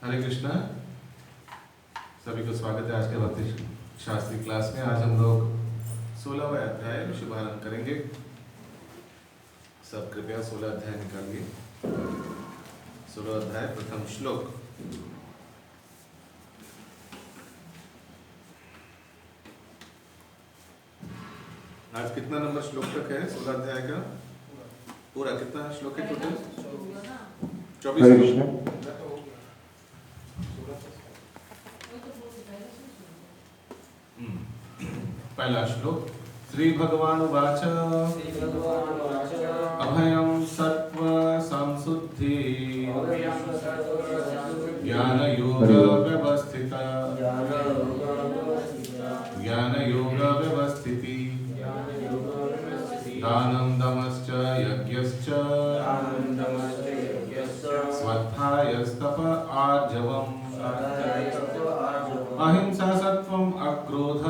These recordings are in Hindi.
हरे कृष्णा। सभी को स्वागत है आज के भक्ति शास्त्री क्लास में। आज हम लोग 16वां अध्याय शुभारंभ करेंगे। सब कृपया 16 अध्याय निकालिए। 16 अध्याय प्रथम श्लोक। आज कितना नंबर श्लोक तक है 16 अध्याय का? पूरा कितना श्लोक है टोटल? 24 श्लोक। पहला श्लोक। श्री भगवान वाच अभयं सत्व संसुद्धि ज्ञान योग व्यवस्थिता दानं दमश्च यज्ञश्च स्वाध्यायस्तप आर्जवम् अहिंसा सत्वम् अक्रोध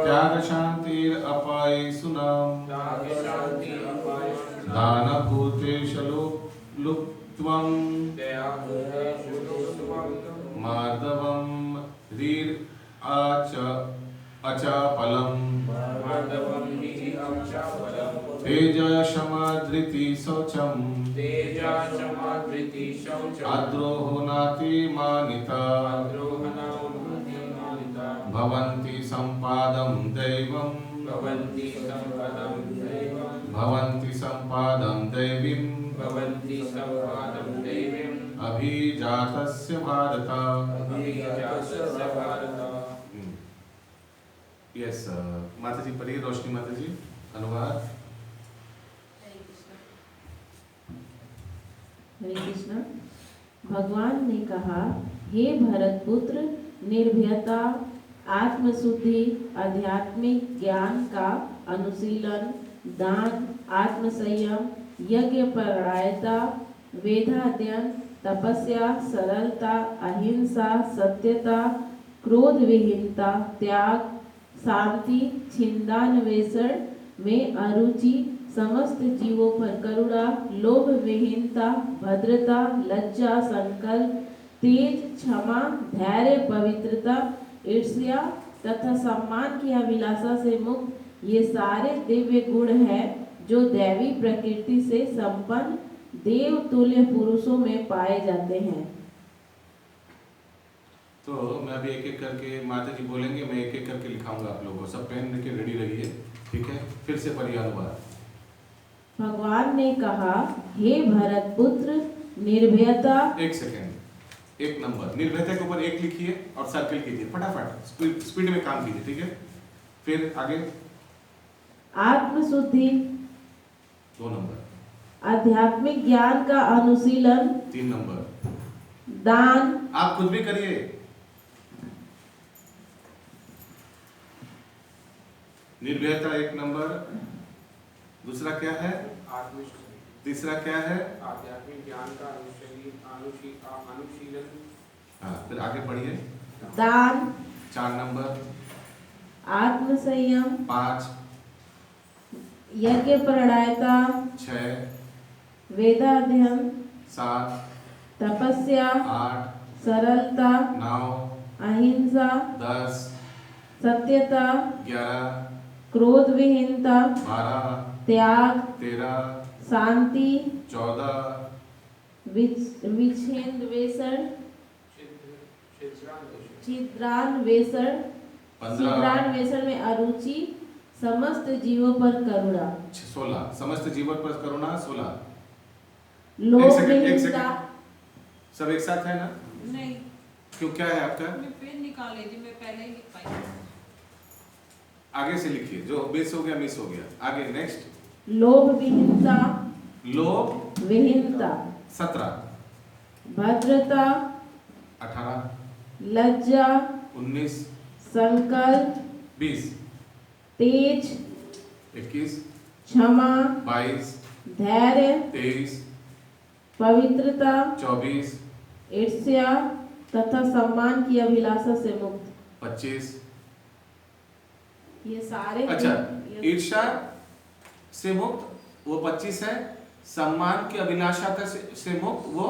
त्याग शान्तिरपायिसुनाम् दान भूतेषु लुप्त्वम् मार्दवम् रीर अचापलम् तेज क्षमा धृति शौचम् अद्रोहो नातिमानिता भवन्ति सम्पादं दैवीम् अभिजातस्य भारत। यस माता जी पढ़िए। रोशनी माता जी अनुवाद। हरे कृष्णा। भगवान ने कहा, हे भरत पुत्र, निर्भयता, आत्मशुद्धि, आध्यात्मिक ज्ञान का अनुशीलन, दान, आत्मसंयम, यज्ञ परायणता, वेदाध्ययन, तपस्या, सरलता, अहिंसा, सत्यता, क्रोध विहीनता, त्याग, शांति, छिंदान्वेषण में अरुचि, समस्त जीवों पर करुणा, लोभ विहीनता, भद्रता, लज्जा, संकल्प, तेज, क्षमा, धैर्य, पवित्रता, ईर्ष्या तथा सम्मान की अभिलाषा से मुक्त, ये सारे दिव्य गुण हैं जो दैवी प्रकृति से संपन्न देव तुल्य पुरुषों में पाए जाते हैं। तो मैं अभी एक एक करके माता जी बोलेंगे, मैं एक एक करके लिखाऊंगा आप लोगों को। सब पेन लेके रेडी रहिए, ठीक है? फिर से पढ़िए अनुवाद। भगवान ने कहा, हे भरत पुत्र, निर्भयता। एक सेकेंड, एक नंबर निर्भयता के ऊपर एक लिखिए और सर्कल कीजिए फटाफट। स्पीड में काम कीजिए, ठीक है? फिर आगे। आत्मशुद्धि 2 नंबर। आध्यात्मिक ज्ञान का अनुशीलन 3 नंबर। दान। आप खुद भी करिए। निर्भयता 1 नंबर। दूसरा क्या है? तीसरा क्या है? आध्यात्मिक ज्ञान का अनुशीलन। हाँ, फिर आगे बढ़िए। दान 4 नंबर। आत्मसंयम 5। यज्ञ परायणता 6। वेदाध्ययन 7। तपस्या 8। सरलता 9। अहिंसा 10। सत्यता 11। क्रोध विहीनता 12। त्याग 13। शांति 14। विच्छेदवेषण छिद्रान्वेषण 15। में अरुचि, समस्त जीवों पर करुणा। 16। समस्त जीवन पर करुणा 16। लोभ एक सेकंड। विहीनता। सब एक साथ है ना? नहीं, क्यों, क्या है आपका? मैं पेन निकाल लीजिए, मैं पहले ही लिख पाई। आगे से लिखिए, जो मिस हो गया मिस हो गया। आगे नेक्स्ट। लोभ विहीनता लोभ विहीनता 17। भद्रता 18। लज्जा 19। संकल्प 20। तेज 21। क्षमा 22। धैर्य 23। पवित्रता 24। ईर्ष्या तथा सम्मान की अभिलाषा से मुक्त। 25। ये सारे अच्छा, ये ईर्ष्या से मुक्त वो 25 है। सम्मान की अभिलाषा से मुक्त वो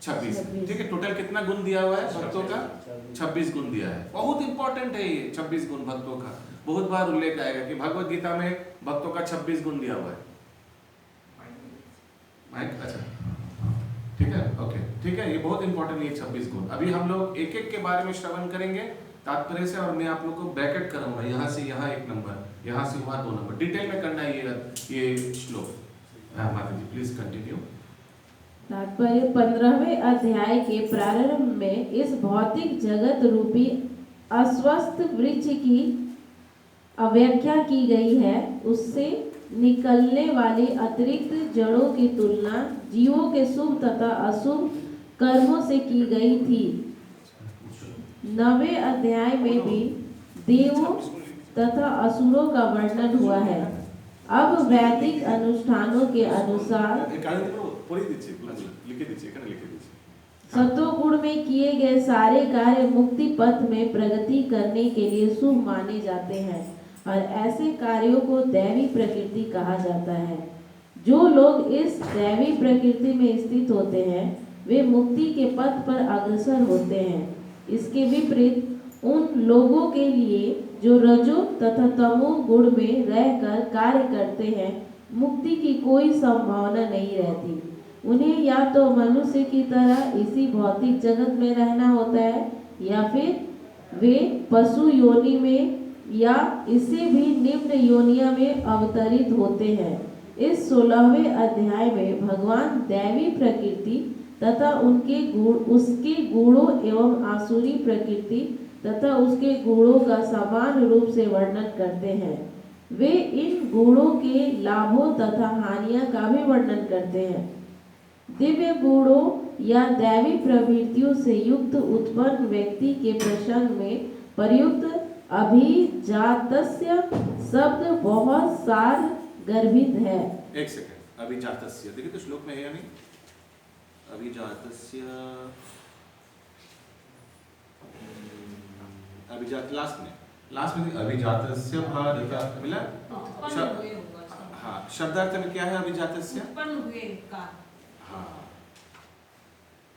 26। 26। ठीक है, टोटल कितना गुण दिया हुआ है भक्तों का? 26 गुण दिया है। बहुत इंपॉर्टेंट है ये 26 गुण भक्तों का। बहुत बार उल्लेख आएगा कि भगवत गीता में भक्तों का 26 गुण दिया हुआ है। माइक अच्छा, ठीक है, ओके, ठीक है, ये बहुत इंपॉर्टेंट है 26 गुण। अभी हम लोग एक एक के बारे में श्रवण करेंगे तात्पर्य से, और मैं आप लोग को ब्रैकेट करूंगा, यहाँ से यहाँ 1 नंबर, यहाँ से वहाँ 2 नंबर, डिटेल में करना है ये श्लोक। हाँ माता जी प्लीज कंटिन्यू। तात्पर्य 15वें अध्याय के प्रारंभ में इस भौतिक जगत रूपी अस्वस्थ वृक्ष की अव्याख्या की गई है। उससे निकलने वाली अतिरिक्त जड़ों की तुलना जीवों के शुभ तथा अशुभ कर्मों से की गई थी। 9वें अध्याय में भी देवों तथा असुरों का वर्णन हुआ है। अब वैदिक अनुष्ठानों के अनुसार सतोगुण में किए गए सारे कार्य मुक्ति पथ में प्रगति करने के लिए शुभ माने जाते हैं और ऐसे कार्यों को दैवी प्रकृति कहा जाता है। जो लोग इस दैवी प्रकृति में स्थित होते हैं वे मुक्ति के पथ पर अग्रसर होते हैं। इसके विपरीत उन लोगों के लिए जो रजो तथा तमो गुण में रहकर कार्य करते हैं मुक्ति की कोई संभावना नहीं रहती। उन्हें या तो मनुष्य की तरह इसी भौतिक जगत में रहना होता है या फिर वे पशु योनि में या इससे भी निम्न योनिया में अवतरित होते हैं। इस 16वें अध्याय में भगवान दैवी प्रकृति तथा उसके गुणों एवं आसुरी प्रकृति तथा उसके गुणों का समान रूप से वर्णन करते हैं। वे इन गुणों के लाभों तथा हानियों का भी वर्णन करते हैं। दिव्य गुणों या दैवी प्रवृत्तियों से युक्त उत्पन्न व्यक्ति के प्रसंग में प्रयुक्त अभिजातस्य शब्द बहुत सार गर्भित है। एक सेकंड, अभिजातस्य देखिए तो श्लोक में है या नहीं? अभिजातस्य, अभिजात लास्ट में अभिजातस्य भारत मिला। हाँ, शब्दार्थ में क्या है अभिजातस्य? उत्पन्न हुए का। हाँ,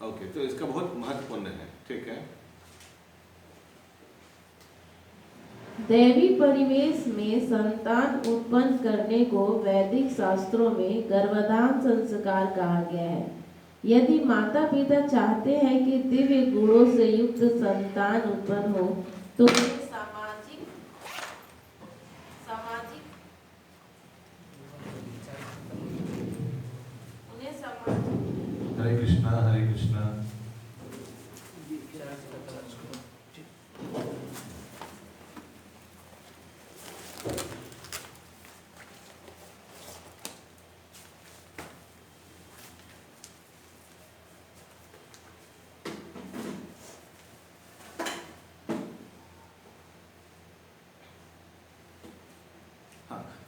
ओके, तो इसका बहुत महत्वपूर्ण है। ठीक है, दैवी परिवेश में संतान उत्पन्न करने को वैदिक शास्त्रों में गर्भाधान संस्कार कहा गया है। यदि माता पिता चाहते हैं कि दिव्य गुणों से युक्त संतान उत्पन्न हो तो उन्हें सामाजिक हरे कृष्णा हरे कृष्णा।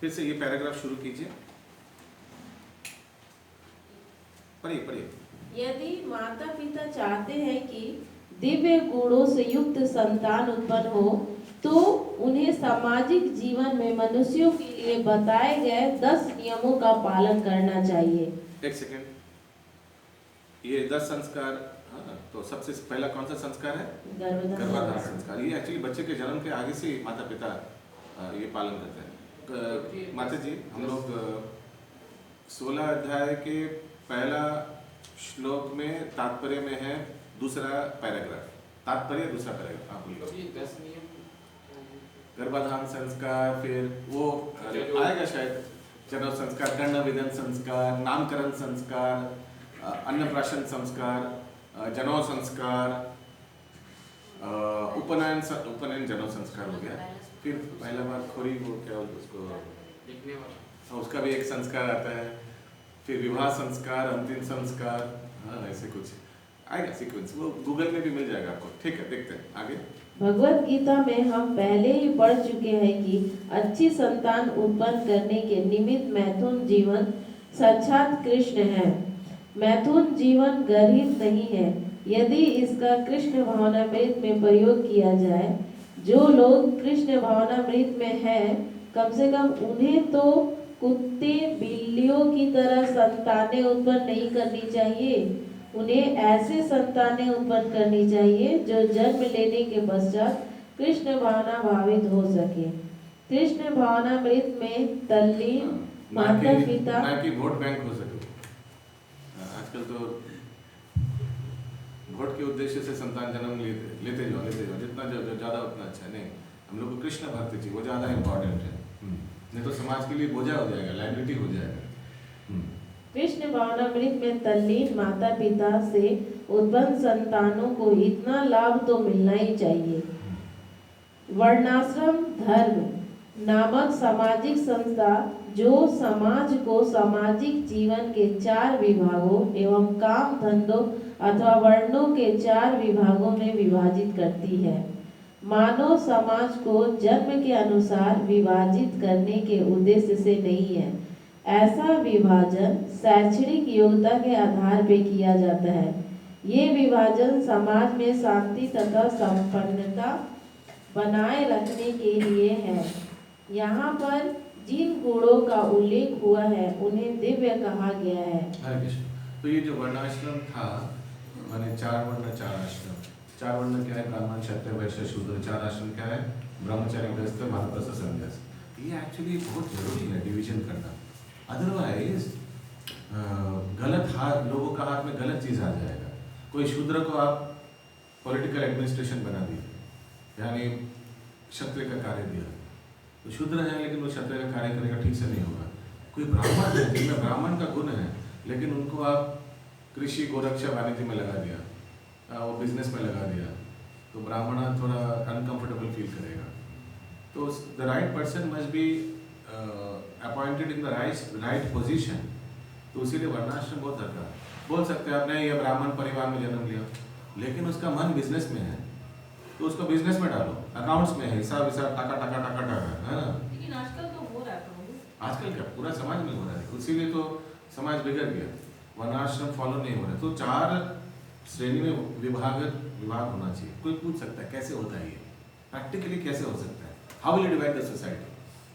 फिर से ये पैराग्राफ शुरू कीजिए, पढ़िए। यदि माता पिता चाहते हैं कि दिव्य गुणों से युक्त संतान उत्पन्न हो तो उन्हें सामाजिक जीवन में मनुष्यों के लिए बताए गए 10 नियमों का पालन करना चाहिए। एक सेकेंड, ये 10 संस्कार, हाँ, तो सबसे पहला कौन सा संस्कार है? गर्भाधान संस्कार। ये एक्चुअली बच्चे के जन्म के आगे से माता पिता ये पालन करते हैं। माता जी, हम लोग 16 अध्याय के पहला श्लोक में तात्पर्य में है दूसरा पैराग्राफ, तात्पर्य दूसरा पैराग्राफ। आप बोलिए। गर्भाधान संस्कार, फिर वो आएगा शायद जन्म संस्कार, कर्ण विधन संस्कार, नामकरण संस्कार, अन्नप्राशन संस्कार, जनेऊ संस्कार, उपनयन जनेऊ संस्कार हो गया। फिर पहला बार खोरी वो क्या उसको लिखने वाला, उसका भी एक संस्कार आता है। फिर विवाह संस्कार, अंतिम संस्कार, हाँ ऐसे कुछ आएगा सीक्वेंस, वो गूगल में भी मिल जाएगा आपको। ठीक है, देखते हैं आगे। भगवत गीता में हम पहले ही पढ़ चुके हैं कि अच्छी संतान उत्पन्न करने के निमित्त मैथुन जीवन साक्षात कृष्ण है। मैथुन जीवन गर्हित नहीं है। यदि इसका कृष्ण भावनामृत में प्रयोग किया जाए, जो लोग कृष्ण भावनामृत में हैं कम से कम उन्हें तो कुत्ते बिल्लियों की तरह संतानें उत्पन्न नहीं करनी चाहिए। उन्हें ऐसे संतानें उत्पन्न करनी चाहिए जो जन्म लेने के पश्चात कृष्ण भावना भावित हो सके। कृष्ण भावनामृत में तल्लीन माता पिता ना कि वोट बैंक हो सके। आजकल तो वोट के उद्देश्य से संतान जन्म लेते जाओ जितना ज़्यादा उतना अच्छा नहीं। हम लोग को कृष्ण भक्ति चाहिए, वो ज़्यादा इम्पोर्टेंट है। नहीं तो समाज के लिए बोझा हो जाएगा, लाइबिलिटी हो जाएगा। कृष्ण भावनामृत में तल्लीन माता पिता से उत्पन्न संतानों को इतना लाभ तो मिलना ही चाहिए। वर्णाश्रम धर्म नामक सामाजिक संस्था जो समाज को सामाजिक जीवन के 4 विभागों एवं काम धंधों अथवा वर्णों के 4 विभागों में विभाजित करती है। मानव समाज को जन्म के अनुसार विभाजित करने के उद्देश्य से नहीं है। ऐसा विभाजन शैक्षणिक योग्यता के आधार पर किया जाता है। ये विभाजन समाज में शांति तथा संपन्नता बनाए रखने के लिए है। यहाँ पर जिन गुणों का उल्लेख हुआ है उन्हें दिव्य कहा गया है। हरे कृष्ण। तो ये जो वर्णाश्रम था, माने 4 वर्ण 4 आश्रम। 4 वर्ण क्या है? ब्राह्मण क्षत्रिय वैश्य शूद्र। 4 आश्रम क्या है? ब्रह्मचर्य गृहस्थ वानप्रस्थ संन्यास। ये एक्चुअली बहुत जरूरी है डिवीजन करना, अदरवाइज गलत हाथ, लोगों का हाथ में गलत चीज आ जाएगा। कोई शूद्र को आप पॉलिटिकल एडमिनिस्ट्रेशन बना दिए, यानी क्षत्रिय का कार्य दिया, तो शूद्र है लेकिन वो क्षत्रिय का कार्य करेगा, ठीक से नहीं होगा। कोई ब्राह्मण है जिनमें ब्राह्मण का गुण है, लेकिन उनको आप कृषि गोरक्षा वाणिज्य में लगा दिया, वो बिजनेस में लगा दिया, तो ब्राह्मण थोड़ा अनकंफर्टेबल फील करेगा। तो the right person must be appointed in the right position. तो इसीलिए वर्णाश्रम बहुत दरकार। बोल सकते हैं आप नहीं, ये ब्राह्मण परिवार में जन्म लिया, लेकिन उसका मन बिजनेस में है, तो उसको बिजनेस में डालो, अकाउंट्स में है, हिसाब टाका टाका टाका टाका, है ना। लेकिन आजकल तो हो रहा है प्रभु। आजकल क्या पूरा समाज में हो रहा है, इसीलिए तो समाज बिगड़ गया। वर्णाश्रम फॉलो नहीं हो रहा। तो 4 श्रेणी में विभाग होना चाहिए। कोई पूछ सकता है कैसे होता है ये, प्रैक्टिकली कैसे हो सकता है? How will you divide the society?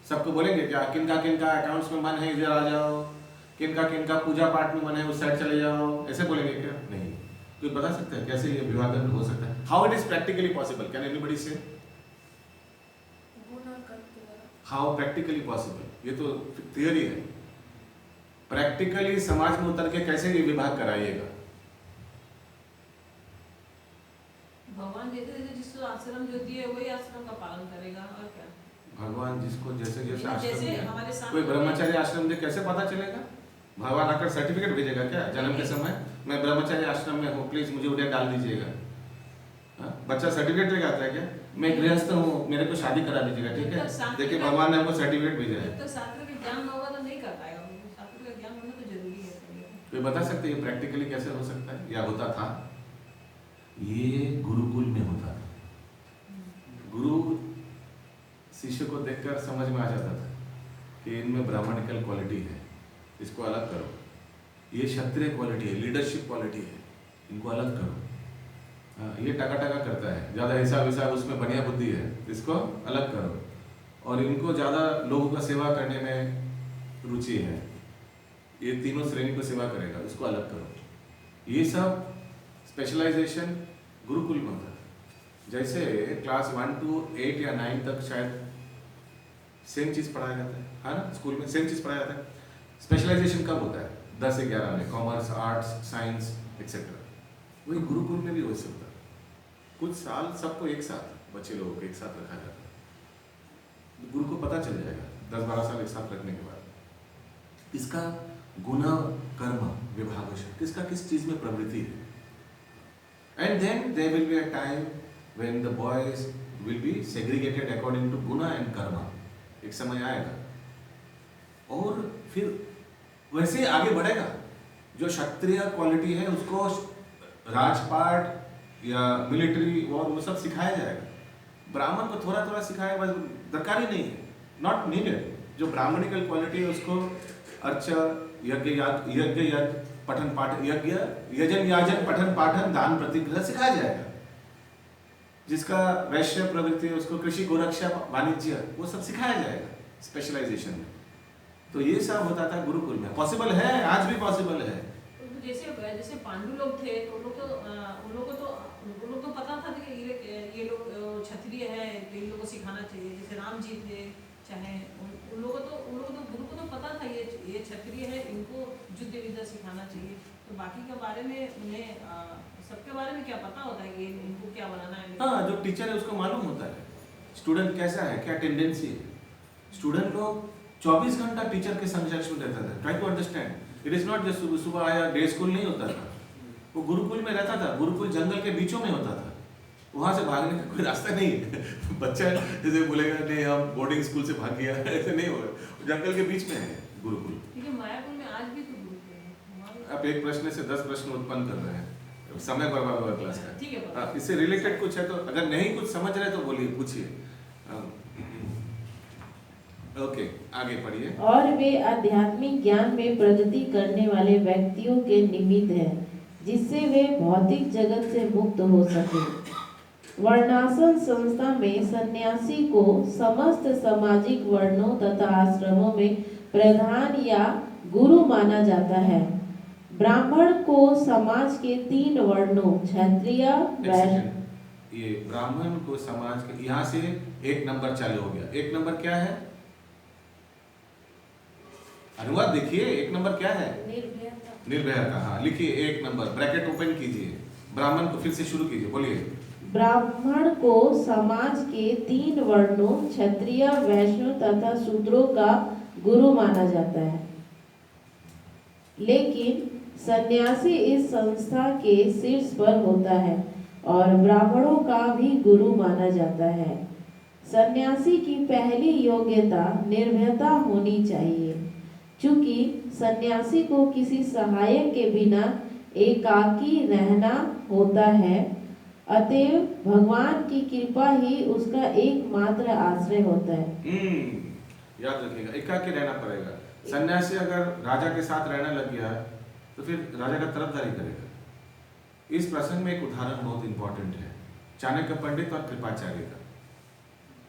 सबको बोलेंगे क्या किनका अकाउंट्स में मन है इधर आ जाओ, किनका पूजा पाठ में मन है उस साइड चले जाओ, ऐसे बोलेंगे क्या? नहीं। कोई बता सकता है कैसे ये विभाजन हो सकता है? How it is practically possible? Can anybody say? How practically possible? ये तो थियरी है। प्रैक्टिकली समाज में उतर के कैसे ये विभाग कराइएगा? भगवान जैसे जिसको आश्रम जो दिए वही आश्रम का पालन करेगा, और क्या। भगवान जिसको जैसे आश्रम जैसे दिया, हमारे सामने कोई ब्रह्मचारी आश्रम दे कैसे पता चलेगा? भगवान आकर सर्टिफिकेट भेजेगा क्या जन्म के समय? मैं ब्रह्मचारी आश्रम में हूँ, प्लीज मुझे उड़े डाल दीजिएगा। बच्चा सर्टिफिकेट लेके आता है क्या? मैं गृहस्थ हूँ, मेरे को शादी करा दीजिएगा, ठीक है? देखिए भगवान ने हमको सर्टिफिकेट भेजा है। तो शास्त्र का ज्ञान होगा तो नहीं कर पाएगा। शास्त्र का ज्ञान होना तो जरूरी है। कोई बता सकते हैं प्रैक्टिकली कैसे हो सकता है या होता था? ये गुरुकुल में होता था। गुरु शिष्य को देखकर समझ में आ जाता था कि इनमें ब्राह्मणिकल क्वालिटी है, इसको अलग करो। ये क्षत्रिय क्वालिटी है, लीडरशिप क्वालिटी है, इनको अलग करो। ये टका करता है, ज़्यादा हिसाब उसमें बढ़िया बुद्धि है, इसको अलग करो। और इनको ज़्यादा लोगों का सेवा करने में रुचि है, ये तीनों श्रेणी को सेवा करेगा, इसको अलग करो। ये सब स्पेशलाइजेशन गुरुकुल में होता है। जैसे क्लास 1 to 8 या 9 तक शायद सेम चीज़ पढ़ाया जाता है ना, स्कूल में सेम चीज़ पढ़ाया जाता है। स्पेशलाइजेशन कब होता है? 10 से 11 में, कॉमर्स, आर्ट्स, साइंस एक्सेट्रा। वही गुरुकुल में भी हो सकता है। कुछ साल सबको एक साथ, बच्चे लोगों को एक साथ रखा जाता है। गुरु को पता चल जाएगा 10-12 साल एक साथ रखने के बाद इसका गुण कर्म विभाग किसका किस चीज में प्रवृत्ति है। And then there will be a time when the boys will be segregated according to guna and karma. एक समय आएगा और फिर वैसे आगे बढ़ेगा। जो क्षत्रिय क्वालिटी है उसको राजपाट या मिलिट्री और वो सब सिखाया जाएगा। ब्राह्मण को थोड़ा थोड़ा सिखाया, बस दरकार ही नहीं है, नॉट नीडेड। जो ब्राह्मणिकल क्वालिटी है उसको अर्च यज्ञ पठन पाठ यजन याजन पठन पाठन दान प्रतिग्रह सिखाया जाएगा। जिसका वैश्य प्रवृत्ति है उसको कृषि गोरक्षा वाणिज्य वो सब सिखाया जाएगा स्पेशलाइजेशन में। तो ये सब होता था गुरुकुल में। पॉसिबल है, आज भी पॉसिबल है। जैसे जैसे पांडु लोग थे तो उन लोग तो पता था कि ये लोग क्षत्रिय है, तो इन लोगों को सिखाना चाहिए। जैसे राम जी थे, चाहे उन लोगों को तो गुरु को तो पता था ये क्षत्रिय है, इनको युद्ध विद्या सिखाना चाहिए। तो बाकी के बारे में उन्हें सबके बारे में क्या पता होता है कि इनको क्या बनाना है? हाँ, जो टीचर है उसको मालूम होता है स्टूडेंट कैसा है, क्या टेंडेंसी है। स्टूडेंट लोग 24 घंटा टीचर के समक्ष में रहता था। Try to understand, it is not just सुबह सुबह आया, डे स्कूल नहीं होता था, वो गुरुकुल में रहता था। गुरुकुल जंगल के बीचों में होता था, वहां से भागने का कोई रास्ता नहीं है। बच्चा जैसे बोलेगा नहीं हम बोर्डिंग स्कूल से भाग गया, ऐसे नहीं होगा, जंगल के बीच में है गुरुकुल। मायापुर में आज भी तो गुरुकुल है। आप एक प्रश्न से 10 प्रश्न उत्पन्न कर रहे हैं, समय बर्बाद होगा क्लास का। ठीक है, इससे रिलेटेड कुछ है तो अगर नहीं कुछ समझ रहे तो बोलिए, पूछिए। ओके, आगे पढ़िए। और वे आध्यात्मिक ज्ञान में प्रगति करने वाले व्यक्तियों के निमित्त है, जिससे वे भौतिक जगत से मुक्त हो सके। वर्णाश्रम संस्था में सन्यासी को समस्त सामाजिक वर्णों तथा आश्रमों में प्रधान या गुरु माना जाता है। ब्राह्मण को समाज के 3 वर्णों क्षत्रिय, वैश्य। ये ब्राह्मण को समाज के, यहाँ से 1 नंबर चालू हो गया। 1 नंबर क्या है? अनुवाद देखिए, 1 नंबर क्या है? निर्भयता। हाँ, लिखिए 1 नंबर, ब्रैकेट ओपन कीजिए। ब्राह्मण को फिर से शुरू कीजिए, बोलिए। ब्राह्मण को समाज के 3 वर्णों क्षत्रिय, वैश्य तथा शूद्रों का गुरु माना जाता है। लेकिन सन्यासी इस संस्था के शीर्ष पर होता है और ब्राह्मणों का भी गुरु माना जाता है। सन्यासी की पहली योग्यता निर्भयता होनी चाहिए। चूंकि सन्यासी को किसी सहायक के बिना एकाकी रहना होता है, अतएव भगवान की कृपा ही उसका एकमात्र आश्रय होता है। याद रखिएगा, एकाकी रहना पड़ेगा। सन्यासी अगर राजा के साथ रहने लग गया तो फिर राजा का तरफदारी करेगा। इस प्रसंग में एक उदाहरण बहुत इंपॉर्टेंट है, चाणक्य पंडित और कृपाचार्य का।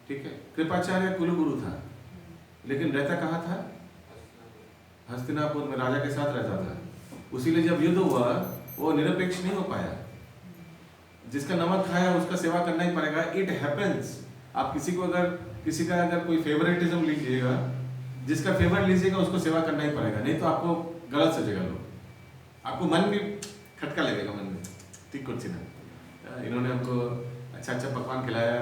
ठीक है, कृपाचार्य कुलगुरु था, लेकिन रहता कहाँ था? हस्तिनापुर में राजा के साथ रहता था। उसीलिए जब युद्ध हुआ वो निरपेक्ष नहीं हो पाया। जिसका नमक खाया उसका सेवा करना ही पड़ेगा। It happens. आप किसी का अगर कोई फेवरेटिज्म लीजिएगा, जिसका फेवर लीजिएगा उसको सेवा करना ही पड़ेगा, नहीं तो आपको गलत सजेगा लोग, आपको मन भी खटका लगेगा मन में, ठीक कुछ ना। इन्होंने हमको अच्छा पकवान खिलाया,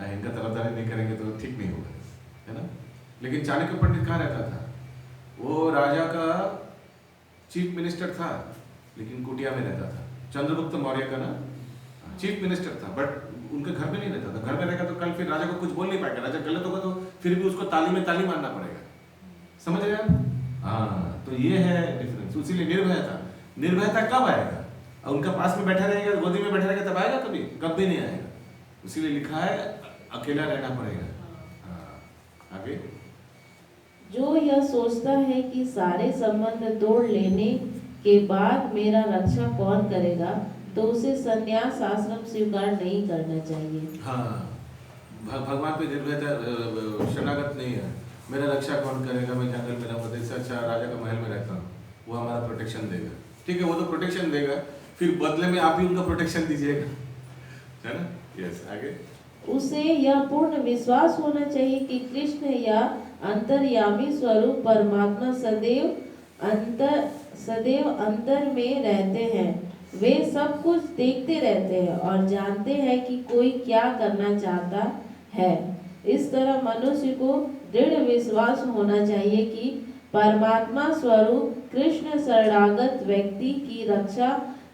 इनका तरफदारी नहीं करेंगे तो ठीक नहीं होगा, है ना। लेकिन चाणक्य पंडित कहाँ रहता था? वो राजा का चीफ मिनिस्टर था, लेकिन कुटिया में रहता था। चंद्रगुप्त मौर्य का ना चीफ मिनिस्टर था, बट उनके घर में नहीं रहता था। घर में रहेगा तो कल फिर राजा को कुछ बोल नहीं पाएगा। राजा गलत होगा तो फिर भी उसको ताली में ताली मारना पड़ेगा, समझ रहे हैं? हाँ, तो ये है डिफरेंस। इसीलिए निर्भयता। निर्भयता कब आएगा? उनका पास में बैठा रहेगा, गोदी में बैठा रहेगा तब आएगा, कभी नहीं आएगा। इसीलिए लिखा है अकेला रहना पड़ेगा। हाँ, आगे। जो यह सोचता है कि सारे संबंध तोड़ लेने के बाद मेरा रक्षा कौन करेगा, तो उसे संन्यास आश्रम स्वीकार नहीं करना चाहिए। हाँ, भगवान पे निर्भयता, शरणागत नहीं है। मेरा रक्षा कौन करेगा, मैं जंगल में रहूँगा, इससे अच्छा राजा का महल में रहता हूँ, वो हमारा प्रोटेक्शन देगा। ठीक है, वो तो प्रोटेक्शन देगा, फिर बदले में आप ही उनका प्रोटेक्शन दीजिएगा, है ना। यस, आगे। उसे यह पूर्ण विश्वास होना चाहिए कि कृष्ण या अंतर्यामी स्वरूप परमात्मा सदैव अंतर में रहते हैं। वे सब कुछ देखते रहते हैं और जानते हैं कि कोई क्या करना चाहता है। इस तरह मनुष्य को दृढ़ विश्वास होना चाहिए कि परमात्मा स्वरूप कृष्ण शरणागत व्यक्ति की रक्षा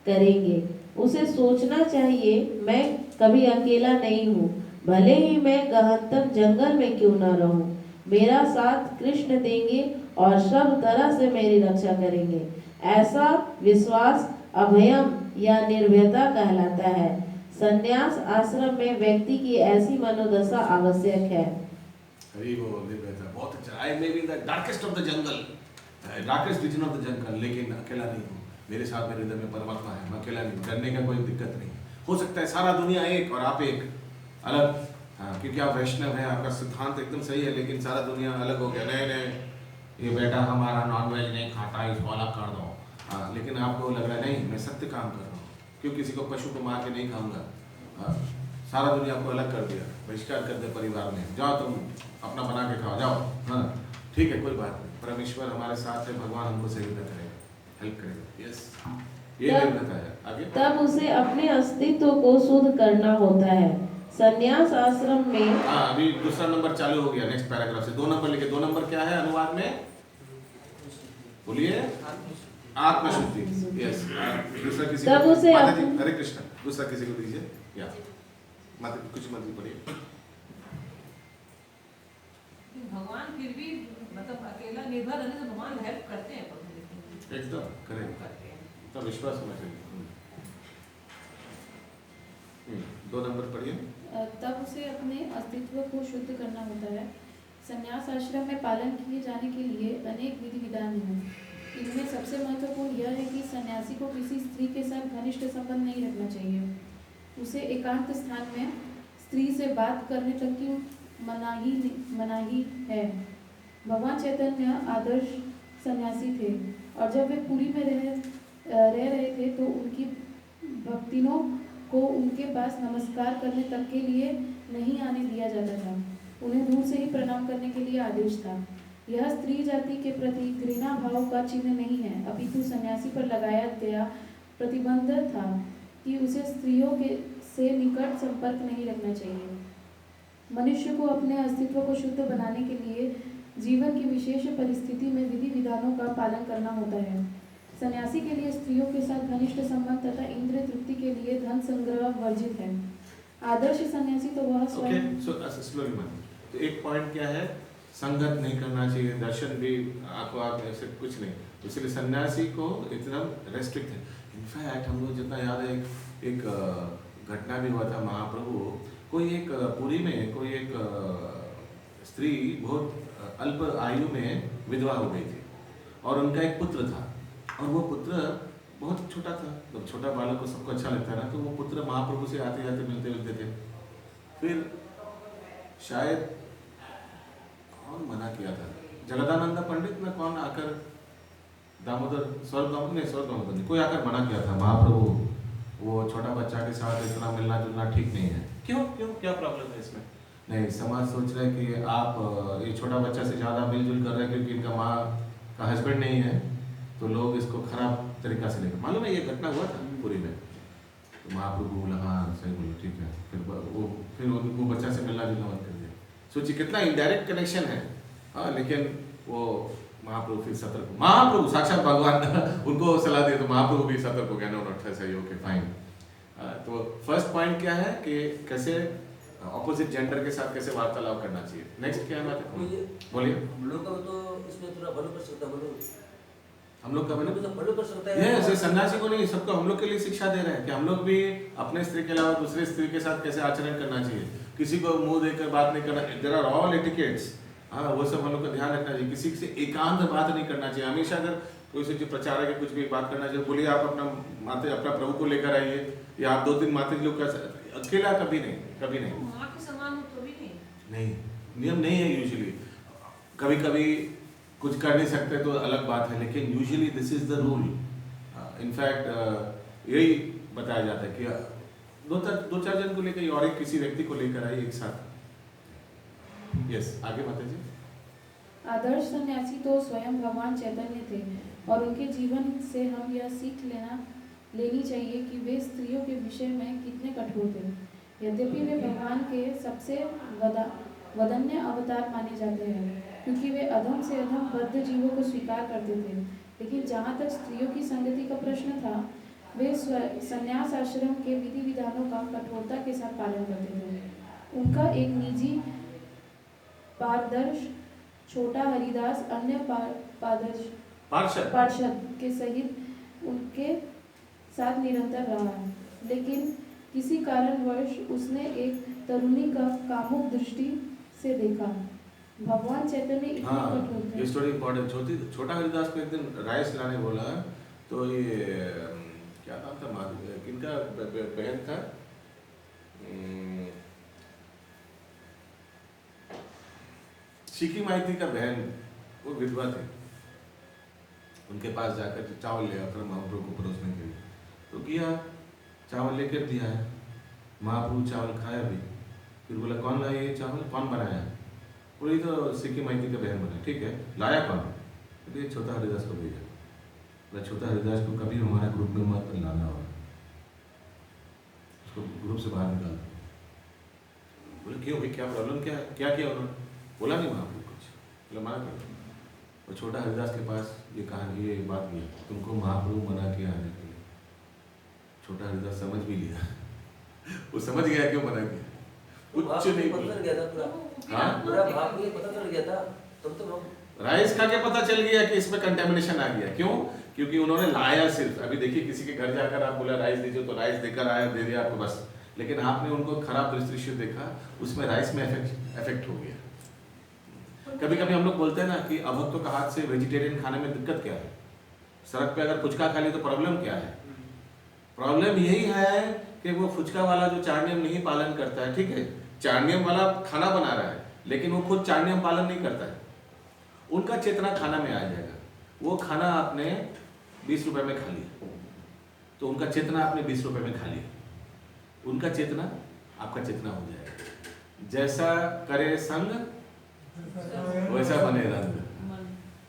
करेंगे। उसे सोचना चाहिए, मैं कभी अकेला नहीं हूँ, भले ही मैं गहनतम जंगल में क्यों न रहूं, मेरा साथ कृष्ण देंगे और सब तरह से मेरी रक्षा करेंगे। ऐसा विश्वास अभयम या निर्भयता कहलाता है। संन्यास आश्रम में व्यक्ति की ऐसी मनोदशा आवश्यक है। निर्भयता बहुत अच्छा। I may be in the darkest of the jungle, darkest region of the jungle, लेकिन अकेला नहीं हूँ, मेरे साथ मेरे हृदय में परमात्मा है, मैं अकेला नहीं, डरने का कोई दिक्कत नहीं। हो सकता है सारा दुनिया एक और आप एक अलग, हाँ, क्योंकि आप वैष्णव हैं, आपका सिद्धांत एकदम सही है, लेकिन सारा दुनिया अलग हो गया। नहीं, ये बेटा हमारा नॉनवेज नहीं खाता, इसको अलग कर दो, हाँ, लेकिन आपको लग रहा है नहीं मैं सत्य काम कर रहा हूँ, क्यों किसी को पशु को मार के नहीं खाऊंगा। हाँ, सारा दुनिया को अलग कर दिया, बहिष्कार कर दिया परिवार में, जाओ तुम अपना बना के खाओ जाओ। हाँ ठीक है, कोई बात नहीं, परमेश्वर हमारे साथ है, भगवान हमको सहायता करेगा, हेल्प करेगा। यस, ये निर्भरता है। आगे तब उसे अपने अस्तित्व को शुद्ध करना होता है। संन्यास आश्रम में हाँ, अभी दूसरा नंबर चालू हो गया, नेक्स्ट पैराग्राफ से 2 नंबर लिखे। 2 नंबर क्या है अनुवाद में, बोलिए, आत्मशुद्धि। यस, दूसरा किसी तब को, उसे माता जी, हरे कृष्ण, दूसरा किसी को दीजिए। या माता कुछ मत पढ़िए। भगवान फिर भी मतलब अकेला निर्भर रहने से भगवान हेल्प करते हैं प्रभु, एकदम करेक्ट, करते हैं। तो विश्वास होना चाहिए। 2 नंबर पढ़िए। तब उसे अपने अस्तित्व को शुद्ध करना होता है। संन्यास आश्रम में पालन किए जाने के लिए अनेक विधि विधान हैं। इनमें सबसे महत्वपूर्ण यह है कि सन्यासी को किसी स्त्री के साथ घनिष्ठ संबंध नहीं रखना चाहिए। उसे एकांत स्थान में स्त्री से बात करने तक की मनाही है। भगवान चैतन्य आदर्श सन्यासी थे और जब वे पुरी में रह रहे थे तो उनकी भक्तिनों को उनके पास नमस्कार करने तक के लिए नहीं आने दिया जाता था। उन्हें दूर से ही प्रणाम करने के लिए आदेश था। यह स्त्री जाति के प्रति घृणा भाव का चिन्ह नहीं है, अपितु सन्यासी पर लगाया गया प्रतिबंध था कि उसे स्त्रियों के से निकट संपर्क नहीं रखना चाहिए। मनुष्य को अपने अस्तित्व को शुद्ध बनाने के लिए जीवन की विशेष परिस्थिति में विधि विधानों का पालन करना होता है। सन्यासी के लिए स्त्रियों के साथ घनिष्ठ संबंध तथा इंद्रिय तृप्ति के लिए धन संग्रह वर्जित है। आदर्श सन्यासी तो वह स्वयं तो एक पॉइंट क्या है, संगत नहीं करना चाहिए, दर्शन भी आंखों आंख ऐसे कुछ नहीं, इसलिए सन्यासी को इतना रेस्ट्रिक्ट है। इनफैक्ट हम लोग जितना याद है, एक घटना भी हुआ था महाप्रभु, कोई एक पुरी में कोई एक स्त्री बहुत अल्प आयु में विधवा हो गई थी और उनका एक पुत्र था, और वो पुत्र बहुत छोटा था, तो छोटा बालक को सबको अच्छा लगता है ना, तो वो पुत्र महाप्रभु से आते जाते मिलते मिलते थे। फिर शायद कौन मना किया था, जगदानंद पंडित में कौन आकर, दामोदर स्वर्ग दामोदर ने कोई आकर मना किया था, महाप्रभु वो छोटा बच्चा के साथ इतना मिलना जुलना ठीक नहीं है। क्यों क्यों क्या प्रॉब्लम है इसमें? नहीं, समाज सोच रहा है कि आप ये छोटा बच्चा से ज़्यादा मिलजुल कर रहे हैं क्योंकि इनका माँ का हस्बैंड नहीं है, तो लोग इसको खराब तरीका से लेकर। मालूम है ये घटना हुआ था पूरी में, तो महाप्रभु बोला हाँ सही बोलो ठीक है, फिर उनको बच्चा से मिलना जुलना बंद कर दिया। सोचिए कितना इनडायरेक्ट कनेक्शन है। हाँ, लेकिन वो महाप्रभु फिर सतर्क, महाप्रभु साक्षात भगवान उनको सलाह दिए तो महाप्रभु भी सतर्क हो गया, नो नॉट सही, ओके फाइन। तो फर्स्ट पॉइंट क्या है कि कैसे ऑपोजिट जेंडर के साथ कैसे वार्तालाप करना चाहिए। नेक्स्ट क्या है बात, बोलिए। हम लोग का तो इसमें थोड़ा फॉलो कर सकता है, हम लोग का तो फॉलो कर सकता है। ये सन्यासी को नहीं, सबको हम लोग के लिए शिक्षा दे रहे हैं कि हम लोग भी अपने स्त्री के अलावा दूसरे स्त्री के साथ कैसे आचरण करना चाहिए, किसी को मुंह देकर बात नहीं करना, देयर आर ऑल एटिकेट्स। हाँ, वो सब हम लोग का ध्यान रखना चाहिए, किसी से एकांत बात नहीं करना चाहिए। हमेशा अगर कोई से जो प्रचारक है कुछ भी बात करना चाहिए, बोलिए आप अपना माते अपना प्रभु को लेकर आइए, या आप 2-3 माते लोग कैसे, अकेला कभी नहीं, कभी नहीं। माँ के समान हो तो भी नहीं, नियम नहीं है यूजुअली। कभी कभी कुछ कर नहीं सकते तो अलग बात है, लेकिन usually this is the rule. In fact यही बताया जाता है कि 2-4 जन को लेकर और एक किसी व्यक्ति को लेकर आइए एक साथ। यस, आगे माता जी। आदर्श सन्यासी तो स्वयं भगवान चैतन्य थे और उनके जीवन से हम यह सीख लेनी चाहिए कि वे स्त्रियों के विषय में कितने कठोर थे। यद्यपि वे भगवान के सबसे वदन्य अवतार माने जाते हैं क्योंकि वे अधम से अधम बद्ध जीवों को स्वीकार करते थे, लेकिन जहाँ तक स्त्रियों की संगति का प्रश्न था, वे संन्यास आश्रम के विधि विधानों का कठोरता के साथ पालन करते थे। उनका एक निजी पारदर्श छोटा हरिदास अन्य पार्षद के सहित उनके साथ निरंतर रहा है, लेकिन किसी कारणवश उसने एक तरुणी का कामुक दृष्टि से देखा। भगवान चैतन्य इतने कठोर थे। ये स्टोरी इम्पोर्टेंट। छोटा हरिदास को एक दिन राइस लाने बोला, तो ये क्या नाम था, किनका बहन था, शिकी माइती का बहन, वो विधवा थी, उनके पास जाकर चावल ले आकर महाप्रभु को परोसने के लिए। तो किया, चावल लेकर दिया है, महाप्रभु चावल खाया भी। फिर बोला कौन लाया ये चावल, कौन बनाया? बोली तो सिक्की माइती का बहन बना। ठीक है, लाया कौन? तो छोटा हरिदास को भेजा। बोला छोटा हरिदास को कभी हमारा ग्रुप में मत लाना होगा, उसको ग्रुप से बाहर निकाल। बोले क्यों भाई, क्या प्रॉब्लम, क्या किया उन्होंने? बोला नहीं महाप्रभु कुछ, बोला मना कर। और छोटा हरिदास के पास ये कहानी, ये बात किया, तुमको महाप्रभु मना किया आने के लिए। छोटा हरिदास समझ भी लिया वो समझ गया क्यों मना किया, कुछ नहीं पता चल गया था पूरा। हाँ, पूरा भाग में पता चल गया था। तब तो हम राइस खा के पता चल गया कि इसमें कंटेमिनेशन आ गया। क्यों? क्योंकि उन्होंने लाया सिर्फ। अभी देखिए किसी के घर जाकर आप बोला राइस दीजिए, तो राइस देकर आया, दे दिया आपको बस। लेकिन आपने उनको खराब दृष्टि देखा, उसमें राइस में इफेक्ट हो गया। कभी कभी हम लोग बोलते हैं ना कि अभक्तों का हाथ से वेजिटेरियन खाने में दिक्कत क्या है? सड़क पे अगर फुचका खा ली तो प्रॉब्लम क्या है? प्रॉब्लम यही है कि वो फुचका वाला जो चार नियम नहीं पालन करता है। ठीक है, चार नियम वाला खाना बना रहा है, लेकिन वो खुद चार नियम पालन नहीं करता है। उनका चेतना खाना में आ जाएगा। वो खाना आपने 20 रुपए में खा लिया, तो उनका चेतना आपने 20 रुपए में खा लिया, उनका चेतना आपका चेतना हो जाएगा। जैसा करे संग वैसा बने रंग।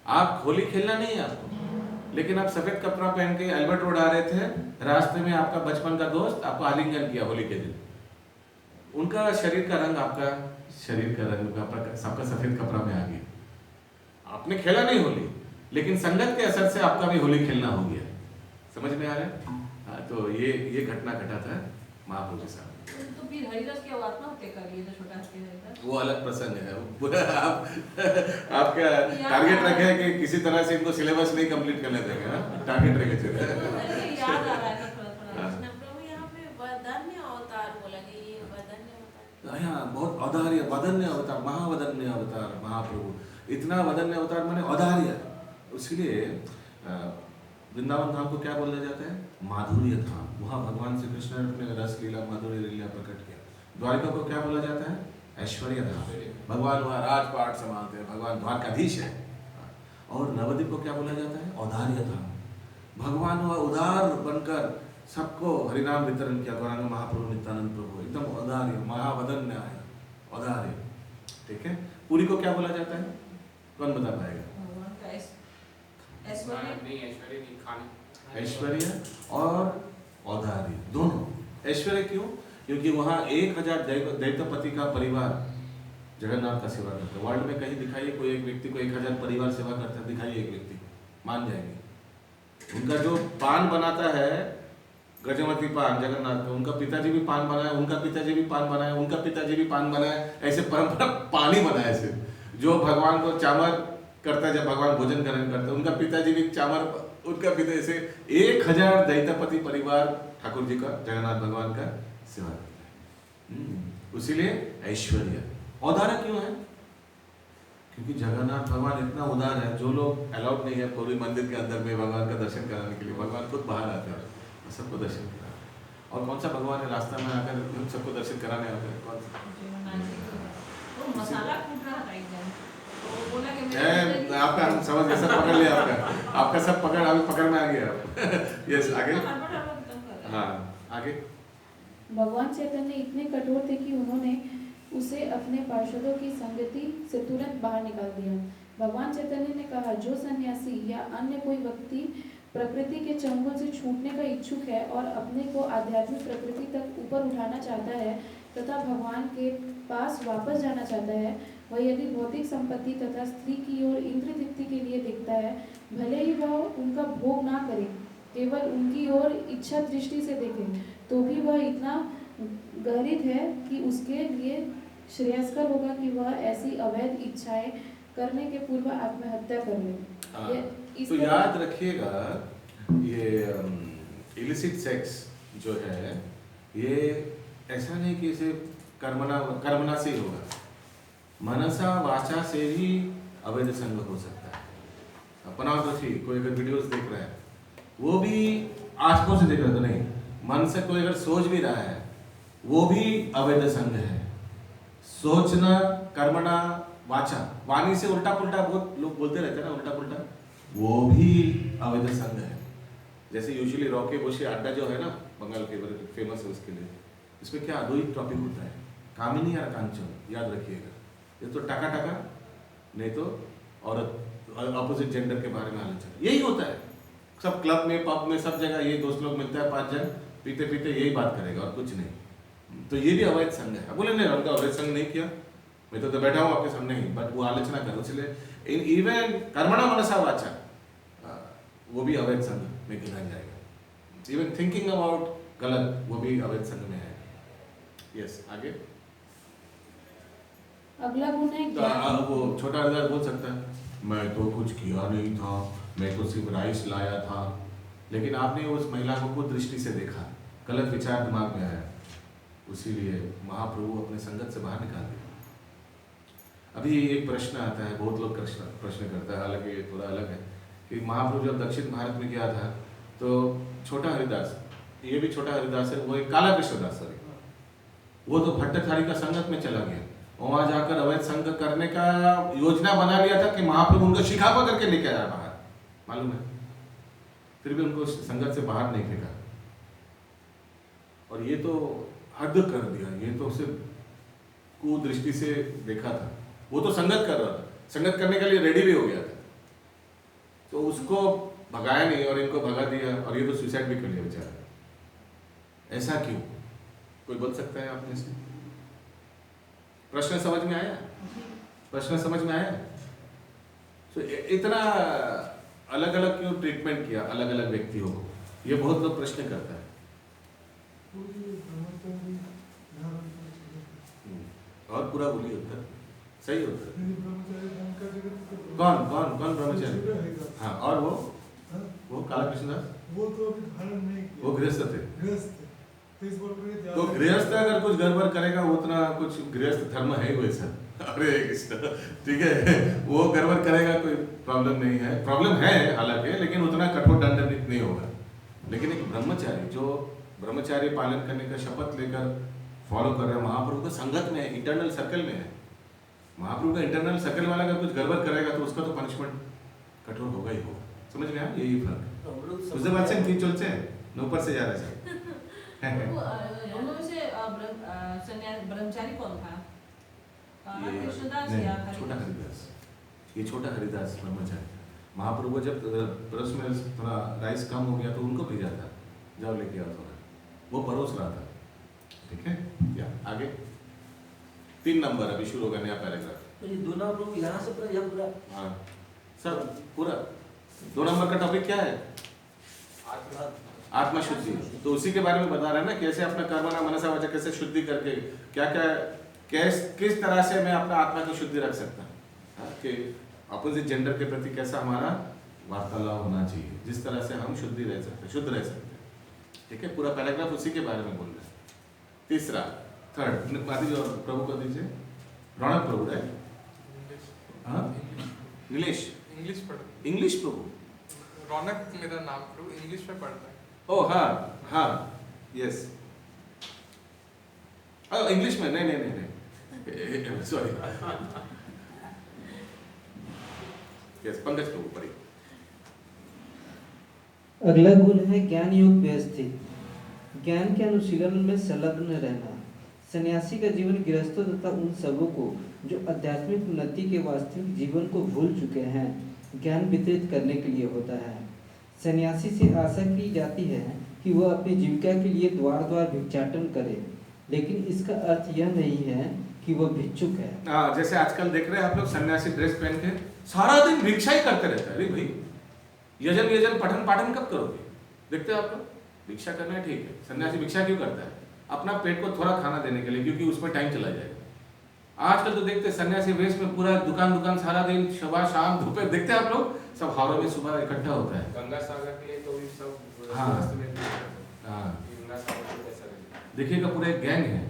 आप होली खेलना नहीं है आपको, लेकिन आप सफेद कपड़ा पहन के अल्बर्ट रोड आ रहे थे, रास्ते में आपका बचपन का दोस्त आपको आलिंगन किया होली के दिन। उनका शरीर का रंग आपका शरीर का रंग आपका सबका सफेद कपड़ा में आ गया। आपने खेला नहीं होली, लेकिन संगत के असर से आपका भी होली खेलना हो गया। समझ में आ रहा है? हाँ, तो ये घटना घटा था महाप्रभु के साथ। तो फिर हरिदास की आत्महत्या कर लिए, छोटा हरिदास, वो अलग प्रसंग है। पूरा आपका टारगेट रखे है कि किसी तरह से इनको सिलेबस नहीं कंप्लीट करने देंगे। टारगेट रखे चले याद आ रहा है ना थोड़ा। प्रभु यहाँ पे वदन्य अवतार बोला कि ये वदन्य अवतार। हाँ, बहुत औदार्य, वदन्य अवतार, महावदन्य अवतार महाप्रभु। इतना वदन्य अवतार माने औदार्य। इसलिए वृंदावन धाम को क्या बोला जाता है? माधुर्य धाम। वहाँ भगवान श्री कृष्ण ने अपने रस लीला माधुर्य लीला प्रकट किया। द्वारिका को क्या बोला जाता है? ऐश्वर्य धाम। भगवान वहाँ राजपाट संभालते हैं, भगवान द्वारकाधीश है। और नवद्वीप को क्या बोला जाता है? औदार्य धाम। भगवान वहाँ उदार बनकर सबको हरिनाम वितरण किया। गौरांग महाप्रभु नित्यानंद प्रभु एकदम औदार्य, महावदन्य है, औदार्य। ठीक है, पुरी को क्या बोला जाता है? कौन बता पाएगा? ऐश्वर्य और औदार्य दोनों। ऐश्वर्य क्यों? क्योंकि वहाँ 1000 दैत्यपति का परिवार जगन्नाथ का सेवा करता है। वर्ल्ड में कहीं दिखाइए कोई एक व्यक्ति को 1000 परिवार सेवा करता है, दिखाइए एक व्यक्ति, मान जाएंगे। उनका जो पान बनाता है गजमती पान जगन्नाथ में, उनका पिताजी भी पान बनाए, उनका पिताजी भी पान बनाए, उनका पिताजी भी पान बनाए, ऐसे परंपरा पानी बनाए से। जो भगवान को चामर करता है, जब भगवान भोजन ग्रहण करते हैं, उनका पिताजी भी चामर, उनका पिता, ऐसे 1000 दैत्यपति परिवार ठाकुर जी का, जगन्नाथ भगवान का सेवा करता है। इसीलिए ऐश्वर्य। औदार्य क्यों है? क्योंकि जगन्नाथ भगवान इतना उदार है, जो लोग अलाउड नहीं है पूरी मंदिर के अंदर में भगवान का दर्शन कराने के लिए, भगवान खुद बाहर आते हैं और सबको दर्शन कराते। और कौन सा भगवान है रास्ता में आकर सबको दर्शन कराने आते हैं? कौन सा? मसाला कूट रहा था एकदम, तो बोला कि आपका हम समझ गए, सब पकड़ लिया आपका सब पकड़, अभी पकड़ में आ गया। यस, आगे। हाँ, आगे। भगवान चैतन्य इतने कठोर थे कि उन्होंने उसे अपने पार्षदों की संगति से तुरंत बाहर निकाल दिया। भगवान चैतन्य ने कहा, जो सन्यासी या अन्य कोई व्यक्ति प्रकृति के चंगुल से छूटने का इच्छुक है और अपने को आध्यात्मिक प्रकृति तक ऊपर उठाना चाहता है तथा भगवान के पास वापस जाना चाहता है, वह यदि भौतिक संपत्ति तथा स्त्री की ओर इंद्र तृप्ति के लिए देखता है, भले ही वह उनका भोग ना करे, केवल उनकी ओर इच्छा दृष्टि से देखे, तो भी वह इतना गरित है कि उसके लिए श्रेयस्कर होगा कि वह ऐसी अवैध इच्छाएं करने के पूर्व आत्महत्या कर ले। तो याद रखिएगा, ये इलिसिट सेक्स जो है, ये ऐसा नहीं कि इसे कर्मना से ही होगा, मनसा वाचा से भी अवैध संग हो सकता है। पोर्नोग्राफी, कोई अगर वीडियोस देख रहा है, वो भी आंखों से देख रहा है तो नहीं, मन से कोई अगर सोच भी रहा है, वो भी अवैध संग है। सोचना, कर्मणा, वाचा, वाणी से उल्टा पुल्टा बहुत लोग बोलते रहते हैं ना, उल्टा पुल्टा वो भी अवैध संघ है। जैसे यूजुअली रॉके बोशे अड्डा जो है ना बंगाल के फेमस है उसके लिए, इसमें क्या दो ही टॉपिक होता है, कामिनी और कांचन, याद रखिएगा। ये तो टका टका, नहीं तो औरत अपोजिट जेंडर के बारे में आलोचना, यही होता है सब क्लब में पब में सब जगह। ये दोस्त लोग मिलता है 5 जन, पीते पीते यही बात करेगा और कुछ नहीं। तो ये भी अवैध संघ है। बोले नहीं उनका अवैध संघ नहीं किया, मैं तो बैठा हूँ आपके सामने ही, बट वो आलोचना करो। इसलिए इन इवन कर्मणा मनसा वाचा वो भी अवैध संघ में गिना जाएगा। इवन थिंकिंग अबाउट गलत, वो भी अवैध संघ में है। यस, आगे। अगला गुण है तो वो छोटा हरिदास बोल सकता है मैं तो कुछ किया नहीं था, मैं तो सिर्फ राइस लाया था, लेकिन आपने उस महिला को कुछ दृष्टि से देखा, गलत विचार दिमाग में आया, उसीलिए महाप्रभु अपने संगत से बाहर निकाल दिया। अभी एक प्रश्न आता है, बहुत लोग प्रश्न करता है, हालांकि ये थोड़ा अलग है, कि महाप्रभु जब दक्षिण भारत में गया था तो छोटा हरिदास, ये भी छोटा हरिदास है, वो एक काला कृष्णदास, सॉरी, वो तो भट्टथारी का संगत में चला गया, वहां जाकर अवैध संघ करने का योजना बना लिया था कि महाप्रभु उनको शिखापा करके लेके आया बाहर, मालूम है, फिर भी उनको संगत से बाहर नहीं फेंका। और ये तो हद कर दिया, ये तो सिर्फ कुदृष्टि से देखा था, वो तो संगत कर रहा था, संगत करने के लिए रेडी भी हो गया था, तो उसको भगाया नहीं और इनको भगा दिया, और ये तो सुसाइड भी कर लिया बेचारा। ऐसा क्यों? कोई बोल सकता है आपने से? प्रश्न समझ में आया? प्रश्न समझ में आया? तो इतना अलग अलग क्यों ट्रीटमेंट किया अलग अलग व्यक्तियों को, ये बहुत लोग प्रश्न करता है। और पूरा बोलिए उत्तर सही होता है। कौन कौन कौन ब्रह्मचारी? हाँ, और वो काला कृष्णदास, वो तो अभी धारण नहीं किया, वो गृहस्थ थे। गृहस्थ थे, तो इस बार तो गृहस्थ अगर कुछ गड़बड़ करेगा, उतना कुछ गृहस्थ धर्म है वैसा, अरे कृष्ण, ठीक है, वो गड़बड़ करेगा कोई प्रॉब्लम नहीं है, प्रॉब्लम है हालांकि, लेकिन उतना कठोर दंड नहीं होगा। लेकिन एक ब्रह्मचारी जो ब्रह्मचारी पालन करने का शपथ लेकर फॉलो कर रहा है, महाप्रभु का संगत में है, इंटरनल सर्कल में है, महाप्रभु का इंटरनल सर्कल वाला अगर कुछ गड़बड़ करेगा तो उसका तो पनिशमेंट कठोर होगा ही होगा। समझ में आया? यही फर्क उससे बात से की चलते हैं ऊपर से जा रहे हैं। दोनों में से ब्रह्मचारी कौन था? कृष्णदास या छोटा हरिदास, ये छोटा हरिदास ब्रह्मचारी। महाप्रभु जब परस में थोड़ा राइस कम हो गया तो उनको भेजा था, जाओ लेके आओ थोड़ा, वो परोस रहा था, ठीक है। या आगे 3 नंबर अभी शुरू होगा नया पैराग्राफ। तो ये दो नाम लोग यहाँ से पूरा यहाँ पूरा, हाँ सब पूरा 2 नंबर का टॉपिक क्या है? आत्मा शुद्धि। तो उसी के बारे में बता रहे हैं ना, कैसे अपना कर्मणा मनसा वाचा कैसे शुद्धि करके क्या क्या किस तरह से मैं अपना आत्मा की शुद्धि रख सकता हूँ, कि अपोजिट जेंडर के प्रति कैसा हमारा वार्तालाप होना चाहिए, जिस तरह से हम शुद्ध रह सकते हैं, ठीक है। पूरा पैराग्राफ उसी के बारे में बोल रहे हैं। तीसरा, थर्ड, और प्रभु को दीजिए, रौनक प्रभु है, हाँ नीलेश इंग्लिश पढ़, इंग्लिश प्रभु, रौनक मेरा नाम प्रभु, इंग्लिश में पढ़ता है। ओ हाँ हाँ, यस, इंग्लिश में, नहीं सॉरी, यस, पंकज प्रभु पढ़िए। अगला गुण है ज्ञान योग व्यवस्थित। ज्ञान के अनुशीलन में संलग्न रहना। सन्यासी का जीवन गृहस्थों तथा उन सबों को जो आध्यात्मिक उन्नति के वास्तविक जीवन को भूल चुके हैं ज्ञान वितरित करने के लिए होता है। सन्यासी से आशा की जाती है कि वह अपनी जीविका के लिए द्वार द्वार भिक्षाटन करे, लेकिन इसका अर्थ यह नहीं है कि वह भिक्षुक है। जैसे आजकल देख रहे हैं आप लोग, सन्यासी ड्रेस पहन के सारा दिन भिक्षा ही करते रहता है। अरे भाई, यजन पठन पाठन कब करोगे? देखते हो आप लोग, भिक्षा करना है, ठीक है, सन्यासी भिक्षा क्यों करता है? अपना पेट को थोड़ा खाना देने के लिए, क्योंकि उसमें टाइम चला जाएगा। आजकल तो देखते सन्यासी वेश में पूरा दुकान सारा दिन सुबह शाम धूप, देखते हैं आप लोग, सब हारों में सुबह इकट्ठा होता है। गंगा सागर के लिए तो भी सब हाँ, देखिएगा पूरा एक गैंग है,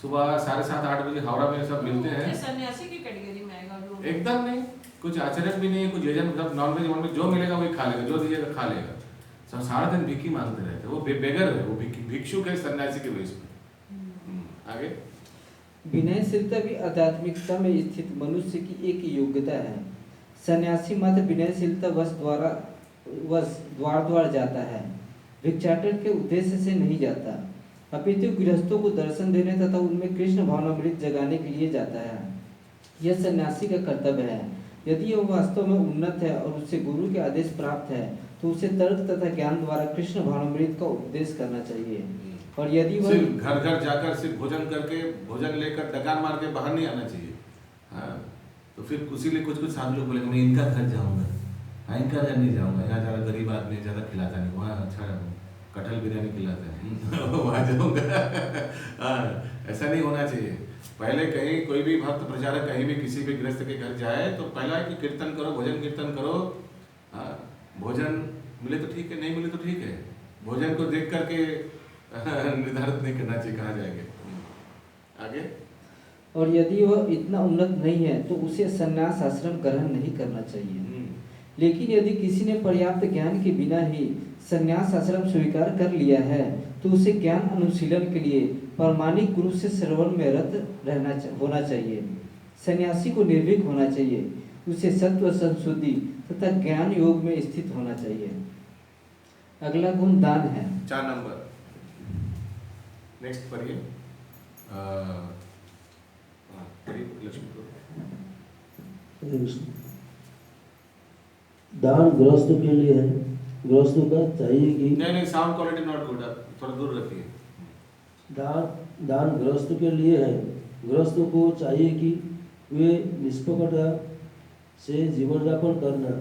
सुबह 7:30-8 बजे हावड़ा में सब मिलते हैं। सन्यासी की कैटेगरी में आएगा जो एकदम नहीं, कुछ आचरण भी नहीं है, कुछ यजन, मतलब नॉनवेज जो मिलेगा वही खा लेगा, जो दीजिएगा खा लेगा, सब सारा दिन भिक्षी मांगते रहते हैं। वो बेगर है, वो भिक्षुक है सन्यासी के वेश में। आगे, विनयशीलता भी आध्यात्मिकता में स्थित मनुष्य की एक योग्यता है। सन्यासी मात्र विनयशीलता वश द्वार जाता है, भिक्षाटन के उद्देश्य से नहीं जाता, अपितु गृहस्थों को दर्शन देने तथा उनमें कृष्ण भावनामृत जगाने के लिए जाता है। यह सन्यासी का कर्तव्य है। यदि वह वास्तव में उन्नत है और उससे गुरु के आदेश प्राप्त है तो उसे तर्क तथा ज्ञान द्वारा कृष्ण भावनामृत का उपदेश करना चाहिए। और यदि वह सिर्फ घर घर जाकर सिर्फ भोजन करके भोजन लेकर डकार मार के बाहर नहीं आना चाहिए। हाँ, तो फिर उसी लिए कुछ साधु लोग बोलेंगे मैं इनका घर जाऊंगा, हाँ इनका घर नहीं जाऊंगा, यहाँ ज़्यादा गरीब आदमी ज़्यादा खिलाता नहीं, वहाँ अच्छा कटहल बिरयानी खिलाता है वहाँ जाऊंगा। हाँ, ऐसा नहीं होना चाहिए। पहले कहीं कोई भी भक्त प्रचारक कहीं भी किसी भी गृहस्थ के घर जाए तो पहला है कि कीर्तन करो, भोजन कीर्तन करो। हाँ, भोजन मिले तो ठीक है, नहीं मिले तो ठीक है। भोजन को देख करके निर्धारित नहीं करना चाहिए कहाँ जाएंगे। आगे। और यदि वह इतना उन्नत नहीं है तो उसे संन्यास आश्रम ग्रहण नहीं करना चाहिए। लेकिन यदि किसी ने पर्याप्त ज्ञान के बिना ही संन्यास आश्रम स्वीकार कर लिया है तो उसे ज्ञान अनुशीलन के लिए प्रामाणिक गुरु से श्रवण में रत होना चाहिए। सन्यासी को निर्भीक होना चाहिए, उसे सत्व संशुद्धि तथा ज्ञान योग में स्थित होना चाहिए। अगला गुण दान है। 4 नंबर नेक्स्ट पढ़िए। दान गृहस्थों के लिए है। गृहस्थों का चाहिए कि नहीं साउंड क्वालिटी नॉट गुड, थोड़ा दूर रखिए। दान गृहस्थों के लिए है। गृहस्थों को चाहिए कि वे निष्पक्षता से जीवन यापन करना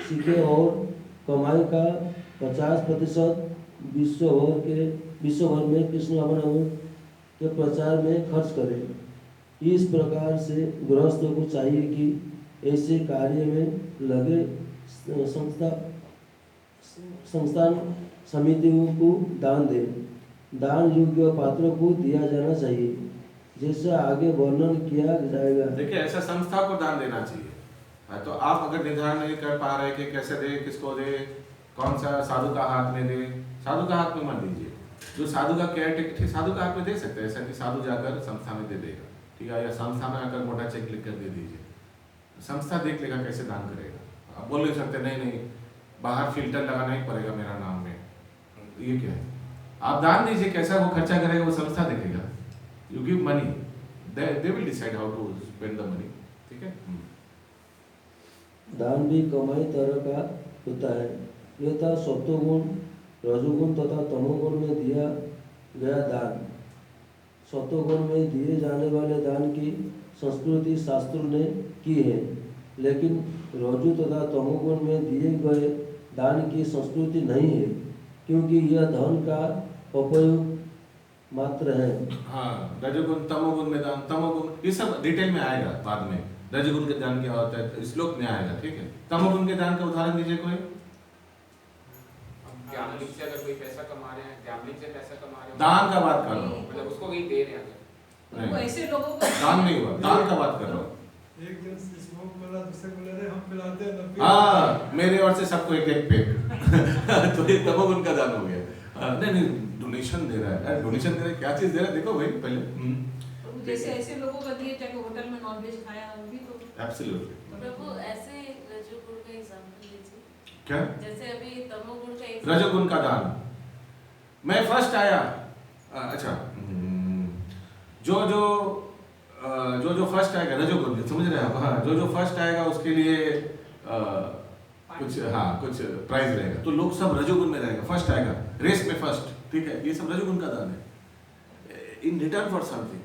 सीखे और कमाई का 50% विश्व भर में कृष्ण भावनामृत के प्रचार में खर्च करें। इस प्रकार से गृहस्थों को चाहिए कि ऐसे कार्य में लगे संस्थान समितियों को दान दें। दान योग्य पात्रों को दिया जाना चाहिए, जैसा आगे वर्णन किया जाएगा। देखिए ऐसा संस्था को दान देना चाहिए। तो आप अगर निर्धारण नहीं कर पा रहे कि कैसे दे, किसको दे, कौन सा साधु का हाथ में दे, साधु का हाथ में मत दीजिए। जो साधु का केयर टेकर साधु का हाथ में दे सकते हैं, ऐसा कि साधु जाकर संस्था में दे देगा, ठीक है, या संस्था में आकर मोटा चेक लिख कर दे दीजिए। संस्था देख लेगा कैसे दान करेगा। आप बोल नहीं सकते नहीं बाहर फिल्टर लगाना ही पड़ेगा मेरा नाम में, ये क्या है। आप दान दीजिए, कैसा वो खर्चा करेगा वो संस्था देखेगा। You give money, they will decide how to spend the money, ठीक है। दान भी कमाई तरह का होता है। यह था सत्वगुण, रजोगुण तथा तमोगुण में दिया गया दान। सत्वगुण में दिए जाने वाले दान की संस्कृति शास्त्रों ने की है, लेकिन रजो तथा तमोगुण में दिए गए दान की संस्कृति नहीं है, क्योंकि यह धन का उपयोग मात्र है। हाँ, रजोगुण तमोगुण में दान, तमोगुण ये सब डिटेल में आएगा बाद में। रजोगुण के दान क्या होता है श्लोक में आएगा, ठीक है। तमोगुण के दान का उदाहरण दीजिए कोई। गैम्बलिंग से अगर कोई पैसा कमा रहे हैं, गैम्बलिंग से पैसा कमा रहे हैं, दान का बात कर रहा हूँ, मतलब उसको कहीं दे रहे हैं उनको ऐसे लोगों को दान नहीं हुआ, दान का बात कर रहा हूँ। एक दिन स्मोक वाला दूसरे को ले रहे हम पिलाते हैं ना पिलाते। हाँ, मेरे ओर से सबको एक एक पेक तो ये तमोगुण का दान हो गया। नहीं डोनेशन दे रहा है, डोनेशन दे रहा है, क्या चीज दे रहा है देखो भाई पहले। जैसे ऐसे लोगों को दिए जाके होटल में नॉनवेज खाया भी तो एब्सोल्युटली। प्रभु ऐसे रजोगुण का एग्जांपल लीजिए। क्या? जैसे अभी तमोगुण का रजोगुण का दान, मैं फर्स्ट आया, अच्छा जो फर्स्ट आएगा रजोगुण, समझ रहे हैं आप। हाँ, जो फर्स्ट आएगा उसके लिए कुछ प्राइज रहेगा, तो लोग सब रजोगुण में रहेगा, फर्स्ट आएगा रेस में फर्स्ट, ठीक है। ये सब रजोगुण का दान है, इन रिटर्न फॉर समथिंग।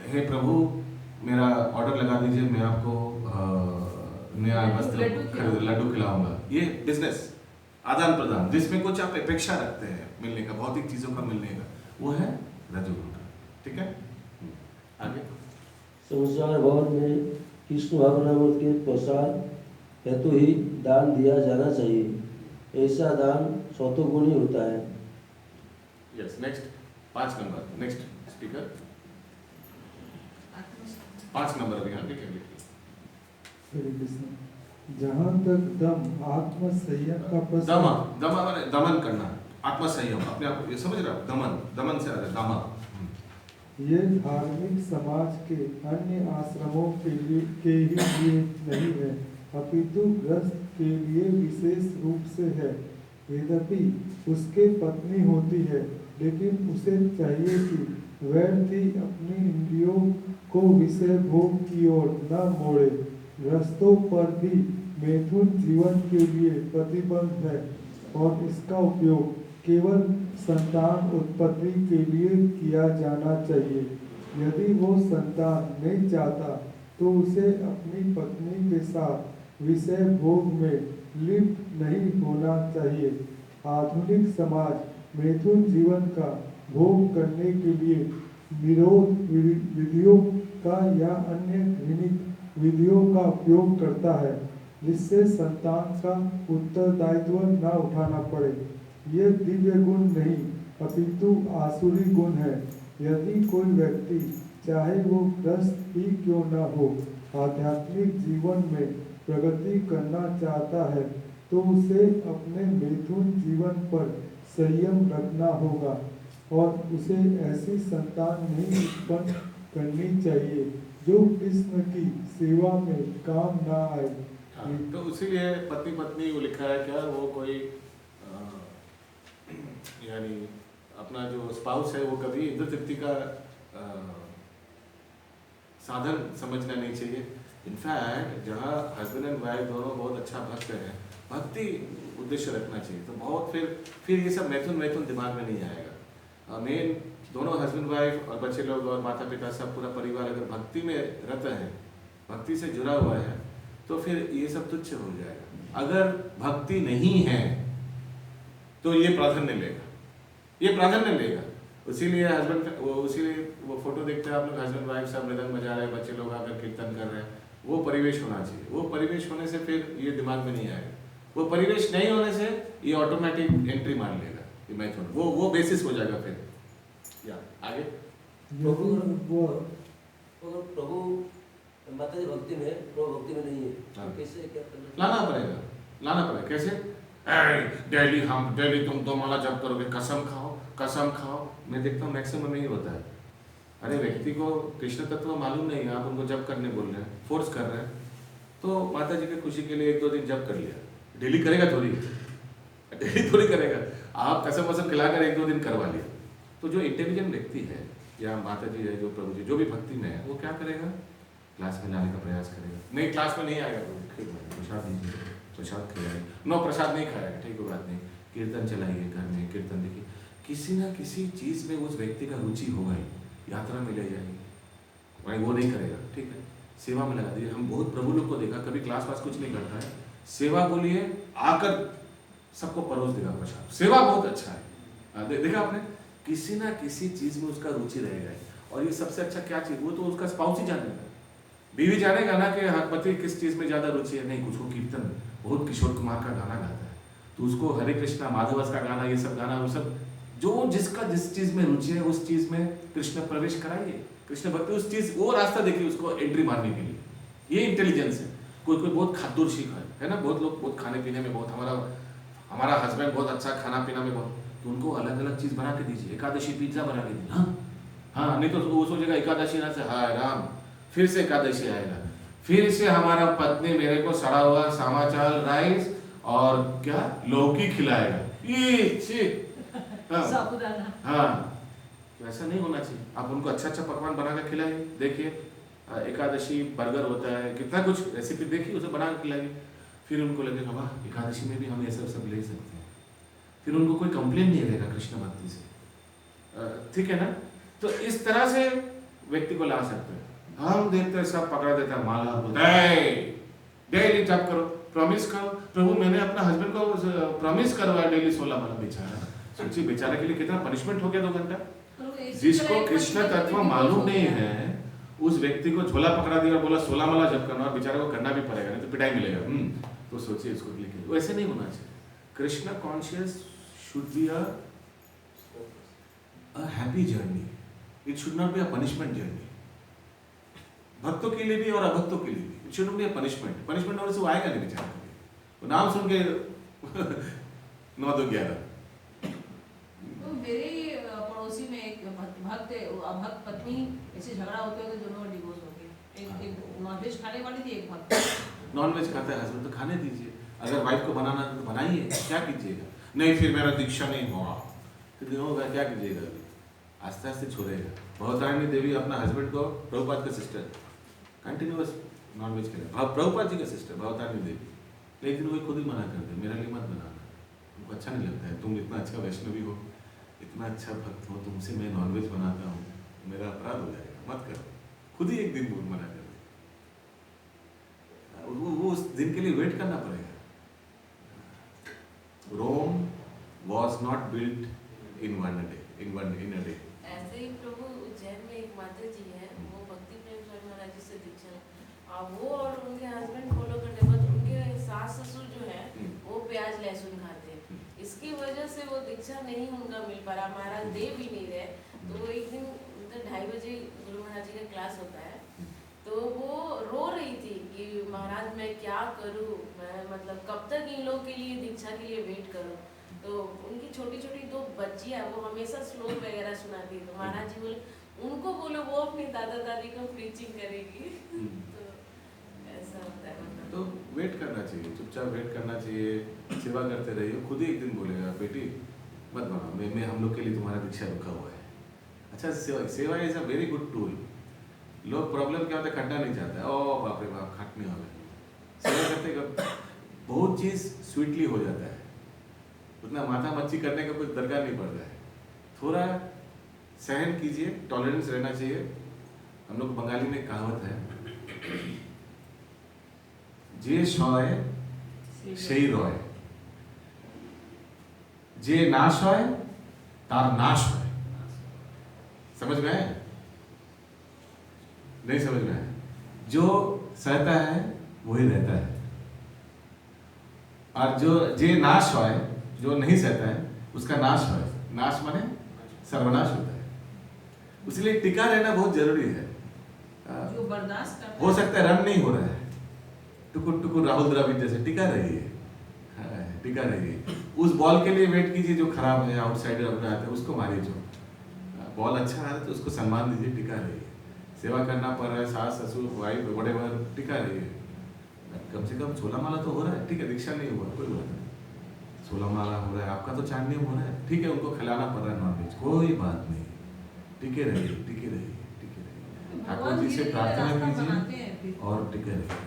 हे प्रभु मेरा ऑर्डर लगा दीजिए, मैं आपको नया वस्त्र खरीद लड्डू खिलाऊंगा। ये बिजनेस आदान प्रदान, जिसमें कुछ आप अपेक्षा रखते हैं मिलने का, भौतिक चीजों का मिलने का, वो है रजोगुण का, ठीक है। आगे। संसार भर में कृष्ण भावनामृत के प्रसार हेतु ही दान दिया जाना चाहिए। ऐसा दान सत्वगुणी होता है। Yes, next 5 number, next speaker 5 number अभी आगे क्या लिखिए। हरे कृष्ण। जहाँ तक दम आत्मसंयम का प्रश्न, दमन करना, आत्मसंयम, अपने आप ये समझ रहे हो, दमन से आ रहा है, दमा। ये धार्मिक समाज के अन्य आश्रमों के ही लिए नहीं है, अपितु गृहस्थ के लिए विशेष रूप से है। यद्यपि उसके पत्नी होती है, लेकिन उसे चाहिए कि व्यर्थ ही अपनी इंद्रियों को विषय भोग की ओर न मोड़े। गृहस्थों पर भी मैथुन जीवन के लिए प्रतिबंध है और इसका उपयोग केवल संतान उत्पत्ति के लिए किया जाना चाहिए। यदि वो संतान नहीं चाहता तो उसे अपनी पत्नी के साथ विषय भोग में लिप्त नहीं होना चाहिए। आधुनिक समाज मैथुन जीवन का भोग करने के लिए निरोध विधियों का या अन्य घृणित विधियों का उपयोग करता है, जिससे संतान का उत्तरदायित्व न उठाना पड़े। ये दिव्य गुण नहीं, अपितु आसुरी गुण है। यदि कोई व्यक्ति चाहे वो ग्रस्त ही क्यों न हो, आध्यात्मिक जीवन में प्रगति करना चाहता है, तो उसे अपने मैथुन जीवन पर संयम रखना होगा और उसे ऐसी संतान नहीं उत्पन्न करनी चाहिए जो कृष्ण की सेवा में काम ना आए। तो इसीलिए पति पत्नी को लिखा है क्या, वो कोई यानी अपना जो स्पाउस है वो कभी इंद्र तृप्ति का साधन समझना नहीं चाहिए। इनफैक्ट जहाँ हस्बैंड एंड वाइफ दोनों बहुत अच्छा भक्त हैं, भक्ति उद्देश्य रखना चाहिए, तो बहुत फिर ये सब मैथुन दिमाग में नहीं आएगा। मेन दोनों हस्बैंड वाइफ और बच्चे लोग और माता पिता सब पूरा परिवार अगर भक्ति में रत है, भक्ति से जुड़ा हुआ है, तो फिर ये सब तुच्छ हो जाएगा। अगर भक्ति नहीं है तो ये प्राधान्य लेगा, इसीलिए वो फोटो देखते हैं आप लोग, हस्बैंड वाइफ सब मृदंग बजा रहे हैं, बच्चे लोग आकर कीर्तन कर रहे हैं, वो परिवेश होना चाहिए। वो परिवेश होने से फिर ये दिमाग में नहीं आएगा। वो परिवेश नहीं होने से ये ऑटोमेटिक एंट्री मान लेगा, ये मैथुन वो बेसिस हो जाएगा। फिर या आगे प्रभु माता जी भक्ति में, प्रभु भक्ति में नहीं है, हाँ। कैसे क्या करना? लाना पड़ेगा। कैसे? डेली तुम 2 माला जप करोगे, कसम खाओ। मैं देखता हूँ मैक्सिमम यही होता है। अरे व्यक्ति को कृष्ण तत्व मालूम नहीं है, आप उनको जप करने बोल रहे हैं, फोर्स कर रहे हैं, तो माता जी की खुशी के लिए 1-2 दिन जप कर लिया। डेली करेगा थोड़ी करेगा। आप कसम वसम खिलाकर 1-2 दिन करवा लिया। तो जो इंटेलिजेंट व्यक्ति है या माता जी है, जो प्रभु जी जो भी भक्ति में है, वो क्या करेगा? क्लास में लाने का प्रयास करेगा। नहीं, क्लास में नहीं आएगा, ठीक है प्रसाद दीजिए, प्रसाद खिलाइए। नो, प्रसाद नहीं खाएगा, ठीक है बात नहीं। कीर्तन चलाइए, घर में कीर्तन देखिए, किसी ना किसी चीज में उस व्यक्ति का रुचि होगा ही। यात्रा में ले जाएंगे, भाई वो नहीं करेगा, ठीक है। सेवा में लगा दीजिए। हम बहुत प्रभु लोग को देखा, कभी क्लास वास कुछ नहीं करता है, सेवा बोलिए आकर सबको परोस देगा प्रसाद। सेवा बहुत अच्छा है। देखा आपने, किसी ना किसी चीज में उसका रुचि रहेगा। और ये सबसे अच्छा क्या चीज, वो तो उसका स्पाउस ही जानेगा। बीवी जानेगा ना कि पति किस चीज में ज्यादा रुचि है। नहीं, कुछ को कीर्तन, बहुत किशोर कुमार का गाना गाता है, तो उसको हरे कृष्णा माधवस का गाना, ये सब गाना, वो सब जो जिसका जिस चीज में रुचि है उस चीज में कृष्ण प्रवेश कराइए, कृष्ण भक्ति, उस चीज वो रास्ता देखिए उसको एंट्री मारने के लिए। ये इंटेलिजेंस है। कोई बहुत खातुर सीखा है ना, बहुत लोग बहुत खाने पीने में बहुत, हमारा हस्बैंड बहुत अच्छा खाना पीना में बहुत, तो उनको अलग अलग चीज बना के दीजिए। एकादशी पिज्जा बना के दीजिए। हाँ, नहीं तो वो सोचेगा एकादशी ना से हाय राम, फिर से एकादशी आएगा, फिर से हमारा पत्नी मेरे को सड़ा हुआ समाचार राइस और क्या लौकी खिलाएगा। ये साबुदाना। हाँ, तो ऐसा नहीं होना चाहिए। आप उनको अच्छा पकवान बना के खिलाइए। देखिए एकादशी बर्गर होता है, कितना कुछ रेसिपी देखिए, उसे बना के खिलाइए। फिर उनको लगेगा वाह, एकादशी में भी हम ये सब ले सकते हैं। फिर उनको कोई कंप्लेन नहीं रहेगा कृष्ण भक्ति से, ठीक है ना। तो इस तरह से व्यक्ति को ला सकते हैं। हम देखते हैं सब पकड़ा देता है माला, डेली जप करो, प्रॉमिस करो। प्रभु मैंने अपना हस्बैंड को प्रॉमिस करवाया डेली 16 माला। बेचारा, सोचिए बेचारे के लिए कितना पनिशमेंट हो गया 2 घंटा। जिसको कृष्ण तत्व मालूम नहीं है, उस व्यक्ति को झोला पकड़ा दिया और बोला 16 माला जप करना, और बेचारे को करना भी पड़ेगा, नहीं तो पिटाई मिलेगा। तो सोचिए इसको लिखे, वैसे नहीं होना चाहिए। Krishna conscious should be a happy journey, it should not be a punishment journey. भक्तों के लिए भी और अभक्तों के लिए भी, it should not be a punishment. Punishment होने से वो आएगा नहीं बेचारा कभी, नाम सुन के 9 2 11। तो मेरे पड़ोसी में एक भक्त पत्नी ऐसे झगड़ा होते होते दोनों का डिवोर्स हो गया। एक नॉनवेज खाने वाली थी, एक भक्त। नॉनवेज खाता है हस्बैंड तो खाने दीजिए, अगर वाइफ को बनाना है तो बनाइए, क्या कीजिएगा? नहीं फिर मेरा दीक्षा नहीं हुआ, फिर होगा क्या कीजिएगा? आस्ते आस्ते छोड़ेगा। भवतारिणी देवी अपना हस्बैंड को, प्रभुपाद का सिस्टर, कंटिन्यूअस नॉनवेज के लिए, प्रभुपाद जी का सिस्टर भवतारिणी देवी, लेकिन वो खुद ही मना कर दे, मेरा लिए मत बनाना, तुमको अच्छा नहीं लगता है, तुम इतना अच्छा वैष्णवी हो, इतना अच्छा भक्त हो, तुमसे मैं नॉनवेज बनाता हूँ, मेरा अपराध हो जाएगा, मत करो। खुद ही एक दिन बोल मना कर दे। वो उस दिन के लिए वेट करना पड़ेगा। Rome was not built in one day, in a day. ऐसे ही प्रभु उज्जैन में एक माता जी है, वो भक्ति प्रेम स्वामी महाराज जी से दीक्षा, वो और उनके हस्बैंड फॉलो करने बाद उनके सास ससुर जो है वो प्याज लहसुन खाते हैं, इसकी वजह से वो दीक्षा नहीं उनका मिल पा रहा, महाराज दे भी नहीं रहे। तो वो एक दिन 2:30 बजे गुरु महाराज जी का क्लास होता है, तो वो रो रही थी कि महाराज मैं क्या करूँ, मैं मतलब कब तक इन लोग के लिए दीक्षा के लिए वेट करूँ। तो उनकी छोटी छोटी 2 बच्चियाँ वो हमेशा श्लोक वगैरह सुनाती, तो महाराज जी बोले उनको बोलो वो अपनी दादा दादी को प्रीचिंग करेगी। तो ऐसा होता है। तो वेट करना चाहिए, चुपचाप वेट करना चाहिए, सेवा करते रहिए, खुद ही एक दिन बोलेगा बेटी मत बनाओ, मैं हम लोग के लिए तुम्हारा दीक्षा रुका हुआ है। अच्छा, सेवा is a very good tool. लोग प्रॉब्लम क्या होता है, खट्टा नहीं चाहता है, ओ बाप रे बाप खटने वाला, सेवा करते कब बहुत चीज़ स्वीटली हो जाता है, उतना माथा मच्छी करने का कोई दरकार नहीं पड़ता है। थोड़ा सहन कीजिए, टॉलरेंस रहना चाहिए। हम लोग बंगाली में कहावत है, जे सय সেই রয়, जे नाश হয় तार नाश হয়। समझ में आए? नहीं समझ में आए? जो सहता है वही रहता है, और जो जे नाश है, जो नहीं सहता है उसका नाश है। नाश माने सर्वनाश होता है, इसलिए टिका रहना बहुत जरूरी है। जो बर्दाश्त करता हो सकता है रन नहीं हो रहा है, टुकुर टुकुर राहुल द्रविड़ जैसे टिका रहिए, टिका रहिए। उस बॉल के लिए वेट कीजिए जो खराब है, आउटसाइडर अपना आता है उसको मारिए, जो बॉल अच्छा आ रहा है तो उसको सम्मान दीजिए, टिका रहिए। सेवा करना पड़ रहा है, सास ससुर वाइफ व्हाटएवर, टिका रहिए। कम से कम 16 माला तो हो रहा है, ठीक है, दीक्षा नहीं हुआ कोई बात नहीं, 16 माला हो रहा है, आपका तो चांदनी हो रहा है, ठीक है, उनको खिलाना पड़ रहा है नॉनवेज, कोई बात नहीं, टिके रहिए, टिके रहिए, टिके रहिए। ठाकुर जी से प्रार्थना कीजिए और टिके रहिए,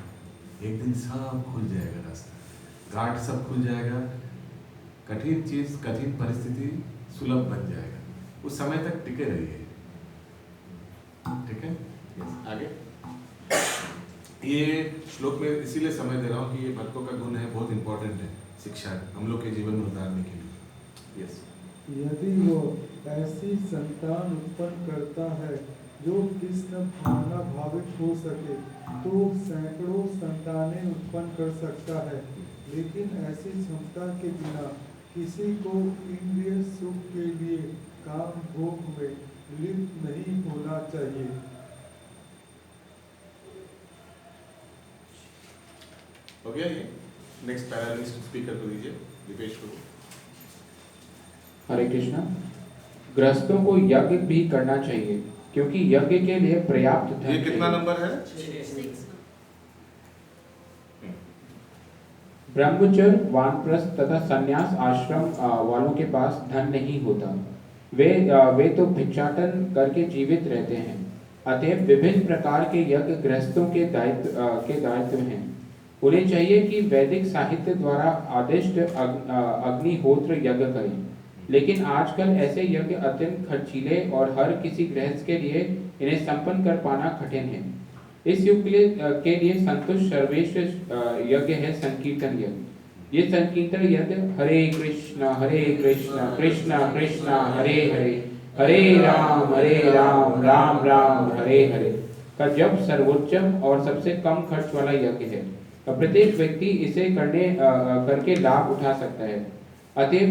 एक दिन सब खुल जाएगा रास्ता, घाट सब खुल जाएगा, कठिन चीज, कठिन परिस्थिति सुलभ बन जाएगा, उस समय तक टिके रहिए। ठीक है, आगे ये श्लोक में इसीलिए समय दे रहा हूँ कि ये भक्तों का गुण है, बहुत इंपॉर्टेंट है, शिक्षा हम लोग के जीवन में उतारने के लिए। यस, यदि वो ऐसी संतान उत्पन्न करता है जो कृष्ण भावना भावित हो सके तो सैकड़ों संतानें उत्पन्न कर सकता है, लेकिन ऐसी क्षमता के बिना किसी को इंद्रिय सुख के लिए काम भोग में लिप्त नहीं होना चाहिए। हो गया ये? नेक्स्ट पैरालिस्ट स्पीकर को दीजिए, दीपेश को। हरे कृष्णा। गृहस्थों को यज्ञ भी करना चाहिए क्योंकि यज्ञ के लिए पर्याप्त धन ये कितना चाहिए। नंबर है? 6। ब्रह्मचर्य, वानप्रस्थ तथा संन्यास आश्रम वालों के पास धन नहीं होता, वे तो भिक्षाटन करके जीवित रहते हैं। अतएव विभिन्न प्रकार के यज्ञ गृहस्थों के दायित्व हैं। उन्हें चाहिए कि वैदिक साहित्य द्वारा आदिष्ट अग्निहोत्र यज्ञ करें, लेकिन आजकल ऐसे यज्ञ अत्यंत खर्चीले और हर किसी गृहस्थ के लिए इन्हें संपन्न कर पाना कठिन है। इस युग के लिए संतुष्ट सर्वेश्ठ यज्ञ है संकीर्तन यज्ञ। ये संकीर्तन यज्ञ हरे कृष्णा कृष्णा कृष्णा हरे हरे, हरे राम राम राम हरे हरे का जब सर्वोच्चम और सबसे कम खर्च वाला यज्ञ है। प्रत्येक व्यक्ति इसे करके लाभ उठा सकता है। अतएव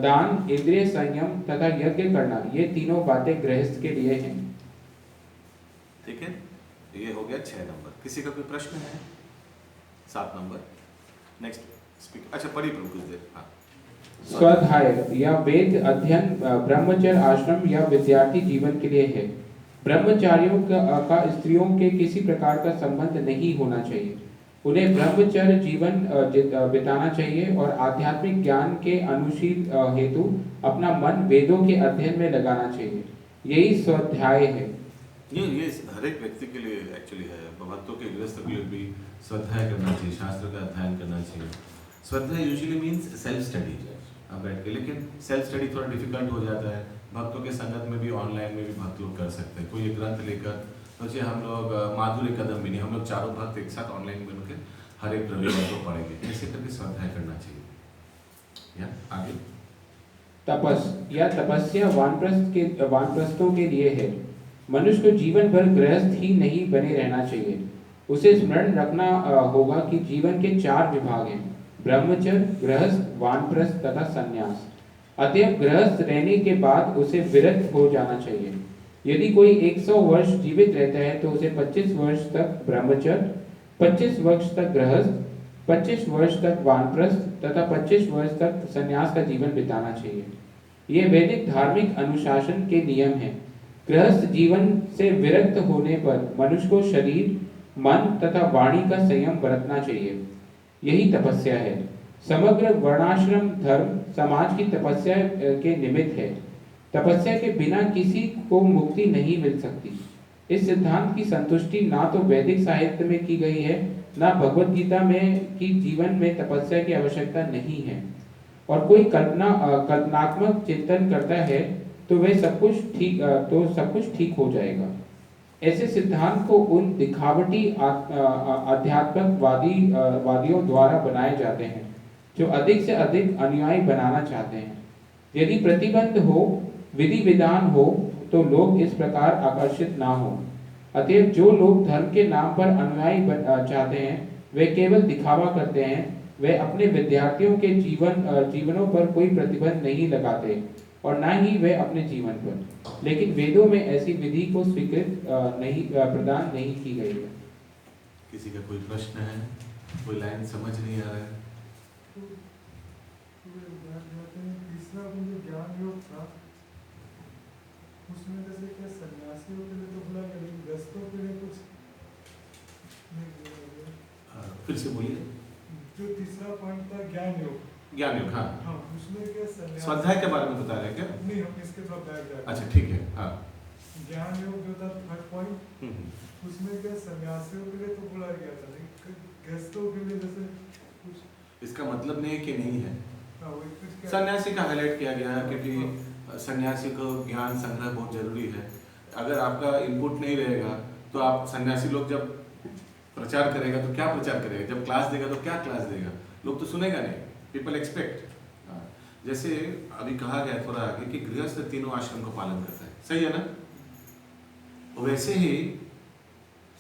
दान, इंद्रिय संयम तथा यज्ञ करना, ये तीनों बातें गृहस्थ के लिए हैं। ठीक है, ये हो गया 6 नंबर। किसी का कोई प्रश्न है? 7 नंबर। Next speaker. अच्छा, पढ़िए प्रभु कुछ देर। हाँ, स्वाध्याय या वेद अध्ययन ब्रह्मचर्य आश्रम या विद्यार्थी जीवन के लिए है। ब्रह्मचारियों का स्त्रियों के किसी प्रकार का संबंध नहीं होना चाहिए। उन्हें ब्रह्मचर्य जीवन बिताना चाहिए और आध्यात्मिक ज्ञान के अनुशील हेतु अपना मन वेदों के अध्ययन में लगाना चाहिए। यही स्वाध्याय है। ये हर एक व्यक्ति के लिए एक्चुअली है। भक्तों के गृहस्थ के लिए भी स्वाध्याय करना चाहिए, शास्त्र का अध्ययन करना चाहिए। स्वाध्याय यूजुअली मीन्स सेल्फ स्टडी अब बैठ के, लेकिन सेल्फ स्टडी थोड़ा डिफिकल्ट हो जाता है। भक्तों के संगत में भी, ऑनलाइन में भी भक्त लोग कर सकते हैं। कोई एक ग्रंथ लेकर, सोचिए हम लोग माधुर्य कदम भी नहीं, हम लोग चारों भक्त एक साथ ऑनलाइन मिलकर हर एक रविवार को पढ़ेंगे। ऐसे करके स्वाध्याय करना चाहिए। या आगे तपस्या वानप्रस्थों के लिए है। मनुष्य को जीवन भर गृहस्थ ही नहीं बने रहना चाहिए। उसे स्मरण रखना होगा कि जीवन के 4 विभाग हैं: ब्रह्मचर्य, गृहस्थ, वानप्रस्थ तथा संन्यास। अतएव गृहस्थ रहने के बाद उसे विरक्त हो जाना चाहिए। यदि कोई 100 वर्ष जीवित रहता है तो उसे 25 वर्ष तक ब्रह्मचर्य, 25 वर्ष तक गृहस्थ, 25 वर्ष तक वानप्रस्थ तथा 25 वर्ष तक संन्यास का जीवन बिताना चाहिए। ये वैदिक धार्मिक अनुशासन के नियम हैं। गृहस्थ जीवन से विरक्त होने पर मनुष्य को शरीर, मन तथा वाणी का संयम बरतना चाहिए। यही तपस्या है। समग्र वर्णाश्रम धर्म समाज की तपस्या के निमित्त है। तपस्या के बिना किसी को मुक्ति नहीं मिल सकती। इस सिद्धांत की संतुष्टि ना तो वैदिक साहित्य में की गई है, ना भगवत गीता में कि जीवन में तपस्या की आवश्यकता नहीं है। और कोई कल्पनात्मक चिंतन करता है तो सब कुछ ठीक हो जाएगा। ऐसे सिद्धांत को उन दिखावटी अध्यात्मक वादियों द्वारा बनाए जाते हैं जो अधिक से अधिक अनुयायी बनाना चाहते हैं। यदि प्रतिबंध हो, विधि विधान हो तो लोग इस प्रकार आकर्षित ना हो। अतएव जो लोग धर्म के नाम पर अनुयायी चाहते हैं वे केवल दिखावा करते हैं। वे अपने विद्यार्थियों के जीवनों पर कोई प्रतिबंध नहीं लगाते और ना ही वे अपने जीवन पर। लेकिन वेदों में ऐसी विधि को स्वीकृत प्रदान नहीं की गई है। किसी का कोई प्रश्न है? कोई लाइन समझ नहीं आ रहा है? तीसरा जो ज्ञान योग था उसमें जैसे क्या सन्यासियों के लिए तो बोला गया, लेकिन गृहस्थों के लिए कुछ फिर से बोलिए। जो तीसरा पॉइंट था ज्ञान योग। ज्ञान योग, हाँ हाँ, उसमें क्या स्वाध्याय के बारे में बता रहे हैं क्या? नहीं, हम इसके थोड़ा बैक जाते हैं। अच्छा ठीक है। हाँ, ज्ञान योग जो था थर्ड पॉइंट, उसमें क्या सन्यासियों के लिए तो बोला गया था, लेकिन गृहस्थों के लिए जैसे कुछ इसका मतलब नहीं है कि नहीं है। हाँ, सन्यासी का हाईलाइट किया गया है क्योंकि सन्यासी को ज्ञान संग्रह बहुत जरूरी है। अगर आपका इनपुट नहीं रहेगा तो आप सन्यासी लोग जब प्रचार करेगा तो क्या प्रचार करेगा, जब क्लास देगा तो क्या क्लास देगा, लोग तो सुनेगा नहीं। People expect. जैसे अभी कहा गया थोड़ा आगे कि गृहस्थ तीनों आश्रम को पालन करता है, सही है ना? वैसे ही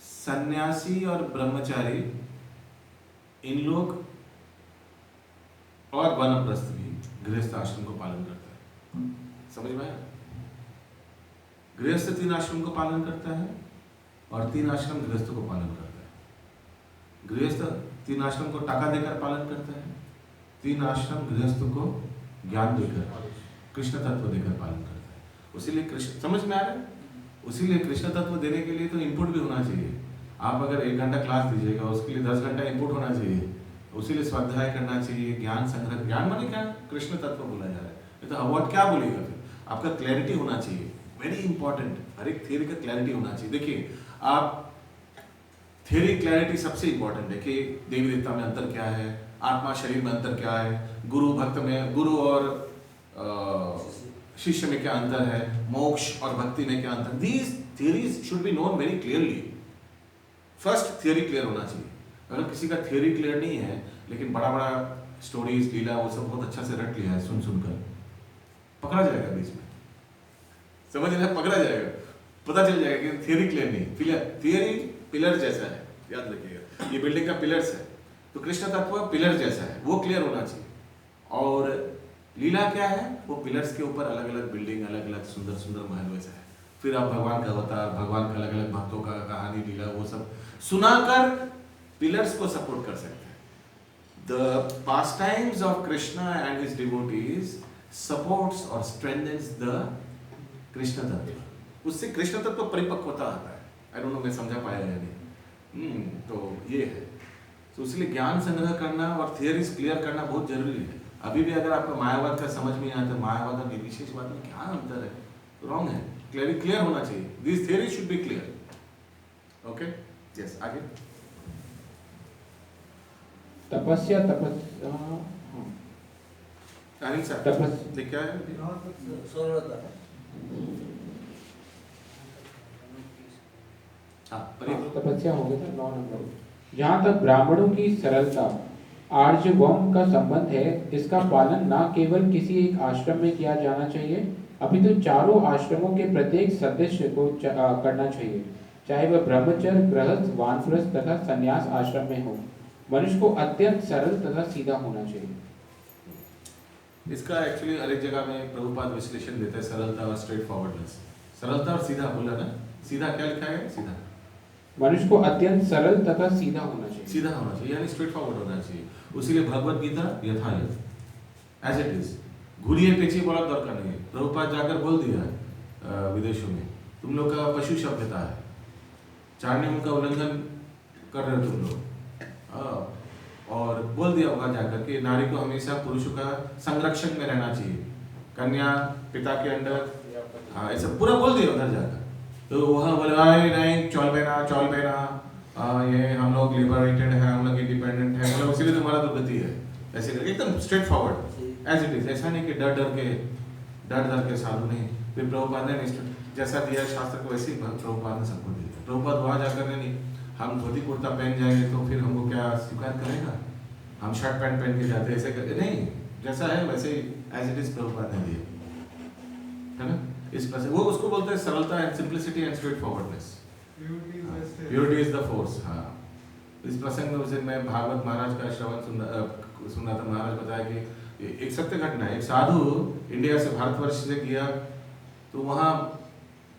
सन्यासी और ब्रह्मचारी इन लोग और वानप्रस्थ भी गृहस्थ आश्रम को पालन करता है। समझ में आया? गृहस्थ 3 आश्रम को पालन करता है और 3 आश्रम गृहस्थ को पालन करता है। गृहस्थ 3 आश्रम को टाका देकर पालन करता है, 3 आश्रम गृहस्थ को ज्ञान देकर, कृष्ण तत्व देकर पालन करता है। उसीलिए कृष्ण, समझ में आ रहा है? उसीलिए कृष्ण तत्व देने के लिए तो इनपुट भी होना चाहिए। आप अगर 1 घंटा क्लास दीजिएगा उसके लिए 10 घंटा इनपुट होना चाहिए। उसीलिए स्वाध्याय करना चाहिए, ज्ञान संग्रह। ज्ञान माने क्या? कृष्ण तत्व बोला जा रहा है। तो अवार्ड क्या बोलेगा फिर? आपका क्लैरिटी होना चाहिए, वेरी इंपॉर्टेंट। हर एक थियरी का क्लैरिटी होना चाहिए। देखिए, आप थियरी क्लैरिटी सबसे इंपॉर्टेंट है कि देवी देवता में अंतर क्या है, आत्मा शरीर में अंतर क्या है, गुरु भक्त में, गुरु और शिष्य में क्या अंतर है, मोक्ष और भक्ति में क्या अंतर। These theories should be known very clearly. First theory clear होना चाहिए। अगर किसी का थियरी क्लियर नहीं है लेकिन बड़ा बड़ा स्टोरीज, लीला, वो सब बहुत अच्छा से रट लिया है, सुनकर पकड़ा जाएगा बीच में। समझ रहे हैं? पकड़ा जाएगा, पता चल जाएगा कि थियरी क्लियर नहीं। थियरी पिलर जैसा है, याद रखिएगा। ये बिल्डिंग का पिलर्स है, तो कृष्ण तत्व पिलर जैसा है, वो क्लियर होना चाहिए। और लीला क्या है? वो पिलर्स के ऊपर अलग अलग बिल्डिंग, अलग अलग सुंदर सुंदर महल वैसा है। फिर आप भगवान का अवतार, भगवान का अलग अलग भक्तों का कहानी, लीला, वो सब सुनाकर पिलर्स को सपोर्ट कर सकते हैं। The pastimes of Krishna and his devotees supports or strengthens the Krishna तत्व, उससे कृष्ण तत्व परिपक्वता आता है। आई डोंट नो मैं समझा पाया या नहीं। तो ये है, तो इसलिए ज्ञान संग्रह करना और थियरीज क्लियर करना बहुत जरूरी है। अभी भी अगर आपको मायावाद का समझ में आता है, मायावाद और निर्विशेषवाद में क्या अंतर है, रॉन्ग है, क्लियर होना चाहिए। This theory should be clear. Okay, yes, आगे। तपस्या अहिंसा तपस्या क्या है? सरलता। तपस्या हो गया था 9 नंबर। जहाँ तक ब्राह्मणों की सरलता आर्जवम का संबंध है, इसका पालन न केवल किसी एक आश्रम में किया जाना चाहिए, अपितु चारों आश्रमों के प्रत्येक सदस्य को करना चाहिए, चाहे वह ब्रह्मचर्य, गृहस्थ, वानप्रस्थ तथा संन्यास आश्रम में हो। मनुष्य को अत्यंत सरल तथा सीधा होना चाहिए। इसका एक्चुअली हर एक जगह में प्रभुपाद विश्लेषण देते हैं, सरलता और स्ट्रेट फॉरवर्डनेस। सरलता और सीधा बोला ना, सीधा क्या लिखा है? सीधा। मनुष्य को अत्यंत सरल तथा सीधा होना चाहिए। सीधा होना चाहिए यानी स्ट्रेट फॉरवर्ड होना चाहिए। उसीलिए भगवत गीता यथायथ एज इट इज, घुरिए पेचिए बड़ा दरकार नहीं है। प्रभुपाद जाकर बोल दिया विदेशों में, तुम लोग का पशु सभ्यता है, 4 नियम का उल्लंघन कर रहे हो तुम लोग। और बोल दिया होगा जाकर कि नारी को हमेशा पुरुषों का संरक्षण में रहना चाहिए, कन्या पिता के अंडर, हाँ ऐसा पूरा बोल दिया उधर जाकर। तो वहाँ बोला नहीं चौल बहना ये हम लोग लिबरेटेड है, हम लोग इंडिपेंडेंट है, मतलब इसीलिए तुम्हारा दुर्गति है, ऐसे करके एकदम straightforward as it is. ऐसा नहीं कि डर डर के साधु नहीं। फिर प्रभुपाद ने जैसा दिया शास्त्र को वैसे ही प्रभुपाद ने सबको दिया। प्रभुपाद वहाँ जाकर नहीं हम धोती कुर्ता पहन जाएंगे तो फिर हमको क्या स्वीकार करेगा, हम शर्ट पैंट पहन के जाते ऐसे करके नहीं, जैसा है वैसे ही एज इट इज प्रभुपाद ने दिया है ना। इस पर वो उसको बोलते हैं सरलता and simplicity and straight forwardness. Purity is the force. हाँ, इस प्रसंग में उसे मैं भागवत महाराज का श्रवण सुना था। महाराज बताया कि एक सत्य घटना है, एक साधु इंडिया से भारतवर्ष से गया तो वहाँ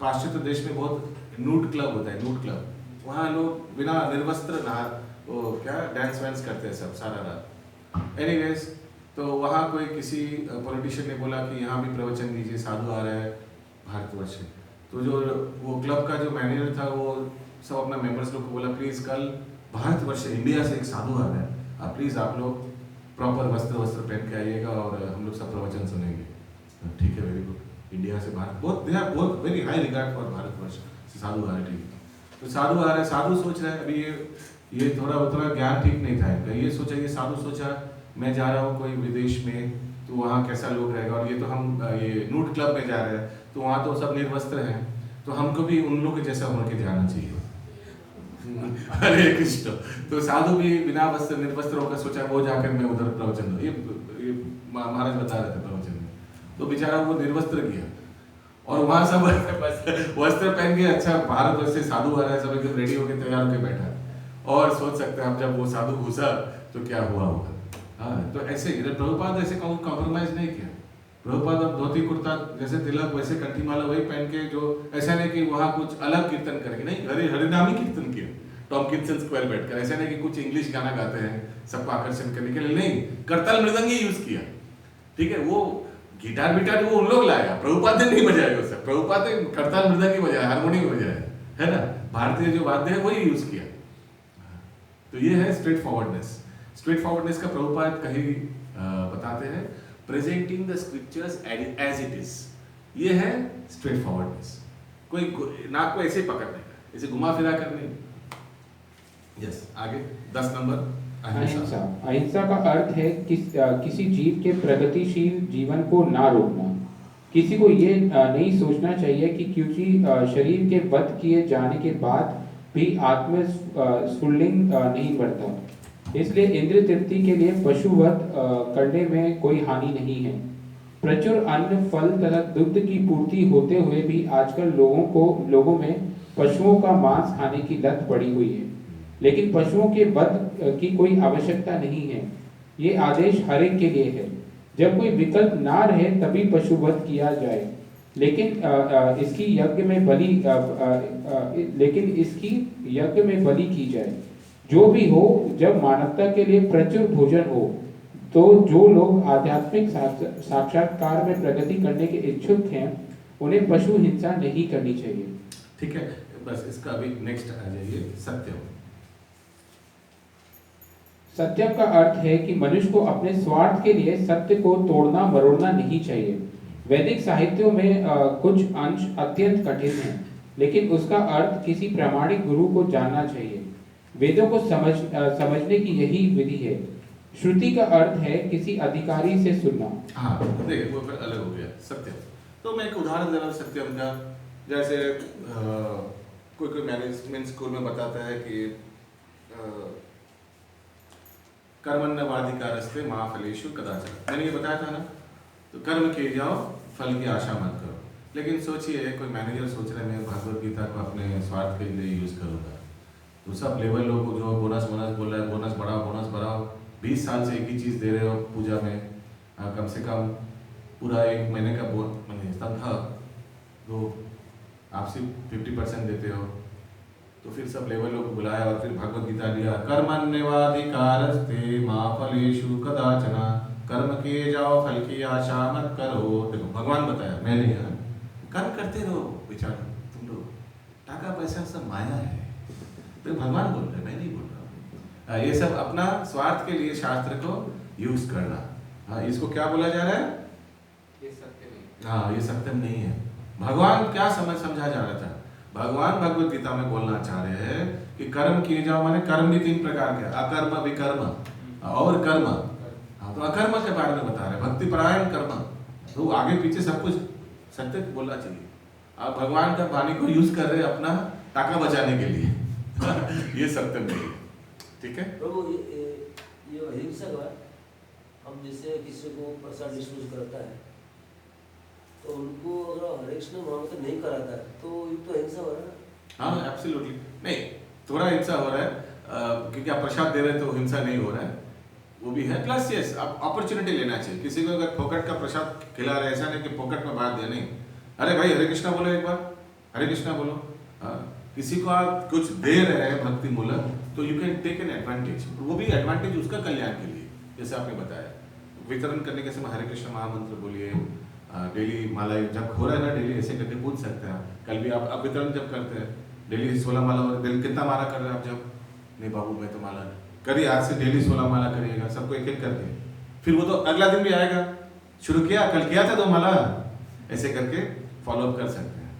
पाश्चात्य देश में बहुत नूड क्लब होता है, नूड क्लब। वहाँ लोग बिना निर्वस्त्र वो क्या डांस वांस करते हैं सब सारा रात। एनीवेज, तो वहाँ कोई किसी पॉलिटिशियन ने बोला कि यहाँ भी प्रवचन दीजिए, साधु आ रहा है भारतवर्ष से। तो जो वो क्लब का जो मैनेजर था वो सब अपना मेंबर्स लोग को बोला प्लीज़ कल भारतवर्ष इंडिया से एक साधु आ रहा है, आप प्लीज़ आप लोग प्रॉपर वस्त्र पहन के आइएगा और हम लोग सब प्रवचन सुनेंगे। ठीक है, वेरी गुड। इंडिया से भारत बहुत very high regard for Bharatvarsh से साधु आ रहे। ठीक है, तो साधु आ रहे, साधु सोच रहे हैं अभी ये थोड़ा उतना ज्ञान ठीक नहीं था इनका। ये सोचा, ये साधु सोचा मैं जा रहा हूँ कोई विदेश में तो वहाँ कैसा लोग रहेगा, और ये तो हम ये नूड क्लब में जा रहे हैं तो वहाँ तो सब निर्वस्त्र हैं, तो हमको भी उन लोग के जैसा होने के जाना चाहिए। हरे कृष्ण। तो साधु भी बिना वस्त्र निर्वस्त्र होकर सोचा वो जाकर मैं उधर प्रवचन, ये महाराज बता रहे थे प्रवचन में। तो बेचारा वो निर्वस्त्र गया और वहाँ सब वस्त्र पहन के, अच्छा भारत से साधु आ रहा है, सब एकदम रेडी होकर तैयार होकर बैठा है। और सोच सकते हैं आप जब वो साधु घुसा तो क्या हुआ होगा। हाँ, तो ऐसे प्रभुपाद ऐसे कॉम्प्रोमाइज नहीं किया। प्रभुपाद अब धोती कुर्ता जैसे तिलक वैसे कंठीमाला वही पहन के, जो ऐसा नहीं कि वहाँ कुछ अलग कीर्तन करके, नहीं हरिनामी कीर्तन किया टॉमकिंसन स्क्वायर बैठकर। ऐसा नहीं कि कुछ इंग्लिश गाना गाते हैं सबको आकर्षण करने के लिए, नहीं, करताल मृदंग ही यूज किया। ठीक है, वो गिटार बिटार वो उन लोग लाया, प्रभुपाद ने नहीं बजाया वो सब। प्रभुपाद ने करताल मृदंग ही बजाया, हारमोनियम बजाया, है ना, भारतीय जो वाद्य है वही यूज किया। तो ये है स्ट्रेट फॉरवर्डनेस। स्ट्रेट फॉरवर्डनेस का प्रभुपाद कहीं बताते हैं presenting the scriptures as it is. ये है स्ट्रेट फॉरवर्डनेस। कोई नाक को ऐसे पकड़ने का, ऐसे घुमा फिरा करने। यस, आगे 10 नंबर अहिंसा। अहिंसा का अर्थ है किसी जीव के प्रगतिशील जीवन को ना रोकना। किसी को ये नहीं सोचना चाहिए कि क्योंकि शरीर के वध किए जाने के बाद भी आत्म स्फुल्लिंग नहीं बढ़ता, इसलिए इंद्रिय तृप्ति के लिए पशुवध करने में कोई हानि नहीं है। प्रचुर अन्न, फल तथा दुग्ध की पूर्ति होते हुए भी आजकल लोगों में पशुओं का मांस खाने की लत पड़ी हुई है, लेकिन पशुओं के वध की कोई आवश्यकता नहीं है। ये आदेश हर एक के लिए है। जब कोई विकल्प ना रहे तभी पशुवध किया जाए, लेकिन इसकी यज्ञ में बलि की जाए। जो भी हो, जब मानवता के लिए प्रचुर भोजन हो, तो जो लोग आध्यात्मिक साक्षात्कार में प्रगति करने के इच्छुक हैं, उन्हें पशु हिंसा नहीं करनी चाहिए। ठीक है, बस इसका अभी नेक्स्ट आ जाइए, सत्यम। सत्यम का अर्थ है कि मनुष्य को अपने स्वार्थ के लिए सत्य को तोड़ना मरोड़ना नहीं चाहिए। वैदिक साहित्यों में कुछ अंश अत्यंत कठिन हैं, लेकिन उसका अर्थ किसी प्रामाणिक गुरु को जानना चाहिए। वेदों को समझने की यही विधि है। श्रुति का अर्थ है किसी अधिकारी से सुनना। हाँ, देखिए वो फिर अलग हो गया सत्यम। तो मैं एक उदाहरण दे रहा हूँ सत्यम का। जैसे कोई मैनेजमेंट स्कूल में बताता है कि कर्मण्यवाधिकारस्ते मा फलेषु कदाचन। मैंने ये बताया था ना, तो कर्म किए जाओ, फल की आशा मत करो। लेकिन सोचिए कोई मैनेजर सोच रहे मैं भगवत गीता को अपने स्वार्थ के लिए यूज करूंगा, तो सब लेबर लोग को जो बोनस बोल रहा है, बोनस बढ़ाओ, 20 साल से एक ही चीज दे रहे हो पूजा में, कम से कम पूरा 1 महीने का तनख्वाह तो आप सिर्फ 50% देते हो। तो फिर सब लेबर लोग को बुलाया और फिर भगवत गीता दिया, कर्मण्यवाधिकारस्ते मा फलेषु कदाचन, कर्म किए जाओ, फल की आशा मत करो। देखो भगवान बताया, मैं नहीं है, कर्म करते रहो बेचारा तुम लोग, टाका पैसा सब माया है। तो भगवान बोल रहे, मैं नहीं बोल रहा। ये सब अपना स्वार्थ के लिए शास्त्र को यूज करना, इसको क्या बोला जा रहा है? ये सत्य नहीं। हाँ, ये सत्यम नहीं है। भगवान क्या समझा जा रहा था? भगवान भगवत गीता में बोलना चाह रहे हैं कि कर्म किए जाओ, माने कर्म भी 3 प्रकार के, अकर्म, विकर्म और कर्म। हाँ, तो अकर्म के बारे में बता रहे, भक्ति परायण कर्म। तो आगे पीछे सब कुछ सत्य बोलना चाहिए। आप भगवान का वाणी को यूज कर रहे हैं अपना टाका बचाने के लिए ये सत्यम नहीं है। ठीक है प्रभु, ये अहिंसक है। हम जैसे किसी को प्रसाद डिस्ट्रीब्यूट करता है तो उनको अगर हरे कृष्ण महामंत्र नहीं कराता है तो ये तो अहिंसा हो रहा है। हाँ, एब्सोल्युटली नहीं, थोड़ा हिंसा हो रहा है क्योंकि आप प्रसाद दे रहे हैं तो हिंसा नहीं हो रहा है, वो भी है। प्लस यस, आप अपॉर्चुनिटी लेना चाहिए। किसी को अगर फोकट का प्रसाद खिला रहे, ऐसा नहीं कि फोकट में बात दिया, नहीं, अरे भाई हरे कृष्णा बोलो, एक बार हरे कृष्णा बोलो। किसी को आप कुछ दे रहे हैं भक्ति मूलक, तो you can take an advantage, वो भी एडवांटेज उसका कल्याण के लिए। जैसे आपने बताया, वितरण करने के समय हरे कृष्ण महामंत्र बोलिए, डेली माला जब हो रहा है ना, डेली ऐसे करके पूछ सकते हैं। कल भी आप वितरण जब करते हैं, डेली 16 माला, डेली कितना माला कर रहे हैं आप? जब नहीं बाबू मैं तो माला करिए, आज से डेली 16 माला करिएगा, सबको एक एक करके। फिर वो तो अगला दिन भी आएगा, शुरू किया, कल किया था 2 माला, ऐसे करके फॉलोअप कर सकते हैं।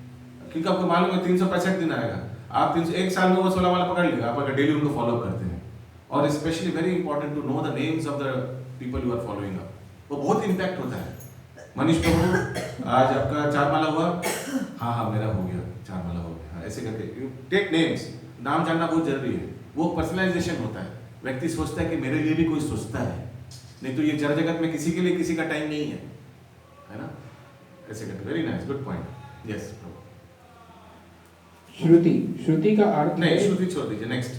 क्योंकि आपको मालूम है 365 दिन आएगा, आप 1 साल में वो 16 माला पकड़ लेगा, आप अगर डेली उनको फॉलो करते हैं। और specially very important to know the names of the people you are following up, वो बहुत इम्पैक्ट होता है। मनीष प्रभु आज आपका 4 माला हुआ, हाँ मेरा हो गया 4 माला हो गया, ऐसे करके टेक नेम्स, नाम जानना बहुत जरूरी है। वो पर्सनलाइजेशन होता है, व्यक्ति सोचता है कि मेरे लिए भी कोई सोचता है, नहीं तो ये जड़ जगत में किसी के लिए किसी का टाइम नहीं है ना, ऐसे करके। Very nice, good point. Yes प्रभु। श्रुति का अर्थ नहीं, श्रुति छोड़ दीजिए, नेक्स्ट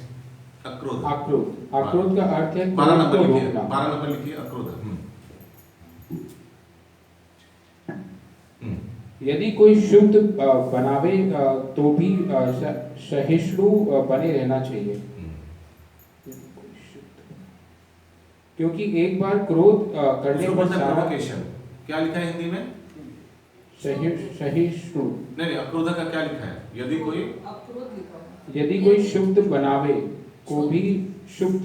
अक्रोध। अक्रोध का अर्थ है 12 नंबर लिखिए, 12 नंबर लिखिए, अक्रोध। यदि कोई शुद्ध बनावे तो भी सहिष्णु बने रहना चाहिए, क्योंकि एक बार क्रोध करने पर सारा क्या लिखा है हिंदी में? सहिष्णु नहीं, अक्रोध का क्या लिखा है? यदि कोई शुद्ध बनावे को भी शुद्ध,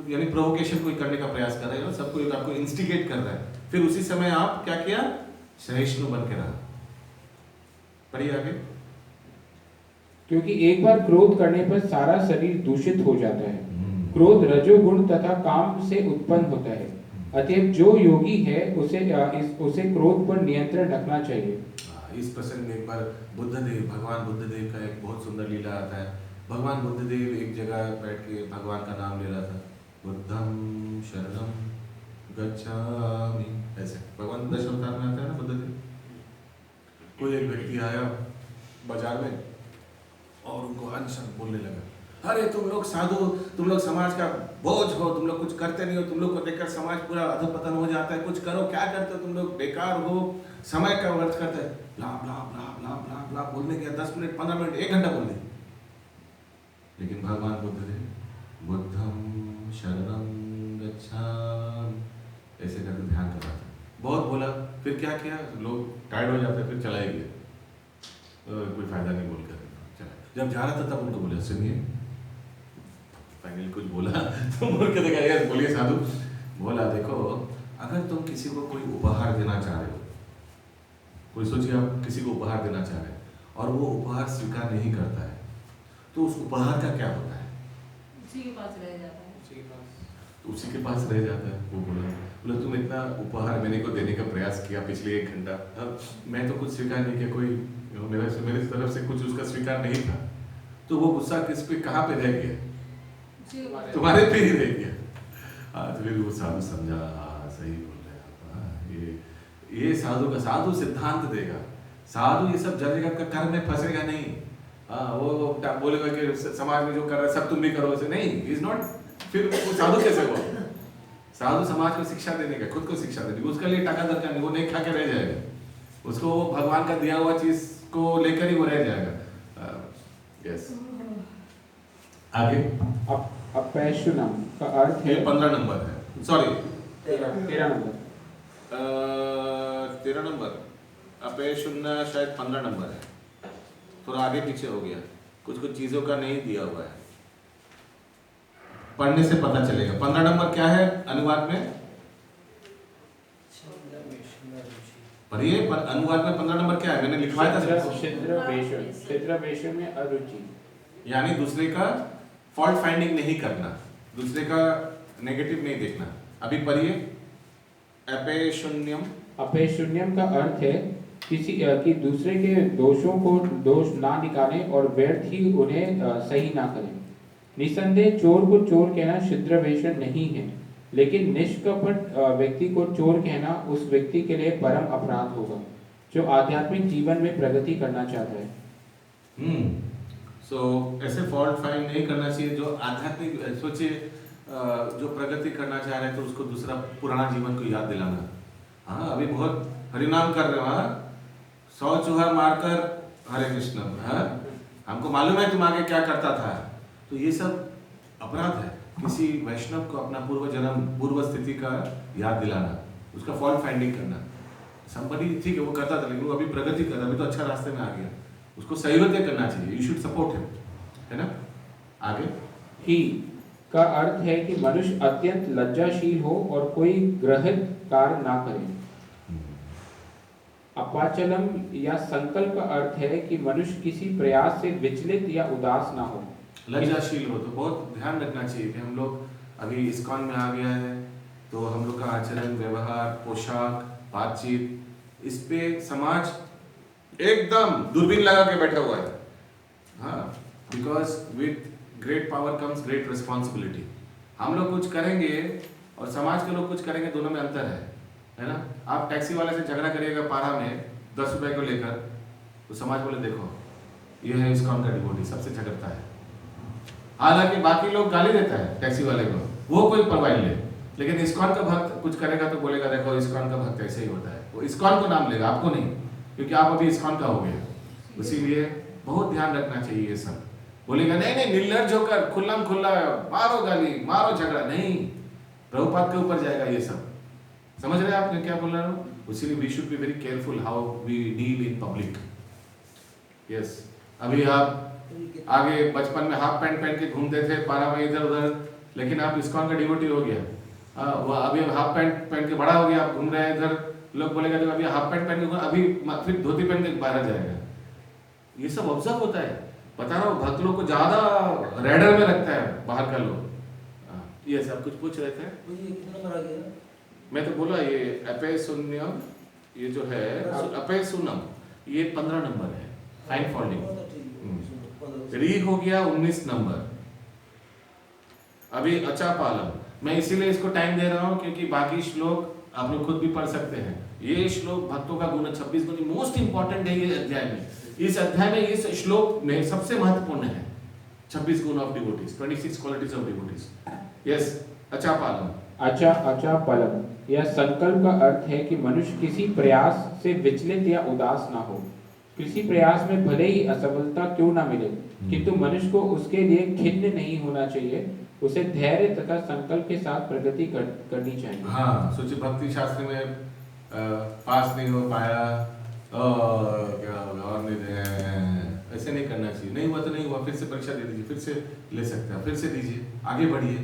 यानी प्रोवोकेशन कोई करने का प्रयास कर रहे हो, सबको आपको इंस्टिगेट कर रहा है, फिर उसी समय आप क्या किया? सहिष्णु बन के रहा। पढ़िए आगे। क्योंकि एक बार क्रोध करने पर सारा शरीर दूषित हो जाता है। क्रोध रजोगुण तथा काम से उत्पन्न होता है, अतएव जो योगी है उसे क्रोध पर नियंत्रण रखना चाहिए। इस प्रसंग में एक बार भगवान बुद्धदेव का एक बहुत सुंदर लीला आता है। भगवान बुद्धदेव एक जगह बैठ के भगवान का नाम ले रहा था, बुद्धं शरणं गच्छामि, ऐसे भगवान दशावतार में आता है ना बुद्धदेव। कोई एक व्यक्ति आया बाजार में और उनको अनशन बोलने लगा, अरे तुम लोग साधु, तुम लोग समाज का बोझ हो, तुम लोग कुछ करते नहीं हो, तुम लोग को देखकर समाज पूरा अधपतन हो जाता है, कुछ करो, क्या करते हो तुम लोग, बेकार हो, समय का व्यर्थ करते हैं, ब्ला ब्ला ब्ला ब्ला ब्ला ब्ला बोलने के 10 मिनट 15 मिनट 1 घंटा बोल दिया। लेकिन भगवान बुद्धदेव बुद्धं शरणं गच्छामि, ऐसे करके ध्यान कर रहा था। बहुत बोला, फिर क्या किया, लोग टायर्ड हो जाते फिर चला ही गया, कोई फायदा नहीं बोल कर चला। जब जा रहा था तब उनको बोला सुनिए, फाइनली कुछ बोला तो बोल के देखा यार, बोलिए साधु, बोला देखो अगर तुम किसी को कोई उपहार देना चाह रहे हो, कोई सोचिए आप किसी को उपहार देना चाह रहे हैं और वो उपहार स्वीकार नहीं करता है, तो उस उपहार का क्या होता है? उसी के पास रह जाता है। तो उसी के पास रह जाता है। वो बोला तुम इतना उपहार मेरे को देने का प्रयास किया पिछले 1 घंटा, मैं तो कुछ स्वीकार नहीं किया, कोई मेरे तरफ से कुछ उसका स्वीकार नहीं था, तो वो गुस्सा किस पे कहाँ पे रह गया? तुम्हारे पे ही रह गया। तो फिर वो साधु समझा, सही बोल रहे हैं आप, ये साधु का, साधु सिद्धांत देगा, साधु ये सब जगह का कर्म में फंसेगा नहीं। वो बोलेगा कि समाज में जो कर रहा है सब तुम भी करो, ऐसे नहीं, इज नॉट। फिर वो साधु कैसे हुआ? साधु समाज को शिक्षा देने का, खुद को शिक्षा देने का, उसके लिए टका दरकार नहीं, वो नहीं खा के रह जाएगा, उसको भगवान का दिया हुआ चीज को लेकर ही वो रह जाएगा। यस, आगे अपैशुनम का अर्थ है, 15 नंबर है, सॉरी 13 नंबर, 13 नंबर, अपैशुन्ना शायद 15 नंबर है, थोड़ा आगे पीछे हो गया, कुछ चीजों का नहीं दिया हुआ है, पढ़ने से पता चलेगा। 15 नंबर क्या है अनुवाद में? पढ़िए, अनुवाद में 15 नंबर क्या है? मैंने लिखवाया था छिद्र वेश में अरुचि, यानी दूसरे का फॉल्ट फाइंडिंग नहीं करना, दूसरे का नेगेटिव नहीं देखना। अभी पढ़िए, अपैशुन्यम। अपैशुन्यम का अर्थ है किसी कि दूसरे के दोषों को दोष ना निकालें और व्यर्थ ही उन्हें सही ना करें। निसंदेह चोर को चोर कहना छिद्रवेशन नहीं है, लेकिन निष्कपट व्यक्ति को चोर कहना उस व्यक्ति के लिए परम अपराध होगा जो आध्यात्मिक जीवन में प्रगति करना चाहता है। सो ऐसे फॉल्ट फाइंड नहीं करना चाहिए जो आध्यात्मिक, सोचिए जो प्रगति करना चाह रहे हैं तो उसको दूसरा पुराना जीवन को याद दिलाना। हाँ, अभी बहुत हरिनाम कर रहे हो, 100 चूहा मारकर हरे कृष्ण, हमको मालूम है तुम आगे क्या करता था, तो ये सब अपराध है। किसी वैष्णव को अपना पूर्व जन्म, पूर्व स्थिति का याद दिलाना, उसका फॉल्ट फाइंडिंग करना। संबंधी ठीक है वो करता था, लेकिन वो अभी प्रगति कर रहा है, अभी तो अच्छा रास्ते में आ गया, उसको सहयोग करना चाहिए, यू शुड सपोर्ट हिम, है ना। आगे, ही का अर्थ है कि मनुष्य अत्यंत लज्जाशील हो और कोई ग्रहित कार्य ना करे। अपाचलम या संकल्प का अर्थ है कि मनुष्य किसी प्रयास से विचलित या उदास ना हो। लज्जाशील हो, तो बहुत ध्यान रखना चाहिए कि हम लोग अभी इस्कॉन में आ गया है, तो हम लोग का आचरण, व्यवहार, पोशाक, बातचीत, इस पे समाज एकदम दूरबीन लगा के बैठा हुआ है। हाँ, because with great power comes great responsibility. हम लोग कुछ करेंगे और समाज के लोग कुछ करेंगे, दोनों में अंतर है ना। आप टैक्सी वाले से झगड़ा करिएगा पारा में 10 रुपए को लेकर, तो समाज बोले देखो ये है इस्कॉन का डिवोटी, सबसे झगड़ता है। हालांकि बाकी लोग गाली देता है टैक्सी वाले को, वो कोई परवाह नहीं ले, लेकिन इस्कॉन का भक्त कुछ करेगा तो बोलेगा देखो इस्कॉन का भक्त ऐसे ही होता है, वो इस्कॉन को नाम लेगा, आपको नहीं, क्योंकि आप अभी इस्कॉन का हो गए। इसीलिए बहुत ध्यान रखना चाहिए ये सब। बोलेगा नहीं नहीं निर्लज्ज होकर खुल्लम खुल्ला मारो गाली, मारो झगड़ा, नहीं, प्रभुपाद के ऊपर जाएगा ये सब। समझ रहे हैं आपने क्या बोल रहा हूँ? इसीलिए we should be very careful how we deal in public. Yes, अभी आप आगे बचपन में हाफ पैंट पहन के घूमते थे पारा में इधर उधर, लेकिन आप इस्कॉन का डिवोटी हो गया, वो अभी हाफ पैंट पहन के बड़ा हो गया, आप घूम रहे हैं इधर, लोग बोलेगा तो अभी हाफ पैंट पहन के अभी फिर धोती पहन के बाहर जाएगा। ये सब ऑब्जर्व होता है, बता रहा हूँ, भक्त लोग को ज्यादा रेडर में रखता है बाहर का लोग। ये सब कुछ पूछ रहे थे, कितना नंबर आ गया? मैं तो बोला ये अपैशुन्यम, ये जो है अपैशुनम, ये 15 नंबर है, फाइन फोल्डिंग। री हो गया 19 नंबर। अभी अचापालम, मैं इसीलिए इसको टाइम दे रहा हूँ क्योंकि बाकी श्लोक आप लोग खुद भी पढ़ सकते हैं। ये श्लोक भक्तों का गुण 26 गुण मोस्ट इंपॉर्टेंट है ये अध्याय में। इस अध्याय में इस श्लोक में सबसे महत्वपूर्ण है 26 गुण of devotees, 26 qualities of devotees. Yes, अचापालम। अचापलम यह संकल्प का अर्थ है कि मनुष्य किसी प्रयास से विचलित या उदास ना हो। किसी प्रयास में भले ही असफलता क्यों ना मिले, किंतु मनुष्य को उसके लिए खिन्न नहीं होना चाहिए उसे धैर्य तथा संकल्प के साथ प्रगति करनी चाहिए। हाँ, सोचिए भक्ति शास्त्र में पास नहीं हो पाया क्या होगा और नहीं दे, ऐसे नहीं करना चाहिए। नहीं हुआ तो नहीं हुआ, फिर से परीक्षा दे दीजिए, फिर से ले सकते हैं, फिर से दीजिए, आगे बढ़िए।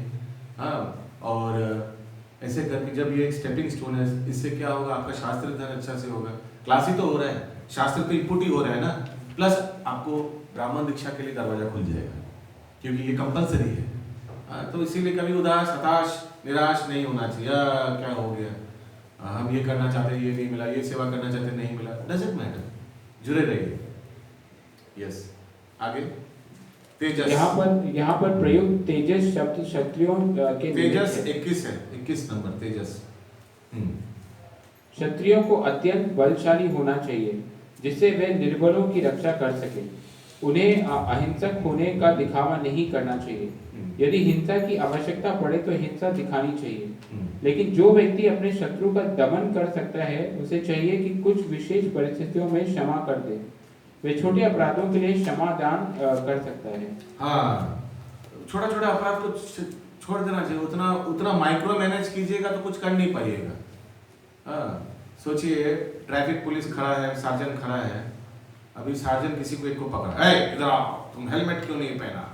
हाँ, और ऐसे करके जब ये एक स्टेपिंग स्टोन है, इससे क्या होगा, आपका शास्त्र अध्ययन अच्छा से होगा। क्लास ही तो हो रहा है, शास्त्र तो इनपुट ही हो रहा है ना, प्लस आपको ब्राह्मण दीक्षा के लिए दरवाजा खुल जाएगा, क्योंकि ये कंपलसरी है। तो इसीलिए कभी उदास, हताश, निराश नहीं होना चाहिए। क्या हो गया, हम ये करना चाहते ये नहीं मिला, ये सेवा करना चाहते नहीं मिला, डजंट मैटर, जुड़े रहिए। यस, आगे तेजस। यहाँ पर प्रयुक्त तेजस शब्द क्षत्रियों के तेजस 21 है, 21 नंबर तेजस। क्षत्रियों को अत्यंत बलशाली होना चाहिए, जिससे वे निर्बलों की रक्षा कर सके। उन्हें अहिंसक होने का दिखावा नहीं करना चाहिए। यदि हिंसा की आवश्यकता पड़े तो हिंसा दिखानी चाहिए, लेकिन जो व्यक्ति अपने शत्रु का दमन कर सकता है, उसे चाहिए कि कुछ विशेष परिस्थितियों में क्षमा कर दे। वे छोटे अपराधों के लिए क्षमादान कर सकता है। हाँ, छोटा छोटा अपराध को छोड़ देना चाहिए। उतना माइक्रो मैनेज कीजिएगा तो कुछ कर नहीं पाइएगा। हाँ, सोचिए ट्रैफिक पुलिस खड़ा है, सार्जन खड़ा है, अभी सार्जन किसी को एक को पकड़ा, इधर आओ, तुम हेलमेट क्यों नहीं पहना?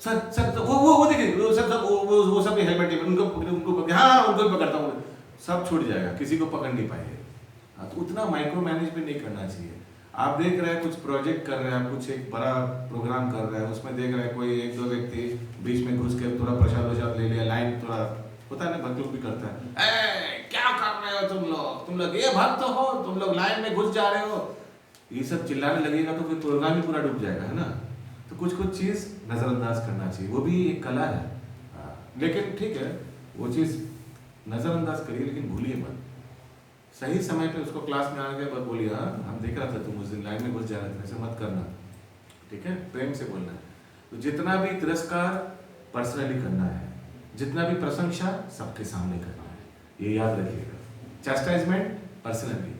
सर तो वो देखिए, सर वो सब हेलमेट उनको हाँ उनको भी पकड़ता हूँ, सब छूट जाएगा, किसी को पकड़ नहीं पाएंगे। तो उतना माइक्रो मैनेज भी नहीं करना चाहिए। आप देख रहे हैं कुछ प्रोजेक्ट कर रहे हैं, कुछ एक बड़ा प्रोग्राम कर रहे हैं, उसमें देख रहे हैं कोई एक दो व्यक्ति बीच में घुस के थोड़ा प्रसाद वसाद ले लिया, लाइन थोड़ा होता है ना, भक्त लोग भी करता है, क्या कर रहे हो तुम लोग ये भक्त हो, तुम लोग लाइन में घुस जा रहे हो, ये सब चिल्लाने लगेगा तो फिर प्रोग्राम ही पूरा डूब जाएगा, है ना। तो कुछ चीज़ नज़रअंदाज करना चाहिए, वो भी एक कला है। लेकिन ठीक है, वो चीज़ नज़रअंदाज करिए, लेकिन भूलिए मत। सही समय पे उसको क्लास में आने के बाद बोलिए, हाँ हम देख रहा था तुम उस दिन लाइन में घुस जा रहे थे, ऐसे मत करना, ठीक है, प्रेम से बोलना है। तो जितना भी तिरस्कार पर्सनली करना है, जितना भी प्रशंसा सबके सामने करना है, ये याद रखिएगा। Chastisement personally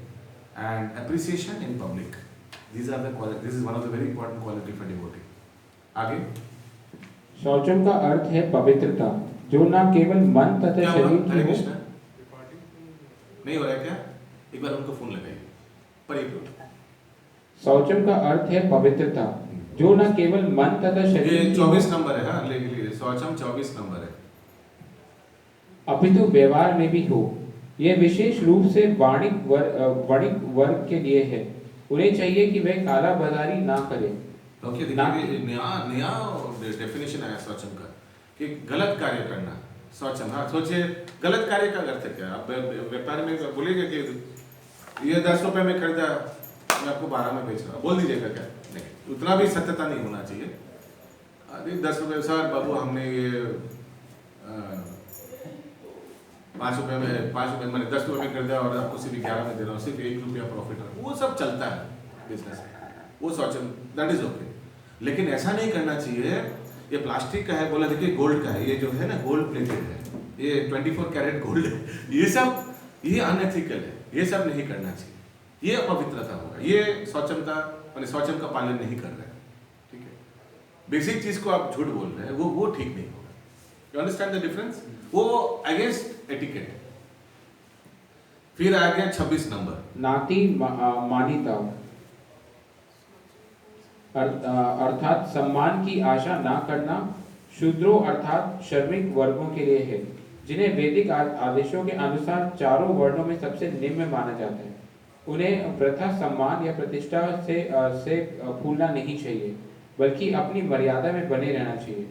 and appreciation in public, this is one of the very important quality for devotee. आगे शौचम का अर्थ है पवित्रता, जो न केवल मन तथा शरीर की हो। नहीं हो रहा है क्या? एक बार उनको फोन लगाइए, पढ़िए। शौचम का अर्थ है पवित्रता, जो न केवल मन तथा शरीर ये 24 नंबर है, हाँ लिख लीजिए, शौचम 24 नंबर है, अपितु व्यवहार में भी हो। यह विशेष रूप से वाणिक वर्ग के लिए है। उन्हें चाहिए कि वे काला बाजारी ना करें। ओके, देखिए नया डेफिनेशन आया शौचम का, कि गलत कार्य करना शौचम। हाँ, सोचिए गलत कार्य का अर्थ है क्या? आप व्यापार में बोलेंगे कि ये 10 रुपए में खरीदा, मैं आपको 12 में बेच रहा हूँ, बोल दीजिएगा क्या? नहीं, उतना भी सत्यता नहीं होना चाहिए। अरे 10 रुपये सर बाबू हमने ये 5 रुपये मैंने 10 रुपये में खरीदा और आपको सिर्फ 11 में दे रहा हूँ, सिर्फ 1 रुपया प्रॉफिट है, वो सब चलता है बिजनेस में, वो शौचम, दैट इज ओके। लेकिन ऐसा नहीं करना चाहिए। ये प्लास्टिक का है, बोला देखिए गोल्ड का है, ये जो है ना गोल्ड प्लेटेड है, ये 24 कैरेट गोल्ड है, ये अनएथिकल है, ये सब नहीं करना चाहिए, ये अपवित्रता होगा, ये शौचमता माने शौचम का पालन नहीं कर रहे हैं, ठीक है। बेसिक चीज को आप झूठ बोल रहे हैं, वो ठीक नहीं होगा। You understand the difference? वो अगेंस्ट एटिकेट। फिर आ गया 26 नंबर, नाती मानिता, अर्थात सम्मान की आशा ना करना, शूद्रों अर्थात श्रमिक वर्गों के लिए है, जिन्हें वैदिक आदेशों के अनुसार चारों वर्णों में सबसे निम्न माना जाता है। उन्हें प्रथा, सम्मान या प्रतिष्ठा से फूलना नहीं चाहिए, बल्कि अपनी मर्यादा में बने रहना चाहिए।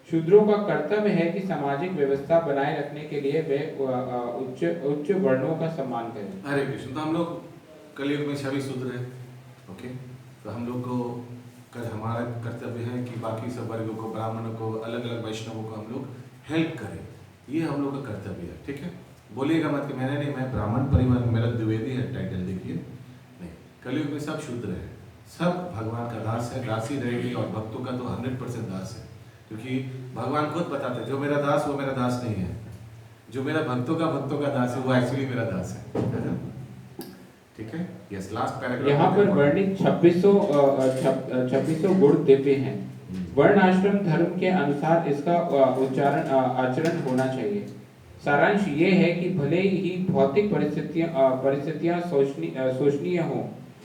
शूद्रों का कर्तव्य है कि सामाजिक व्यवस्था बनाए रखने के लिए वे उच्च वर्णों का सम्मान करें। हरे कृष्ण। तो हम लोग कलयुग में सभी शूद्र हैं, ओके। तो हम लोग को हमारा कर्तव्य है कि बाकी सब वर्गों को, ब्राह्मणों को, अलग अलग वैष्णवों को हम लोग हेल्प करें, ये हम लोग का कर्तव्य है, ठीक है। बोलिएगा मत कि मैंने नहीं, मैं ब्राह्मण परिवार में, मेरा द्विवेदी है टाइटल, देखिए नहीं। कलयुग में सब शूद्र है, सब भगवान का दास है, दास ही रहेगी, और भक्तों का तो 100% दास है, क्योंकि भगवान खुद बताते हैं जो मेरा दास वो मेरा दास नहीं है, जो मेरा भक्तों का दास है वो एक्चुअली मेरा दास है, ठीक है। Yes, last paragraph. यहाँ पर वर्णित 2600 गुण दिव्य हैं। वर्ण आश्रम धर्म के अनुसार इसका आचरण होना चाहिए। सारांश ये है कि भले ही भौतिक परिस्थितियां शोचनीय हों,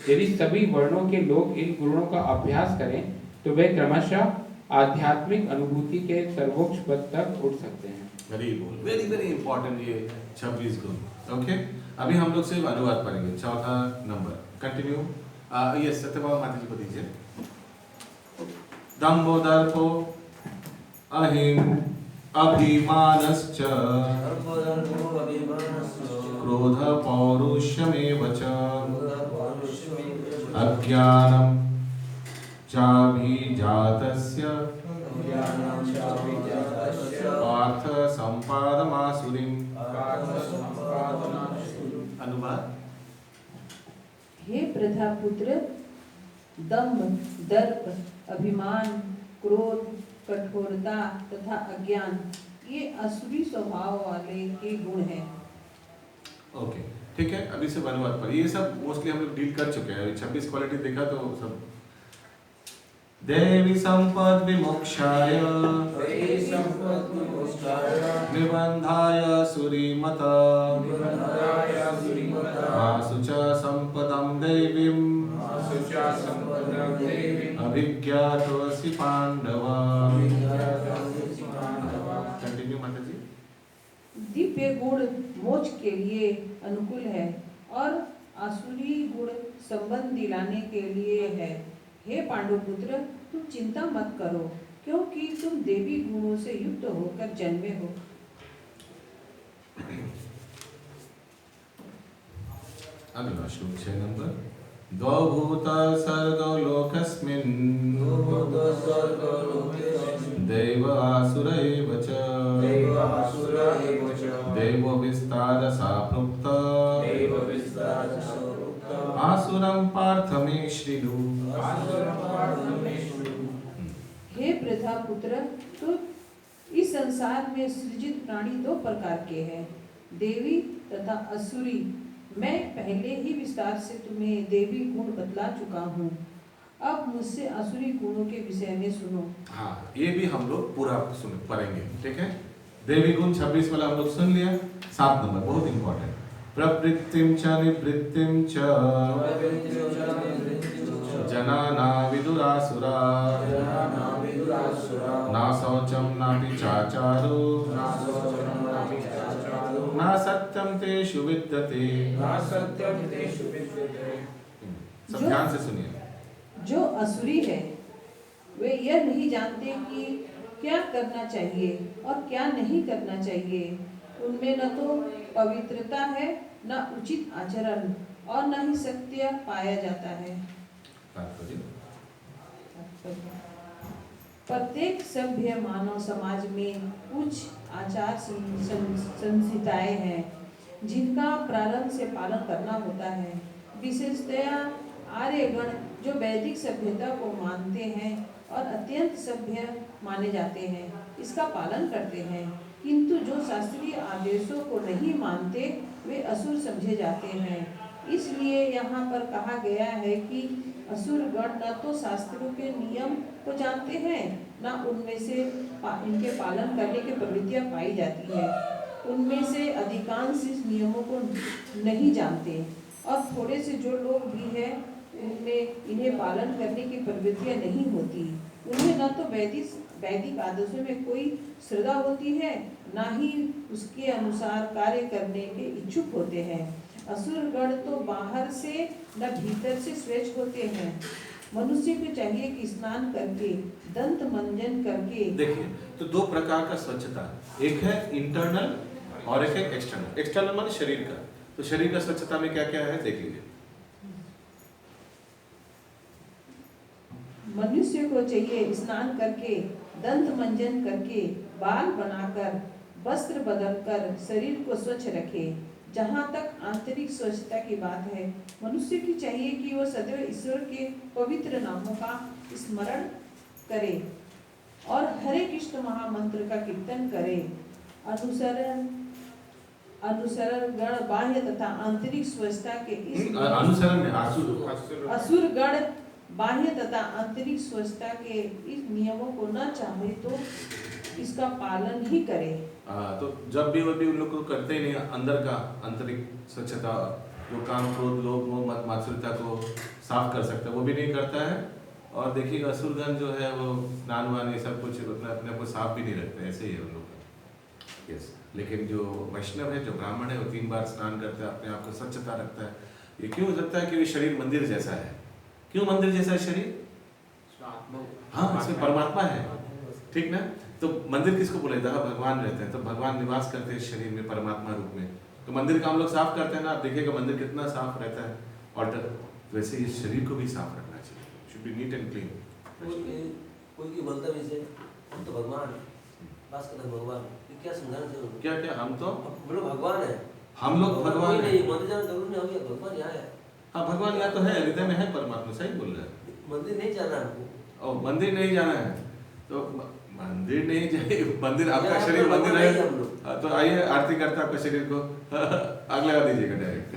यदि सभी वर्णों के लोग इन गुणों का अभ्यास करें तो वे क्रमशः आध्यात्मिक अनुभूति के सर्वोच्च पद तक उठ सकते हैं। वेरी वेरी इंपॉर्टेंट ये 26 गुण। ओके, अभी हम लोग सिर्फ अनुवाद पढ़ेंगे। चौथा नंबर कंटिन्यू। ये सत्यभामा माता जी को दीजिए। दम्भो दर्पो अहिं अभिमानश्च क्रोध पौरुषमेव च अज्ञानं चाभिजातस्य पार्थ संपादमासुरीम्। अनुवाद। हे प्रजापुत्र, दम्भ, दर्प, अभिमान, क्रोध, कठोरता तथा अज्ञान ये असुरी स्वभाव वाले के गुण हैं। ओके, ठीक है। अभी से अनुवाद पर ये सब मोस्टली हम लोग डील कर चुके हैं। 26 क्वालिटी देखा तो सब। देवी संपद विमोक्षाय निबंधाय सुरीमत आसु च संपदं देवीम् अभिज्ञातोऽसि पांडव। कंटिन्यू माता जी। दिव्य गुण मोक्ष के लिए अनुकूल है और आसुरी गुण संबंध दिलाने के लिए है। हे पांडुपुत्र, तुम चिंता मत करो, क्योंकि तुम देवी गुणों से युक्त होकर जन्मे हो। अगला श्लोक 6 नंबर। द्वौ भूत सर्गौ लोकस्मिन् दैव आसुर एव च देवो विस्तार साप्रोक्त आसुरं पार्थ मे शृणु। हे प्रजापुत्र, तो इस संसार में सृजित प्राणी दो प्रकार के हैं, देवी तथा असुरी। मैं पहले ही विस्तार से तुम्हें देवी गुण बतला चुका हूँ। अब मुझसे असुरी गुणों के विषय में सुनो। हाँ, ये भी हम लोग पूरा पढ़ेंगे, ठीक है। देवी गुण 26 वाला हम लोग सुन लिया। 7 नंबर बहुत इंपॉर्टेंट। प्रवृत्तिं च निवृत्तिं च जनाना विदुरासुरा न शौचं नापि चाचारो न सत्यं तेषु विद्यते। सब ध्यान से सुनिए। जो असुरी है वे यह नहीं जानते कि क्या करना चाहिए और क्या नहीं करना चाहिए। उनमें न तो पवित्रता है, न उचित आचरण और न ही सत्य पाया जाता है। प्रत्येक सभ्य मानव समाज में कुछ आचार संहिताएं हैं जिनका प्रारंभ से पालन करना होता है। विशेषतया आर्यगण जो वैदिक सभ्यता को मानते हैं और अत्यंत सभ्य माने जाते हैं, इसका पालन करते हैं, किंतु जो शास्त्रीय आदेशों को नहीं मानते वे असुर समझे जाते हैं। इसलिए यहाँ पर कहा गया है कि असुर गण न तो शास्त्रों के नियम को जानते हैं, न उनमें से इनके पालन करने की प्रवृत्तियाँ पाई जाती है। उनमें से अधिकांश इस नियमों को नहीं जानते और थोड़े से जो लोग भी हैं उनमें इन्हें पालन करने की प्रवृत्तियाँ नहीं होती। उन्हें न तो वैदिक आदर्शों में कोई श्रद्धा होती है, न ही उसके अनुसार कार्य करने के इच्छुक होते हैं। असुर गण तो बाहर से न भीतर से स्वच्छ होते हैं। मनुष्य को चाहिए कि स्नान करके दंत मंजन करके। देखिए, तो दो प्रकार का स्वच्छता, एक है इंटरनल और एक है एक्सटर्नल। एक्सटर्नल माने शरीर का। तो शरीर का स्वच्छता में क्या क्या है देख लीजिए। मनुष्य को चाहिए स्नान करके दंत मंजन करके बाल बनाकर वस्त्र बदलकर शरीर को स्वच्छ रखे। जहाँ तक आंतरिक स्वच्छता की बात है, मनुष्य की चाहिए कि वह सदैव ईश्वर के पवित्र नामों का स्मरण करे और हरे कृष्ण महामंत्र का कीर्तन करे। अनुसरण गण बाह्य तथा आंतरिक स्वच्छता के इस अनुसरण में असुर गण बाह्य तथा आंतरिक स्वच्छता के इस नियमों को न चाहे तो इसका पालन ही करे। तो जब भी वो भी उन लोग को करते ही नहीं, अंदर का आंतरिक स्वच्छता, जो काम क्रोध लोभ मोह मद मात्सर्यता को साफ कर सकता है वो भी नहीं करता है। और देखिएगा असुरगण जो है वो स्नान वान ये सब कुछ अपने को साफ भी नहीं रखते, ऐसे ही है उन लोग का। यस, लेकिन जो वैष्णव है, जो ब्राह्मण है, वो 3 बार स्नान करता है, अपने आप को स्वच्छता रखता है। ये क्यों लगता है कि ये शरीर मंदिर जैसा है? क्यों मंदिर जैसा है शरीर? हाँ, इसमें परमात्मा है, ठीक ना। तो मंदिर किसको बोले? जहाँ भगवान रहते हैं, तो भगवान निवास करते हैं शरीर में परमात्मा रूप में। तो मंदिर का हम लोग साफ करते हैं ना, आप देखिएगा मंदिर कितना साफ रहता है। और वैसे ही शरीर को भी साफ रखना चाहिए, should be neat and clean. कोई की बोलता वैसे हम तो भगवान बात करते भगवान, क्या समझाना चाहिए? क्या क्या हम तो बोलो भगवान है, हम लोग भगवान नहीं मंदिर जाना जरूरी नहीं हो, भगवान यहाँ है। हाँ, भगवान यहाँ तो है, हृदय में है परमात्मा, सही बोल रहे हैं। मंदिर नहीं जाना हमको। और मंदिर नहीं जाना है तो मंदिर नहीं जाए, मंदिर आपका शरीर मंदिर है तो आइए आरती करते आपका शरीर को आग लगा दीजिएगा डायरेक्ट।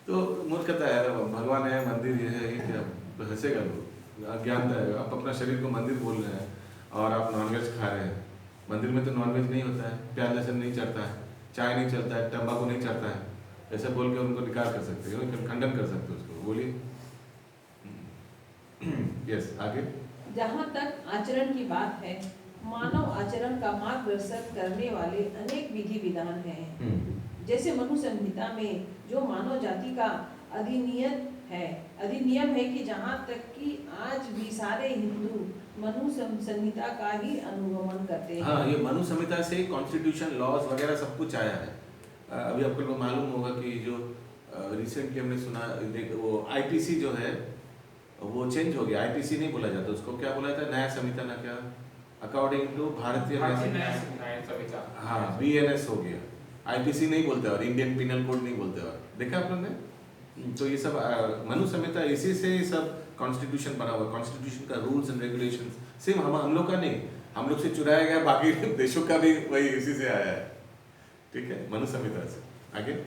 तो मूर्खता है, भगवान है मंदिर ये है, ये क्या हंसेगा लोग, अज्ञानता है। आप अपना शरीर को मंदिर बोल रहे हैं और आप नॉनवेज खा रहे हैं। मंदिर में तो नॉनवेज नहीं होता है, प्याज लहसुन नहीं चढ़ता है, चाय नहीं चलता है, तंबाकू नहीं चढ़ता है। ऐसे बोल के उनको निकाल कर सकते हो, खंडन कर सकते हो उसको, बोलिए। यस, आगे। जहाँ तक आचरण की बात है, मानव आचरण का मार्गदर्शन करने वाले अनेक विधि विधान हैं। जैसे मनु संहिता में जो मानव जाति का अधिनियम है कि जहाँ तक कि आज भी सारे हिंदू मनु संहिता का ही अनुगमन करते हैं। हाँ, ये मनु संहिता से कॉन्स्टिट्यूशन लॉज वगैरह सब कुछ आया है। अभी आपको मालूम होगा कि जो रिसेंटली हमने सुना, वो आईपीसी जो है वो चेंज हो गया। आईपीसी नहीं बोला जाता, उसको क्या बोला जाता है? नया संहिता ना क्या, अकॉर्डिंग टू भारतीय न्याय संहिता। हाँ, बीएनएस हो गया, आईपीसी नहीं बोलते और इंडियन पिनल कोड नहीं बोलते। और देखा आप लोग ने? तो ये सब मनु संहिता, इसी से सब कॉन्स्टिट्यूशन बना हुआ। कॉन्स्टिट्यूशन का रूल्स एंड रेगुलेशन सिर्फ हम लोग का नहीं, हम लोग से चुराया गया, बाकी देशों का भी वही इसी से आया है। ठीक है, मनु संहिता से। आगे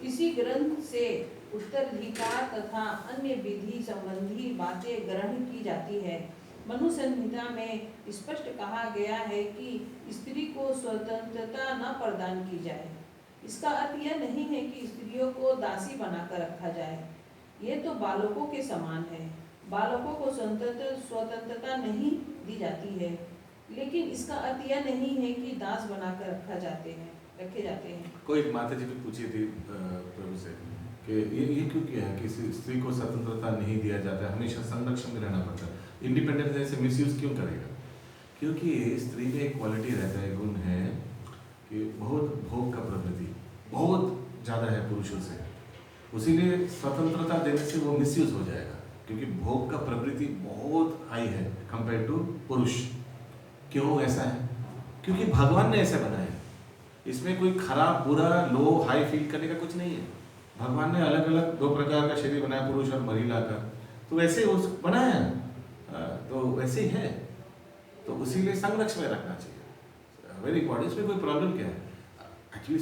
इसी ग्रंथ से उत्तराधिकार तथा अन्य विधि संबंधी बातें ग्रहण की जाती है। मनु संहिता में स्पष्ट कहा गया है कि स्त्री को स्वतंत्रता न प्रदान की जाए। इसका अर्थ यह नहीं है कि स्त्रियों को दासी बनाकर रखा जाए, ये तो बालकों के समान है। बालकों को स्वतंत्रता नहीं दी जाती है, लेकिन इसका अर्थ यह नहीं है कि दास बनाकर रखे जाते हैं। कोई माता जी भी पूछी थी प्रभु से कि ये क्यों किया है कि स्त्री को स्वतंत्रता नहीं दिया जाता है, हमेशा संरक्षण में रहना पड़ता है, इंडिपेंडेंस से मिसयूज क्यों करेगा? क्योंकि स्त्री में एक क्वालिटी रहता है, गुण है कि बहुत भोग का प्रवृत्ति बहुत ज़्यादा है पुरुषों से, उसीलिए स्वतंत्रता देने से वो मिसयूज हो जाएगा, क्योंकि भोग का प्रवृत्ति बहुत हाई है कंपेयर टू पुरुष। क्यों ऐसा है? क्योंकि भगवान ने ऐसा बनाया है। इसमें कोई खराब बुरा लो हाई फील करने का कुछ नहीं है। भगवान ने अलग अलग 2 प्रकार का शरीर बनाया, पुरुष और महिला का, तो वैसे उस बनाया तो वैसे ही है, तो उसीलिए संरक्षण में रखना चाहिए। Very important. इसमें कोई प्रॉब्लम क्या है? एक्चुअली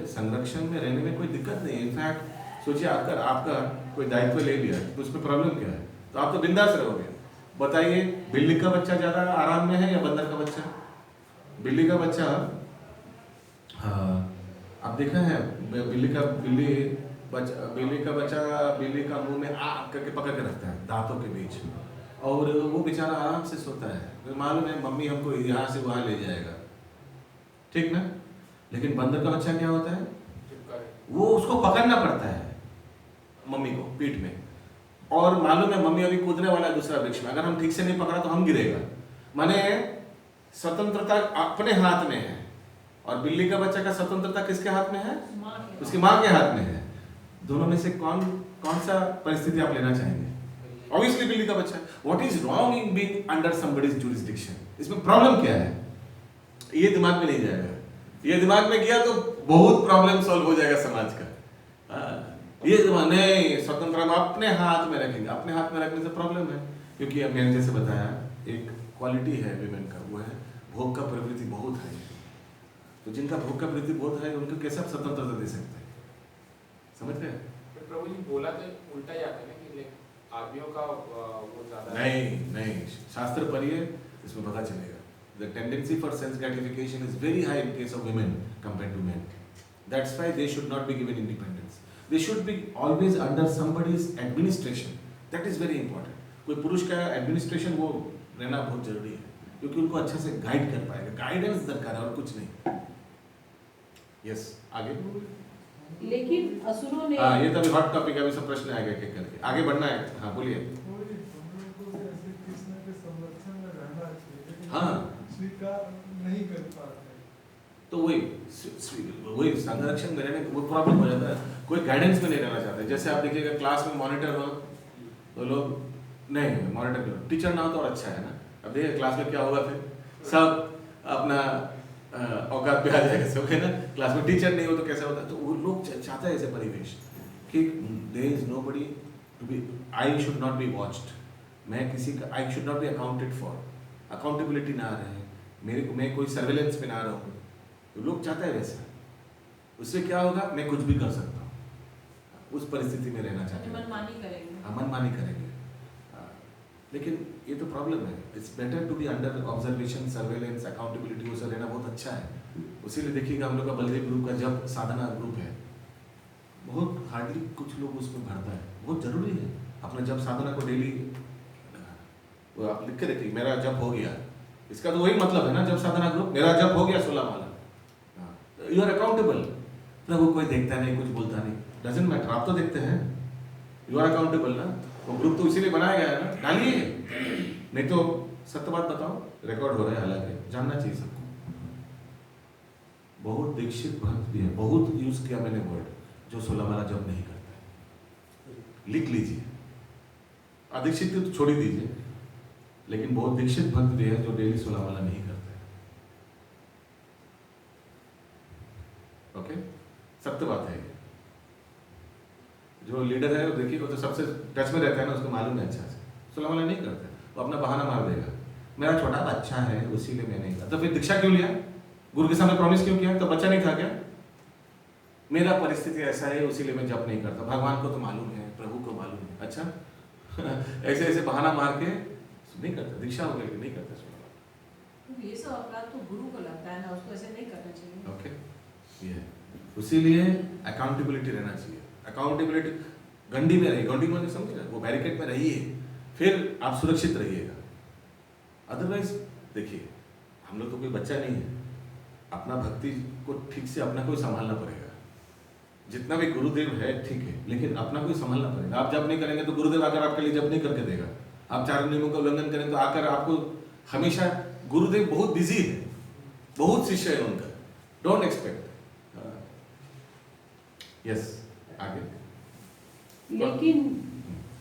संरक्षण में रहने में कोई दिक्कत नहीं है। इनफैक्ट सोचिए, अगर आपका कोई दायित्व ले लिया तो उसमें प्रॉब्लम क्या है? तो आप तो बिंदास रहोगे। बताइए, बिल्ली का बच्चा ज़्यादा आराम में है या बंदर का बच्चा? बिल्ली का बच्चा, हाँ आप देखा है, बिल्ली का बच्चा बिल्ली का मुंह में आ करके पकड़ के रखता है दांतों के बीच, और वो बेचारा आराम से सोता है। तो मालूम है मम्मी हमको यहाँ से वहाँ ले जाएगा, ठीक ना। लेकिन बंदर का बच्चा क्या होता है? वो उसको पकड़ना पड़ता है मम्मी को पीठ में, और मालूम है मम्मी अभी कूदने वाला है दूसरा वृक्ष में, अगर हम ठीक से नहीं पकड़ा तो हम गिरेगा। माने स्वतंत्रता अपने हाथ में है, और बिल्ली का बच्चा का स्वतंत्रता किसके हाथ में है? उसकी माँ के हाथ में है। दोनों में से कौन सा परिस्थिति आप लेना चाहेंगे? ऑब्वियसली बिल्ली का बच्चा। What is wrong in being under somebody's jurisdiction? इसमें प्रॉब्लम क्या है? ये दिमाग में नहीं जाएगा। ये दिमाग में गया तो बहुत प्रॉब्लम सॉल्व हो जाएगा समाज का। ये दिमाग नहीं, स्वतंत्र हम अपने हाथ में रखेंगे। अपने हाथ में रखने से प्रॉब्लम है, क्योंकि मैंने जैसे बताया एक क्वालिटी है विमेन का, वो है भोग का प्रवृत्ति बहुत है। तो जिनका भोग का प्रवृत्ति बहुत है उनको कैसे आप स्वतंत्रता दे सकते हैं? समझ रहे हैं? प्रभु जी बोला तो उल्टा ही आता है कि आदमियों का वो ज्यादा नहीं, शास्त्र पढ़िए, इसमें पता चलेगा। The tendency for sense gratification is very high in case of women compared to men. That's why they should not be given independence. They should be always under somebody's administration. That is very important. कोई पुरुष का एडमिनिस्ट्रेशन वो रहना बहुत जरूरी है, क्योंकि उनको अच्छा से गाइड कर पाएगा। गाइडेंस दरकार है और कुछ नहीं। यस, आगे। लेकिन असुरों ने हाँ, ये तो अभी हॉट टॉपिक है, अभी सब प्रश्न आएगा एक-एक करके। आगे बढ़ना है। हाँ, बोलिए। हाँ, स्वीकार नहीं कर पाते, तो वही संरक्षण में रहने वो प्रॉब्लम हो जाता है। कोई गाइडेंस में नहीं रहना चाहते। जैसे आप देखिएगा क्लास में मॉनिटर हो तो लोग नहीं, मॉनिटर क्यों, टीचर ना हो तो और अच्छा है ना। अब देखिए क्लास में क्या होगा, फिर सब अपना औकात पे आ जाएगा सब, है ना। क्लास में टीचर नहीं हो तो कैसा होता है। तो वो लोग चाहते हैं ऐसे परिवेश कि there is nobody to be, I should not be watched, मैं किसी का, I should not be accounted for, accountability ना रहे मेरे को, मैं कोई सर्वेलेंस में ना रहूँ। तो लोग चाहते हैं वैसा। उससे क्या होगा, मैं कुछ भी कर सकता हूँ, उस परिस्थिति में रहना चाहते हैं, मनमानी करेंगे। मनमानी करेंगे। लेकिन ये तो प्रॉब्लम है। It's better to be under observation, surveillance, accountability, वो सब रहना बहुत अच्छा है। उसीलिए देखिएगा हम लोग का बलदेव ग्रुप का जब साधना ग्रुप है, बहुत हार्डली कुछ लोग उसमें भरता है। बहुत जरूरी है अपना जब साधना को डेली, वो आप लिख के देखिए, मेरा जब हो गया, इसका तो वही मतलब है ना, जब साधना ग्रुप, मेरा जब हो गया 16 माला, यू आर अकाउंटेबल। प्रभु कोई देखता नहीं, कुछ बोलता नहीं, डजंट मैटर, आप तो देखते हैं, यू आर अकाउंटेबल ना। वो ग्रुप तो इसीलिए बनाया गया है ना, डालिए। नहीं तो सत्य बात बताओ, रिकॉर्ड हो रहा है, हालांकि जानना चाहिए सबको। बहुत दीक्षित भक्त भी है, बहुत यूज किया मैंने वर्ड, जो 16 माला जब नहीं करता है। लिख लीजिए, अदीक्षित तो छोड़ ही दीजिए, लेकिन बहुत दीक्षित भक्त भी है जो डेली 16 माला नहीं करते हैं। ओके, सत्य बात है। जो लीडर है वो देखिए, वो तो सबसे टच में रहता है ना, उसको मालूम है अच्छा से, 16 माला नहीं करता, वो अपना बहाना मार देगा, मेरा छोटा बच्चा है उसीलिए मैं नहीं करता। तो फिर दीक्षा क्यों लिया, गुरु के सामने प्रॉमिस क्यों किया, तो बच्चा नहीं था क्या? मेरा परिस्थिति ऐसा है उसीलिए मैं जप नहीं करता, भगवान को तो मालूम है, प्रभु को मालूम है। अच्छा ऐसे ऐसे बहाना मार के नहीं करता, दीक्षा हो गई नहीं करता। ये सब अपराध तो गुरु को लगता है ना, उसको ऐसे नहीं करना चाहिए। ओके, ये उसीलिए अकाउंटेबिलिटी रहना चाहिए। अकाउंटेबिलिटी गंडी में रहिए, गंडी में समझे, वो बैरिकेड में रहिए, फिर आप सुरक्षित रहिएगा। अदरवाइज देखिए, हम लोग तो कोई बच्चा नहीं है, अपना भक्ति को ठीक से अपना कोई संभालना पड़ेगा। जितना भी गुरुदेव है ठीक है, लेकिन अपना कोई संभालना पड़ेगा। आप जब नहीं करेंगे तो गुरुदेव आकर आपके लिए जब नहीं करके देगा। आप 4 नियमों का उल्लंघन करें तो आकर आपको हमेशा, गुरुदेव बहुत बिजी है, बहुत शिष्य है उनका, डोंट एक्सपेक्ट। यस, आगे। लेकिन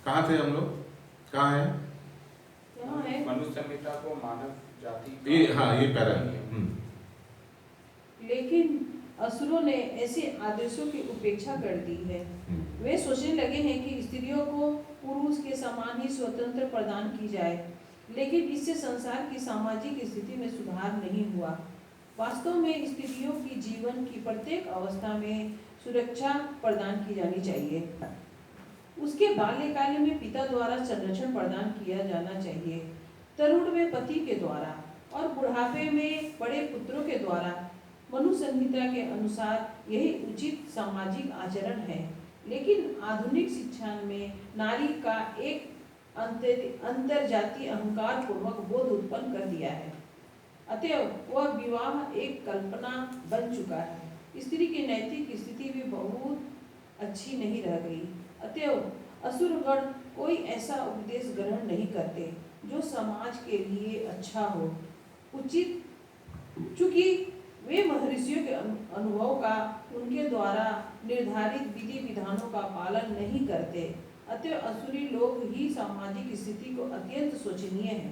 कहाँ थे हम लोग, कहाँ है? यहाँ है मनुष्य संहिता को मानव जाति, ये हाँ, ये पैरा है। लेकिन असुरों ने ऐसे आदेशों की उपेक्षा कर दी है। वे सोचने लगे हैं कि स्त्रियों को पुरुष के समान ही स्वतंत्र प्रदान की जाए, लेकिन इससे संसार की सामाजिक स्थिति में सुधार नहीं हुआ। वास्तव में स्त्रियों की जीवन की प्रत्येक अवस्था में सुरक्षा प्रदान की जानी चाहिए। उसके बाल्यकाल में पिता द्वारा संरक्षण प्रदान किया जाना चाहिए, तरुण में पति के द्वारा और बुढ़ापे में बड़े पुत्रों के द्वारा। मनु संहिता के अनुसार यही उचित सामाजिक आचरण है, लेकिन आधुनिक शिक्षा में नारी का एक अंतरजातीय अहंकार पूर्वक बोध उत्पन्न कर दिया है। अतएव वह विवाह एक कल्पना बन चुका है। स्त्री की नैतिक स्थिति भी बहुत अच्छी नहीं रह गई। अतएव असुरगण कोई ऐसा उपदेश ग्रहण नहीं करते जो समाज के लिए अच्छा हो, उचित, चूंकि वे महर्षियों के अनुभव का, उनके द्वारा निर्धारित विधि विधानों का पालन नहीं करते। अतः असुरी लोग ही सामाजिक स्थिति को अत्यंत शोचनीय है।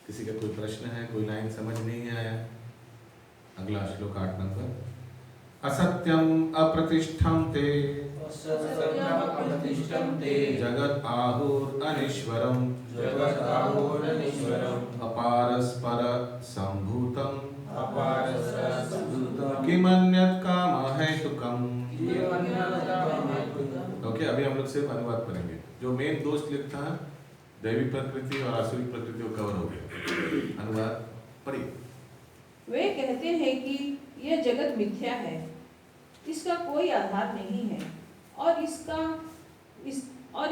किसी का कोई प्रश्न है, कोई लाइन समझ नहीं आया? अगला श्लोक 8 नंबर। असत्यम अप्रतिष्ठम ते जगत आहुर अनिश्वरम अपारस्पर संभूतम किमन्यत् काम हेतुकम्। ओके, ओके, अभी हम लोग सिर्फ अनुवाद करेंगे। जो मेन दो श्लोक था दैवी प्रकृति और आसुरी प्रकृति को कवर हो गया। अनुवाद पढ़िए। वे कहते हैं कि यह जगत मिथ्या है, इसका कोई आधार नहीं है और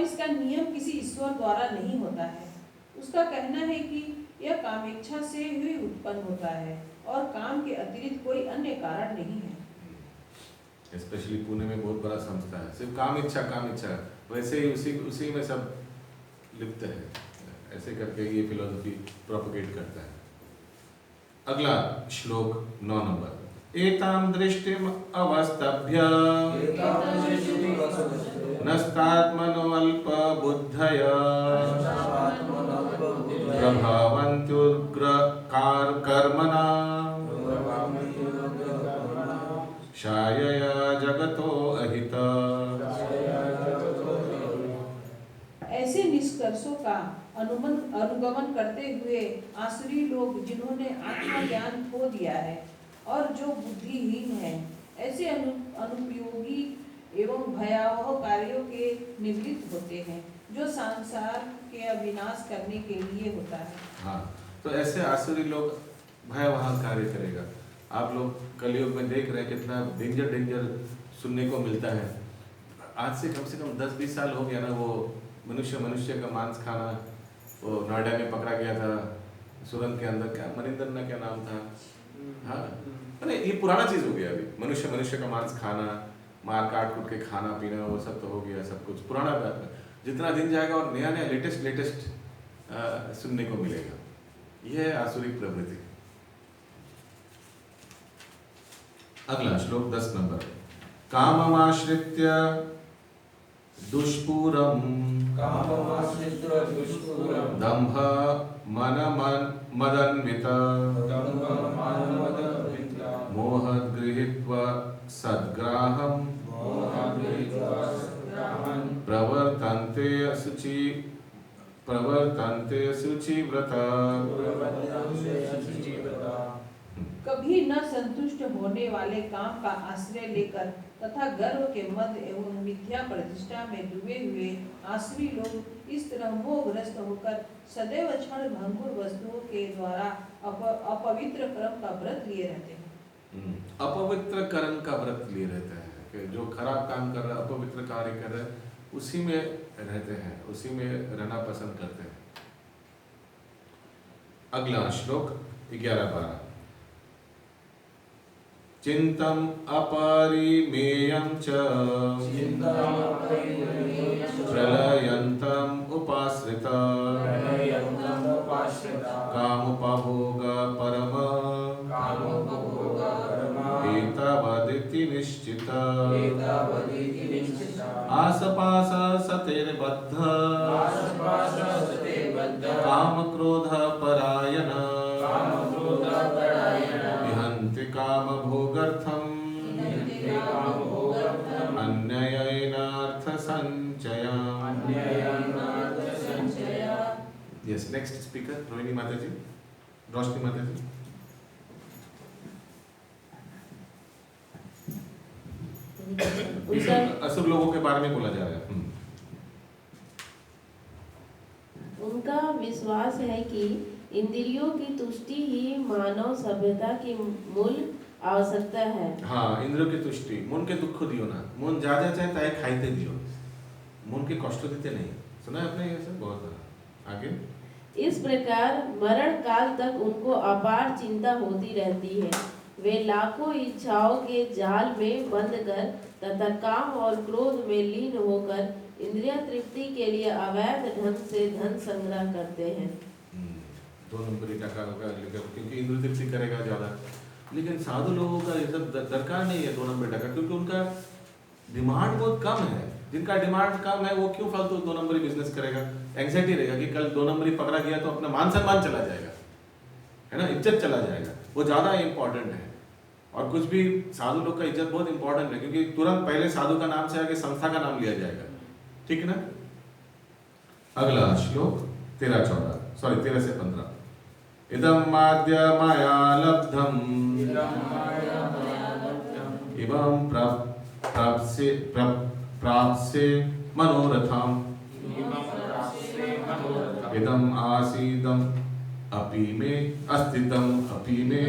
इसका नियम किसी ईश्वर द्वारा नहीं होता है। उसका कहना है कि यह कामेच्छा से ही उत्पन्न होता है और काम के अतिरिक्त कोई अन्य कारण नहीं है। स्पेशली पुणे में बहुत बड़ा संस्था है, सिर्फ काम इच्छा वैसे ही उसी में सब लिप्त है। ऐसे करके ये फिलोसफी प्रोपगेट करता है। अगला श्लोक 9 नंबर। एताम दृष्टिम अवस्तभ्य नस्तात्मनो अल्प बुद्धय प्रभावन्त्युग्र कर्मणा शायया जगतो अहित। ऐसे निष्कर्षों का अनुगमन करते हुए आसुरी लोग जिन्होंने आत्मज्ञान खो दिया है और जो बुद्धिहीन है, ऐसे अनुपयोगी एवं भयावह कार्यों के निवृत्त होते हैं जो संसार के विनाश करने के लिए होता है। हाँ, तो ऐसे आसुरी लोग भयावह कार्य करेगा। आप लोग कलयुग में देख रहे हैं कितना डेंजर सुनने को मिलता है। आज से कम 10-20 साल हो गया ना, वो मनुष्य का मांस खाना, वो नोएडा में पकड़ा गया था सुरंग के अंदर, क्या मनिंदर ना क्या नाम था। हाँ, अरे ये पुराना चीज हो गया। अभी मनुष्य का मांस खाना, मार काट कूट के खाना पीना, वो सब तो हो गया, सब कुछ पुराना बात है। जितना दिन जाएगा और नया लेटेस्ट सुनने को मिलेगा। यह है आसुरी प्रवृत्ति। अगला श्लोक 10 नंबर। काममाश्रित्य दुष्पूरम दंभ मदन्वित मोहद गृहीत्वा सद्ग्राहम प्रवर्तन्ते असुचि व्रता। कभी न संतुष्ट होने वाले काम का आश्रय लेकर तथा गर्व के मद एवं मिथ्या प्रतिष्ठा में डूबे हुए आसुरी लोग इस तरह मोहग्रस्त होकर सदैव क्षण भंगुर वस्तुओं के द्वारा अपवित्र कर्म का व्रत लिए रहते हैं। अपवित्र कर्म का व्रत लिए रहते हैं कि जो खराब काम कर रहा है, अपवित्र कार्य कर रहा है, उसी में रहते हैं, उसी में रहना पसंद करते हैं। अगला श्लोक 11-12। चिंतम अपरिमेयं च प्रलयन्तम उपाश्रिता कामुपभोग परम एतावदिति निश्चिता। आसपास सतेर्बद्ध काम क्रोध परायण विहन्ति काम भोगर्थम अन्ययनार्थ संचय। यस, नेक्स्ट स्पीकर रोहिणी माता जी, रोशनी माता जी। असुर लोगों के बारे में बोला जा रहा है। उनका विश्वास है कि इंद्रियों की तुष्टि ही मानव सभ्यता की मूल आवश्यकता है। हाँ, इंद्रियों की तुष्टि, मन के दुख दियो ना, मन जा चाहे ताए खाइते दियो, मन के कष्ट देते नहीं। सुना है आपने ये सब बहुत बार। आगे इस प्रकार मरण काल तक उनको अपार चिंता होती रहती है। वे लाखों इच्छाओं के जाल में बंद कर तथा काम और क्रोध में लीन होकर इंद्रिय तृप्ति के लिए अवैध ढंग से धन संग्रह करते हैं। 2 नंबरी टका होगा, क्योंकि इंद्रिय तृप्ति करेगा ज्यादा। लेकिन साधु लोगों का ये सब दरकार नहीं है 2 नंबर टका, क्योंकि उनका डिमांड बहुत कम है। जिनका डिमांड कम है वो क्यों फालतू 2 नंबरी बिजनेस करेगा। एंग्जाइटी रहेगा कि कल 2 नंबरी पकड़ा गया तो अपना मान सम्मान चला जाएगा, है ना, इज्जत चला जाएगा, वो ज्यादा इंपॉर्टेंट है। और कुछ भी साधु लोग का इज्जत बहुत इंपॉर्टेंट है, क्योंकि तुरंत पहले साधु का नाम से आगे संस्था का नाम लिया जाएगा, ठीक ना। अगला श्लोक 13 से 15। इदं माद्य मया लब्धम् इमं प्राप्से मनोरथम इदम आसीदम अपि मे अस्तितम अपि मे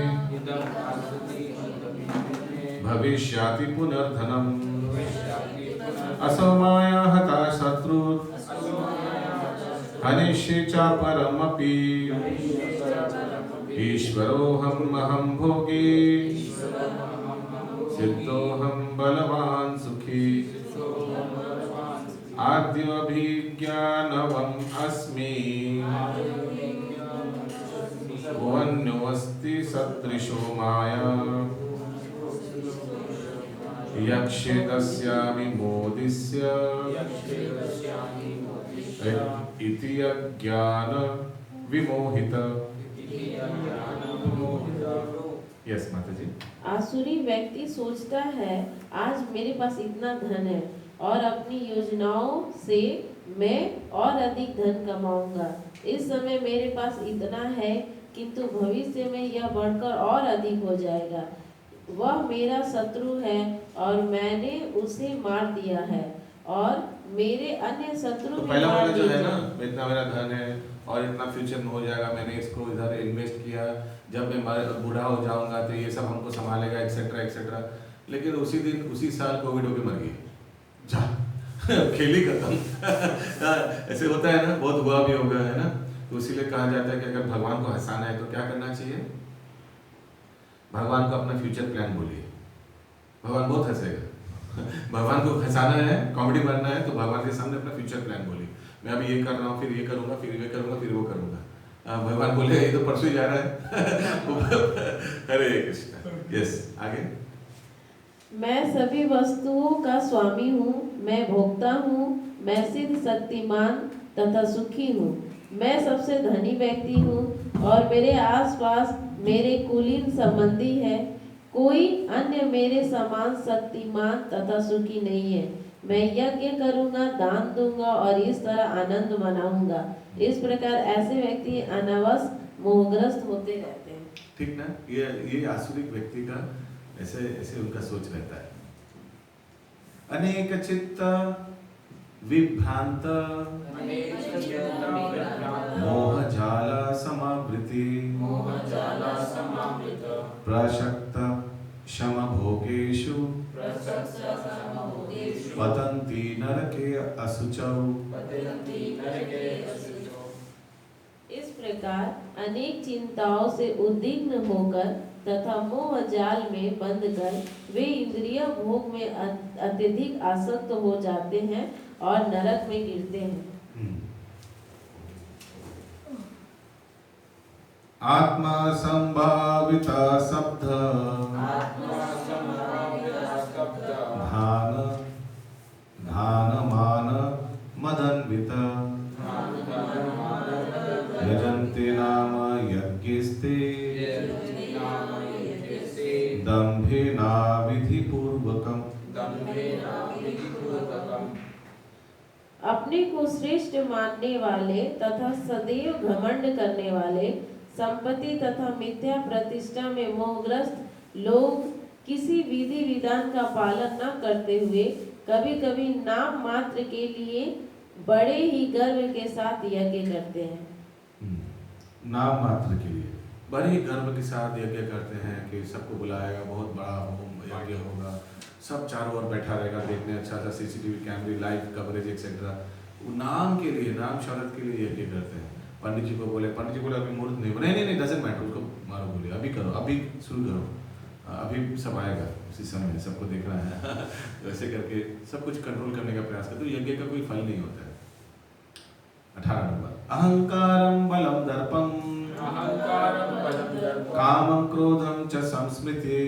भविष्याति पुनर्धनम असौ माया हता शत्रु हनिष्ये च परमपि ईश्वरोऽहम् अहं भोगी सिद्धोऽहं बलवान् सुखी आद्योऽभिज्ञानवम् अस्मि भुवन्योऽस्ति सदृशो माया यक्षे दस्यामि मोदिस्य इति अज्ञान विमोहित। यस माता जी। आसुरी व्यक्ति सोचता है आज मेरे पास इतना धन है और अपनी योजनाओं से मैं और अधिक धन कमाऊंगा। इस समय मेरे पास इतना है किंतु भविष्य में यह बढ़कर और अधिक हो जाएगा। वह मेरा शत्रु है और मैंने उसे मार दिया है और मेरे अन्य शत्रु तो भी पहला मार वाला जो है दिए। ना, इतना मेरा धन है और इतना फ्यूचर में हो जाएगा, मैंने इसको इधर इन्वेस्ट किया, जब मैं बूढ़ा हो जाऊंगा तो ये सब हमको संभालेगा एक्सेट्रा एक्सेट्रा। लेकिन उसी दिन उसी साल कोविड होके मर गई, जा खेल ही खत्म। ऐसे होता है ना, बहुत हुआ भी होगा, है ना। तो इसीलिए कहा जाता है कि अगर भगवान को हंसाना है तो क्या करना चाहिए, भगवान को अपना फ्यूचर प्लान बोलिए, भगवान बहुत हंसेगा। भगवान को हंसाना है, कॉमेडी बनना है तो भगवान के सामने अपना फ्यूचर प्लान बोलिए, मैं अभी ये कर रहा हूँ, फिर ये करूँगा, फिर ये करूँगा, फिर वो करूँगा। भगवान बोले ये तो परसों ही जा रहा है। हरे कृष्ण। यस, आगे। मैं सभी वस्तुओं का स्वामी हूँ, मैं भोक्ता हूँ, मैं सिद्ध शक्तिमान तथा सुखी हूँ, मैं सबसे धनी व्यक्ति हूँ और मेरे आसपास मेरे कुलीन संबंधी है। कोई अन्य मेरे समान शक्तिमान तथा सुखी नहीं है। मैं यज्ञ करूँगा, दान दूंगा और इस तरह आनंद मनाऊंगा। इस प्रकार ऐसे व्यक्ति अनावश्यक मोहग्रस्त होते रहते हैं। ठीक ना, ये आसुरिक व्यक्ति का ऐसे ऐसे उनका सोच रहता है। अनेक चित्त विभ्रांत मोह जाला समावृति प्रशक्त शम भोगेषु पतन्ति नरके असुचौ। इस प्रकार अनेक चिंताओं से उद्विग्न होकर तथा मोह जाल में बंद कर वे इंद्रिय भोग में अत्यधिक आसक्त हो जाते हैं और नरक में गिरते हैं। आत्मा संभाविता शब्द धान धान मान मदन्वित यजन्ते नाम यज्ञस्ते दम्भेना विधिपूर्वकम्। अपने को श्रेष्ठ मानने वाले तथा सदैव घमंड करने वाले, संपत्ति तथा मिथ्या प्रतिष्ठा में मोहग्रस्त लोग किसी विधि विधान का पालन न करते हुए कभी कभी नाम मात्र के लिए बड़े ही गर्व के साथ यज्ञ करते हैं। नाम मात्र के लिए बड़े ही गर्व के साथ यज्ञ करते हैं कि सबको बुलाएगा, बहुत बड़ा होम यज्ञ होगा, सब चारों ओर बैठा रहेगा देखने, अच्छा अच्छा सीसीटीवी कैमरे, लाइव कवरेज एक्सेट्रा। वो नाम के लिए, नाम शौहरत के लिए यज्ञ करते हैं। पंडित जी को बोले, पंडित जी बोले अभी मुहूर्त नहीं, नहीं डजंट मैटर, उसको मारो बोले, अभी करो, अभी शुरू करो, अभी सब आएगा उसी समय, सबको देखना है। वैसे करके सब कुछ कंट्रोल करने का प्रयास करते, तो यज्ञ का कोई फल नहीं होता है। 18 नंबर, अहंकारं बलं दर्पं कामं क्रोधं च संस्मृति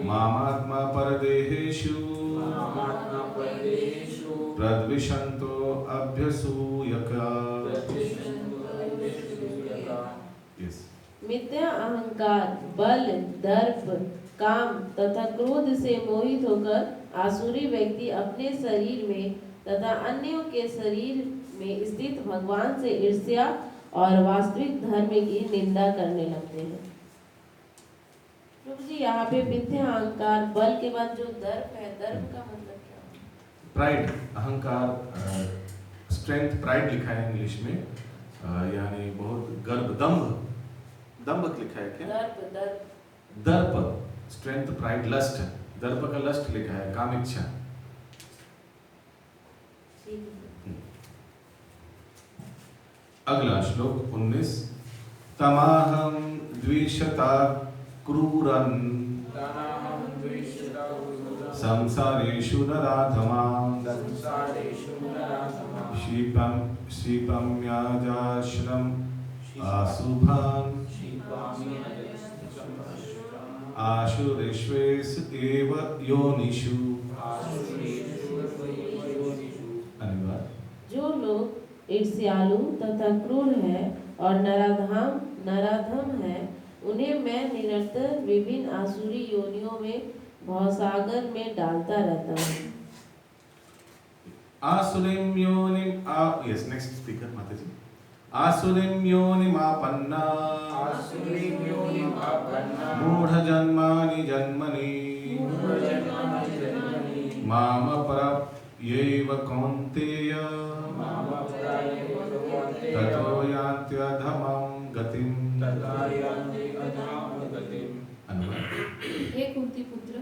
मामात्मा परदेहेषु प्रद्विषन्तो अभ्यसूयका। मिथ्या अहंकार, बल, दर्प, काम तथा क्रोध से मोहित होकर आसुरी व्यक्ति अपने शरीर में तथा अन्यों के शरीर में स्थित भगवान से ईर्ष्या और वास्तविक धर्म की निंदा करने लगते हैं। प्रभु जी यहाँ पे मिथ्या अहंकार बल के बाद जो दर्प है, दर्प का मतलब क्या है? प्राइड, अहंकार, स्ट्रेंथ, प्राइड लिखा है इंग्लिश में, यानी बहुत गर्व, दंभ लिखा है क्या? दर्प, स्ट्रेंथ, प्राइड, लस्ट, दर्प का लस्ट लिखा है, काम इच्छा। अगला श्लोक 19। तमाहम द्विषता क्रूरन संसारेषु नराधमां क्षिपम्याजाश्रम आशुभान् आशुरेष्वेषु एव योनिषु। अनुवाद। जो लोग ईर्ष्यालु तथा क्रूर है और नराधम है, उन्हें मैं निरंतर विभिन्न आसुरी योनियों में भवसागर में डालता रहता हूँ। आसुरीं योनिं यस नेक्स्ट स्पीकर माताजी। आसुरीं योनिमापन्ना मूढ़ जन्मानि जन्मनि मामपराप्यैव कौन्तेय ततो यान्त्यधमां गतिम्। हे कुंती पुत्र,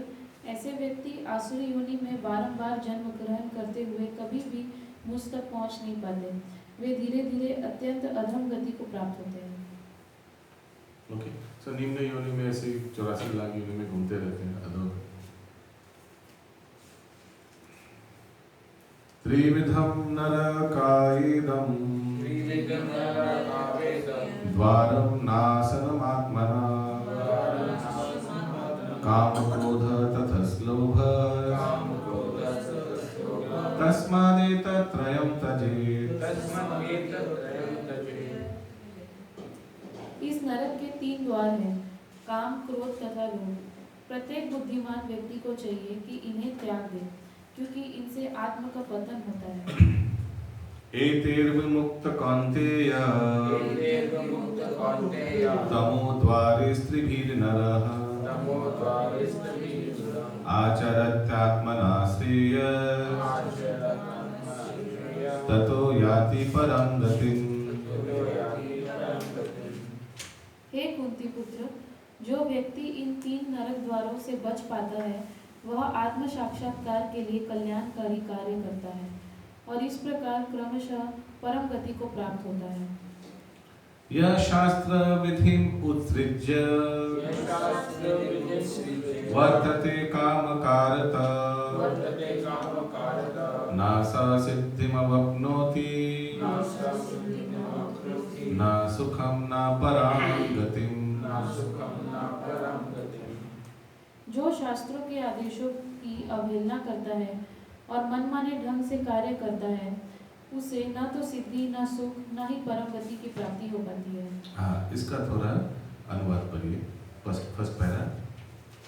ऐसे व्यक्ति आसुरी योनि में बारंबार जन्म ग्रहण करते हुए कभी भी मुझ तक पहुंच नहीं पाते। वे धीरे धीरे अत्यंत अधम गति को प्राप्त होते हैं। ओके, सो निम्न योनि में ऐसे 84 लाख योनि में घूमते रहते हैं अधोग। त्रिविधं नरकायेदं द्वारं नाशनमात्मना कामक्रोध तथस्लोभ तस्मादेतत्त्रयं त्यजेत्। इस नरक के 3 द्वार हैं, काम, क्रोध तथा लोभ। प्रत्येक बुद्धिमान व्यक्ति को चाहिए कि इन्हें त्याग दे, क्योंकि इनसे आत्म का पतन होता है। एतैर्विमुक्त कौन्तेय तमोद्वारे स्त्रिभिर्नरः आचरत्यात्मना श्रेयः ततो याति परं गतिम्। हे कुंती पुत्र, जो व्यक्ति इन 3 नरक द्वारों से बच पाता है, वह आत्म साक्षात्कार के लिए कल्याणकारी कार्य करता है और इस प्रकार क्रमशः परम गति को प्राप्त होता है। यह शास्त्र विधिम उत्सृज्य वर्तते कामकारता नासा सिद्धिमवाप्नोति न सुखम न परां गतिम्। जो शास्त्रों के आदेशों की अवहेलना करता है और मनमाने ढंग से कार्य करता है, उसे न तो सिद्धि, न सुख, न ही परम गति की प्राप्ति हो पाती है। हाँ, इसका थोड़ा अनुवाद पढ़िए, फर्स्ट पैरा।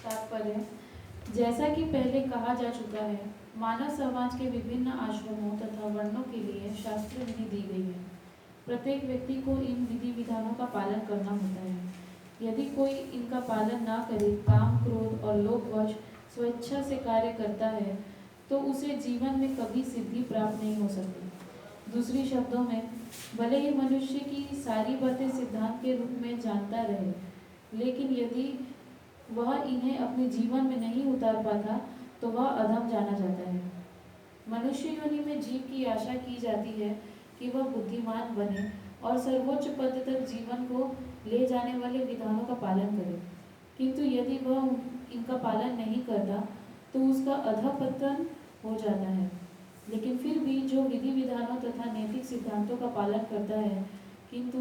तात्पर्य, जैसा कि पहले कहा जा चुका है, मानव समाज के विभिन्न आश्रमों तथा वर्णों के लिए शास्त्र विधि दी गई है। प्रत्येक व्यक्ति को इन विधि विधानों का पालन करना होता है। यदि कोई इनका पालन न करे, काम, क्रोध और लोभवश स्वेच्छा से कार्य करता है, तो उसे जीवन में कभी सिद्धि प्राप्त नहीं हो सकती। दूसरी शब्दों में, भले ही मनुष्य की सारी बातें सिद्धांत के रूप में जानता रहे, लेकिन यदि वह इन्हें अपने जीवन में नहीं उतार पाता, तो वह अधम जाना जाता है। मनुष्य योनि में जीव की आशा की जाती है कि वह बुद्धिमान बने और सर्वोच्च पद तक जीवन को ले जाने वाले विधानों का पालन करे, किंतु यदि वह इनका पालन नहीं करता, तो उसका अधःपतन हो जाता है। लेकिन फिर भी जो विधि विधानों तथा नैतिक सिद्धांतों का पालन करता है, किंतु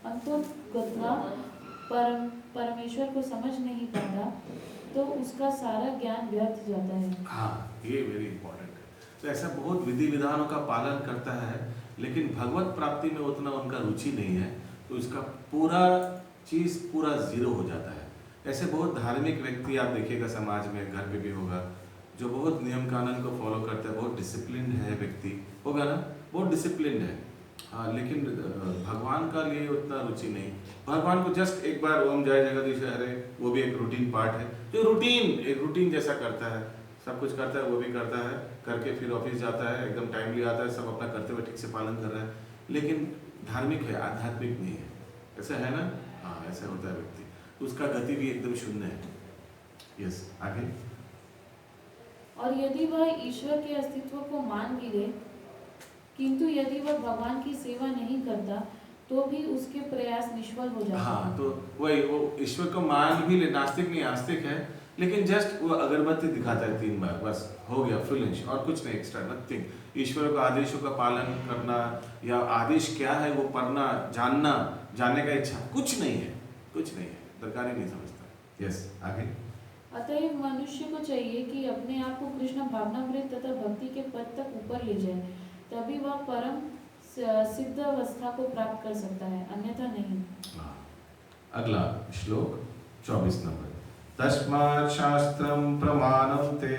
अंतोगत्वा परमेश्वर को समझ नहीं पाता, तो उसका सारा ज्ञान व्यर्थ जाता है। हाँ, ये वेरी इंपॉर्टेंट है। तो ऐसा बहुत विधि विधानों का पालन करता है, लेकिन भगवत प्राप्ति में उतना उनका रुचि नहीं है, तो इसका पूरा चीज़ पूरा जीरो हो जाता है। ऐसे बहुत धार्मिक व्यक्ति आप देखिएगा समाज में, घर पे भी होगा, जो बहुत नियम कानून को फॉलो करता है, बहुत डिसिप्लिन्ड है व्यक्ति, होगा ना, बहुत डिसिप्लिन्ड है, हाँ, लेकिन भगवान का लिए उतना रुचि नहीं। भगवान को जस्ट एक बार ओम जय जगदीश हरे, वो भी एक रूटीन पार्ट है, जो एक रूटीन जैसा करता है, सब कुछ करता है, वो भी करता है, करके फिर ऑफिस जाता है, एकदम टाइमली आता है, सब अपना करते हुए ठीक से पालन कर रहा है, लेकिन धार्मिक है, आध्यात्मिक नहीं है। ऐसा है ना? हाँ, ऐसा होता है व्यक्ति, उसका गति भी एकदम शून्य है। यस, आगे। और यदि वह ईश्वर के अस्तित्व को मान भी ले, किंतु यदि वह भगवान की सेवा नहीं करता तो भी उसके प्रयास निष्फल हो जाते हैं। हाँ, तो वही, वो ईश्वर को मान भी ले, नास्तिक नहीं आस्तिक है, लेकिन जस्ट वो अगरबत्ती दिखाता है 3 बार, बस हो गया, फिनिश, और कुछ नहीं, एक्स्ट्रा नथिंग। ईश्वर के आदेशों का पालन करना या आदेश क्या है वो पढ़ना, जानने का इच्छा कुछ नहीं है, दरकार ही नहीं समझता। यस, आगे। अतएव मनुष्य को चाहिए कि अपने आप को कृष्ण भावनामृत तथा भक्ति के पद तक ऊपर ले जाए, तभी वह परम सिद्ध अवस्था को प्राप्त कर सकता है, अन्यथा नहीं। अगला श्लोक 24 नंबर। तस्मात् शास्त्रं प्रमाणं ते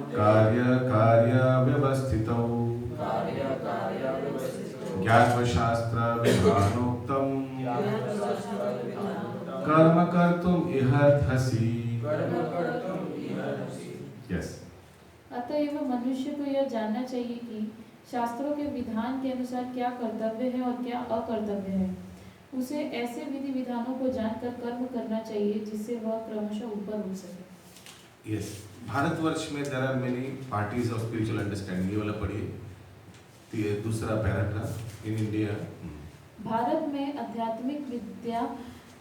कार्य व्यवस्थितौ ज्ञात्वा शास्त्र विधानोक्तं कर्म कर्तुम इहर्हसि। यस। अतएव मनुष्य को यह जानना चाहिए कि शास्त्रों के विधान के अनुसार क्या कर्तव्य है और क्या अकर्तव्य है। उसे ऐसे विधि विधानों को जानकर कर्म करना चाहिए जिससे वह क्रमशः ऊपर उठ सके। यस, भारतवर्ष में there are many parties of spiritual understanding, ये वाला पढ़िए, तो ये दूसरा पैराग्राफ। इन इंडिया, भारत में आध्यात्मिक विद्या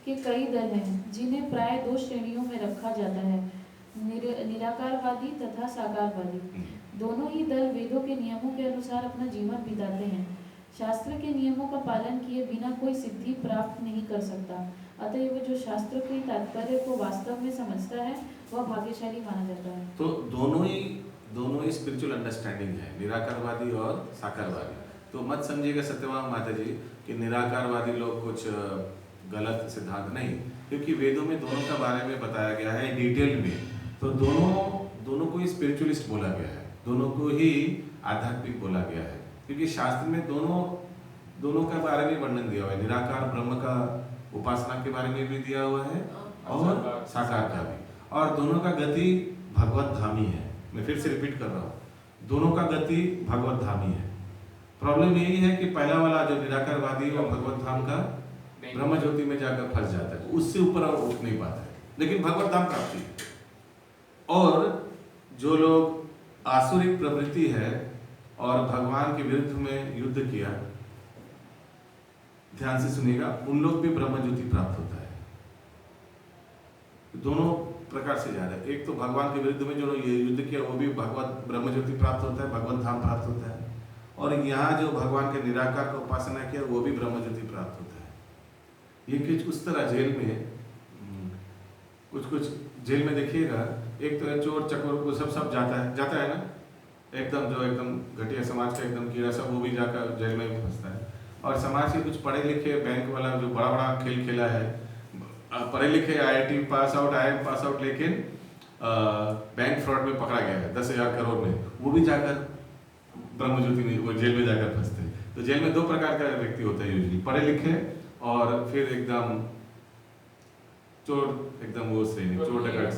के कई दल हैं जिन्हें प्राय 2 श्रेणियों में रखा जाता है, निराकारवादी तथा साकारवादी। दोनों ही दल वेदों के नियमों के अनुसार अपना जीवन बिताते हैं। शास्त्र के नियमों का पालन किए बिना कोई सिद्धि प्राप्त नहीं कर सकता। अतएव जो शास्त्र के तात्पर्य को वास्तव में समझता है वह भाग्यशाली माना जाता है। तो दोनों ही स्पिरिचुअल अंडरस्टैंडिंग है, निराकारवादी और साकारवादी। तो मत समझिएगा सत्यवान माता जी कि निराकारवादी लोग कुछ गलत सिद्धांत नहीं, क्योंकि वेदों में दोनों का बारे में बताया गया है डिटेल में। तो दोनों को ही स्पिरिचुअलिस्ट बोला गया है, दोनों को ही आध्यात्मिक बोला गया है, क्योंकि शास्त्र में दोनों का बारे में वर्णन दिया हुआ है। निराकार ब्रह्म का उपासना के बारे में भी दिया हुआ है और साकार का भी, और दोनों का गति भगवत धामी है। मैं फिर से रिपीट कर रहा हूँ, दोनों का गति भगवत धामी है। प्रॉब्लम यही है कि पहला वाला जो निराकारवादी और भगवत धाम का ब्रह्म ज्योति में जाकर फंस जाता है, उससे ऊपर और उठ नहीं पाता है, लेकिन भगवत धाम प्राप्ति है। और जो लोग आसुरिक प्रवृत्ति है और भगवान के विरुद्ध में युद्ध किया, ध्यान से सुनिएगा, उन लोग भी ब्रह्म ज्योति प्राप्त होता है। दोनों प्रकार से जा रहा है। एक तो भगवान के विरुद्ध में जो ये युद्ध किया वो भी भगवत ब्रह्म ज्योति प्राप्त होता है, भगवत धाम प्राप्त होता है, और यहाँ जो भगवान के निराकार का उपासना किया वो भी ब्रह्म ज्योति प्राप्त होता है। ये कुछ उस तरह जेल में कुछ जेल में देखिएगा, एक तो चोर चकोर वो सब जाता है ना, एकदम घटिया समाज का एकदम कीड़ा सब, वो भी जाकर जेल में फंसता है। और समाज के कुछ पढ़े लिखे बैंक वाला जो बड़ा खेल खेला है, पढ़े लिखे IIT pass out, IIM pass out, लेकिन बैंक फ्रॉड में पकड़ा गया है 10,000 करोड़ में, वो भी जाकर ब्रह्म ज्योति में, वो जेल में जाकर फंसते हैं। तो जेल में 2 प्रकार का व्यक्ति होता है यूजुअली, पढ़े लिखे और फिर एकदम चोर, एकदम वो श्रेणी चोर डकैत।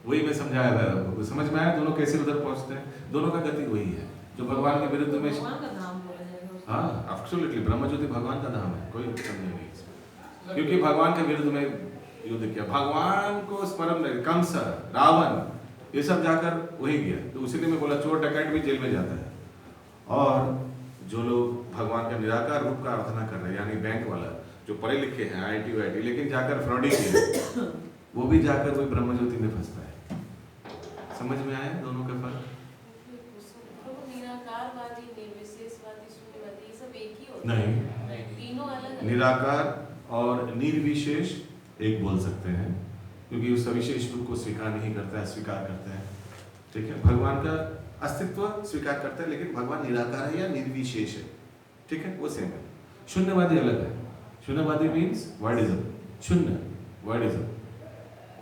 वही मैं समझाया था आपको, समझ में आया दोनों कैसे उधर पहुंचते हैं। दोनों का गति वही है, जो भगवान के विरुद्ध में। हाँ, एब्सोल्युटली, ब्रह्म ज्योति भगवान का धाम है, कोई संदेह नहीं इसमें, क्योंकि भगवान के विरुद्ध में युद्ध किया, भगवान को स्मरण नहीं, कंस, रावण, ये सब जाकर वही गया। तो उसीलिए मैं बोला चोर डकैत भी जेल में जाता है। और जो लोग भगवान का निराकार रूप का आराधना कर रहे हैं, यानी बैंक वाला जो पढ़े लिखे हैं IIT वाईटी, लेकिन जाकर फ्रॉडी किया, वो भी जाकर वही ब्रह्म ज्योति में फंसता है। समझ में आया दोनों का फर्क? निराकारवादी, निर्विशेषवादी, शून्यवादी, ये सब एक ही होते नहीं, हैं, तीनों अलग। निराकार और निर्विशेष एक बोल सकते हैं, क्योंकि उस सविशेष रूप को स्वीकार नहीं करता है, स्वीकार करता है। ठीक है, भगवान का अस्तित्व स्वीकार करता है, लेकिन भगवान निराकार है या निर्विशेष है। ठीक है, वो सेम है। शून्यवादी अलग है। शून्यवादी मीन्स वर्डिज्म, शून्य वर्डिज्म।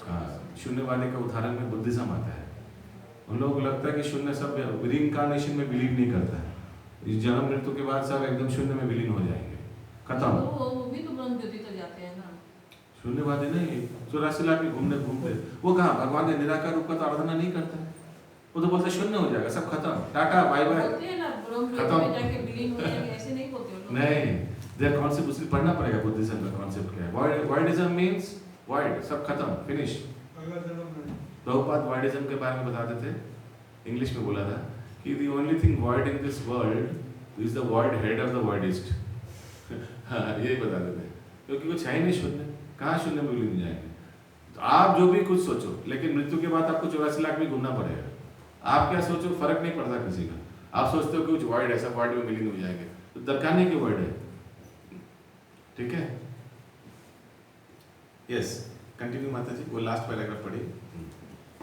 हाँ, शून्यवादी का उदाहरण में बुद्धिज्म आता है। उन लोगों को लगता है कि शून्य सब रीइंकार्नेशन में बिलीव नहीं करता है, इस जन्म मृत्यु के बाद सब एकदम शून्य में विलीन हो जाएंगे, खत्म। वो भी तो ब्रह्म ज्योति तक जाते हैं ना। शून्यवादी नहीं, 84 लाख में घूमने घूमते वो कहाँ भगवान के निराकार रूप का तो आराधना नहीं करता है, वो तो बोलते शून्य हो जाएगा, सब खत्म, टाटा बाय बाय, खत्म। ऐसे नहीं बोलते नहीं, देयर कॉन्सेप्ट उसमें पढ़ना पड़ेगा, बुद्धिज्म का कॉन्सेप्ट क्या है। वाइडिज्म मींस वाइड, सब खत्म, फिनिश। प्रभुपाद वाइडिज्म के बारे में बताते थे, इंग्लिश में बोला था कि the only thing wide in this world is the wide head of the widest. हाँ, यही बताते थे, क्योंकि कुछ है ही नहीं शून्य, कहाँ शून्य में विलीन जाएंगे। तो आप जो भी कुछ सोचो, लेकिन मृत्यु के बाद आपको 84 लाख में घूमना पड़ेगा। आप क्या सोचो फर्क नहीं पड़ता किसी का, आप सोचते हो कि कुछ वाइड ऐसा वाइड में विलीन हो जाएंगे, तो दरकार नहीं कि वाइड है, ठीक है। यस, कंटिन्यू माता जी, वो लास्ट पैराग्राफ पढ़िए।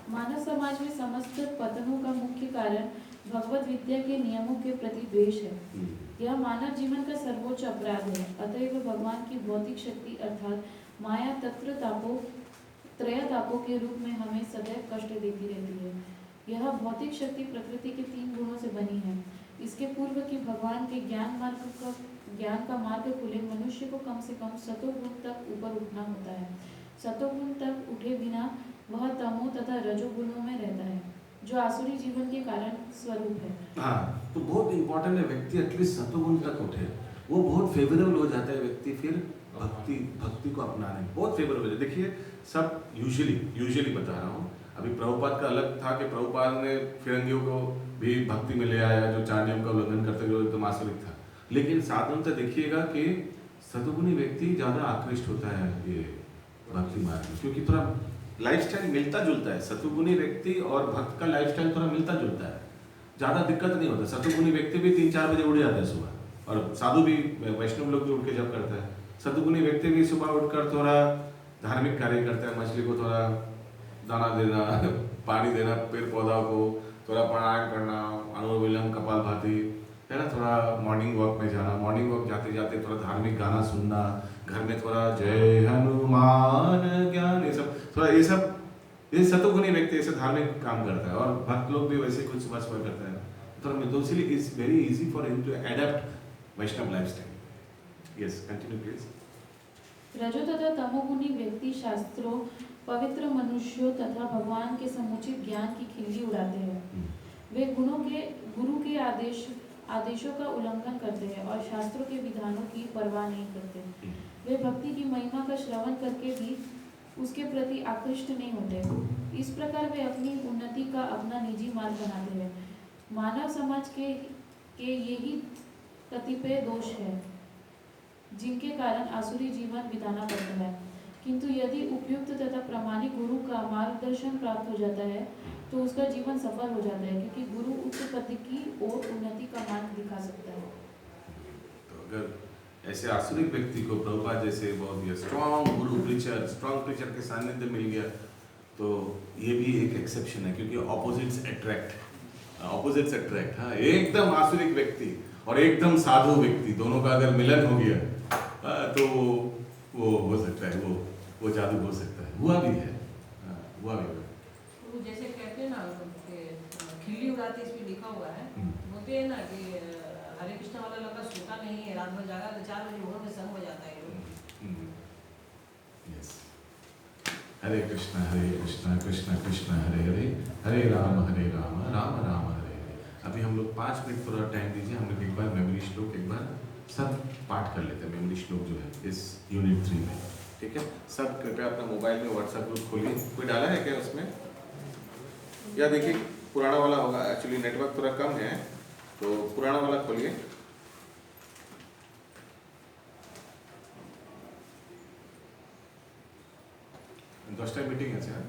मानव समाज में समस्त पतनों का मुख्य कारण भगवत विद्या के नियमों के प्रति द्वेष है। यह मानव जीवन का सर्वोच्च अपराध है। अतएव भगवान की भौतिक शक्ति अर्थात माया त्रयतापों के रूप में हमें सदैव कष्ट देती रहती है। यह भौतिक शक्ति प्रकृति के 3 गुणों से बनी है। इसके पूर्व कि भगवान के ज्ञान का मार्ग खुले, मनुष्य को कम से कम सतोगुण तक ऊपर उठना होता है। सतोगुण तक उठे बिना वह तमो तथा रजोगुणों में रहता है, जो आसुरी जीवन के कारण स्वरूप है। हाँ, तो बहुत इंपॉर्टेंट है, व्यक्ति एटलीस्ट सतोगुण तक उठे, वो बहुत फेवरेबल हो जाता है व्यक्ति, फिर भक्ति को अपनाने बहुत फेवरेबल है। देखिए सब यूजुअली बता रहा हूँ, अभी प्रभुपाद का अलग था कि प्रभुपाद ने फिरंगियों को भी भक्ति में ले आया, जो 4 नियम का उल्लंघन करते जो एकदम आसुरिक था। लेकिन साधारणतः देखिएगा कि सतोगुणी व्यक्ति ज्यादा आकृष्ट होता है ये भक्ति मार्ग में, क्योंकि थोड़ा लाइफस्टाइल मिलता जुलता है। सतोगुणी व्यक्ति और भक्त का लाइफस्टाइल थोड़ा मिलता जुलता है, ज्यादा दिक्कत नहीं होता। सतोगुणी व्यक्ति भी 3-4 बजे उठ जाता है सुबह, और साधु भी, वैष्णव लोग भी उठ के जब करता है। सतोगुणी व्यक्ति भी सुबह उठकर थोड़ा धार्मिक कार्य करता है, मछली को थोड़ा दाना देना, पानी देना, पेड़ पौधा को थोड़ा प्राणायाम करना, अनुलोम विलोम, कपालभाति, है ना, थोड़ा मॉर्निंग वॉक में जाना, मॉर्निंग वॉक जाते जाते थोड़ा धार्मिक गाना सुनना, घर में थोड़ा जय हनुमान ज्ञान, ये सब ये सतोगुणी व्यक्ति ऐसे धार्मिक काम करता है, और भक्त लोग भी वैसे कुछ सुबह सुबह करता है। तो इसलिए it's very easy for him to adopt Vaishnava lifestyle. Yes, continue please. रजो तथा तमोगुणी व्यक्ति शास्त्रों, पवित्र मनुष्यों तथा भगवान के समुचित ज्ञान की खिल्ली उड़ाते हैं। वे गुरु के आदेशों का उल्लंघन करते हैं और शास्त्रों के विधानों की परवाह नहीं करते। वे भक्ति की महिमा का श्रवण करके भी उसके प्रति आकृष्ट नहीं होते। इस प्रकार वे अपनी उन्नति का अपना निजी मार्ग बनाते हैं। मानव समाज के यही कतिपय दोष है जिनके कारण आसुरी जीवन बिताना पड़ता है। किंतु यदि उपयुक्त तथा प्रामाणिक गुरु का मार्गदर्शन प्राप्त हो जाता है तो उसका जीवन सफल हो जाता है, क्योंकि गुरु उच्च पद की ओर उन्नति का मार्ग दिखा सकता है। तो अगर ऐसे आसुरिक व्यक्ति को प्रभुपाद जैसे बहुत स्ट्रॉन्ग गुरु प्रीचर के सानिध्य मिल गया, तो ये भी एक एक्सेप्शन है, क्योंकि ऑपोजिट्स अट्रैक्ट। हाँ, एकदम आसुरिक व्यक्ति और एकदम साधु व्यक्ति, दोनों का अगर मिलन हो गया तो वो हो सकता है, वो जादू हो सकता है, हुआ भी है, हुआ भी है। वो जैसे कहते हैं ना कि खिल्ली उड़ाते, इसमें लिखा हुआ है, बोलते हैं ना कि हरे कृष्ण वाला लड़का सोता नहीं है, रात भर जागा तो 4 बजे भोर में संग हो जाता है। यस, हरे कृष्ण कृष्ण कृष्ण हरे हरे, हरे राम राम राम हरे हरे। अभी हम लोग 5 मिनट थोड़ा टाइम दीजिए, हम लोग एक बार मेमोरी श्लोक एक बार सब पाठ कर लेते हैं। मेमोरी श्लोक जो है इस यूनिट 3 में, ठीक है। सब कृपया अपना मोबाइल में व्हाट्सएप ग्रुप खोलिए। कोई डाला है क्या उसमें, या देखिए पुराना वाला होगा, एक्चुअली नेटवर्क थोड़ा कम है तो पुराना वाला खोलिए। दसटा मीटिंग है,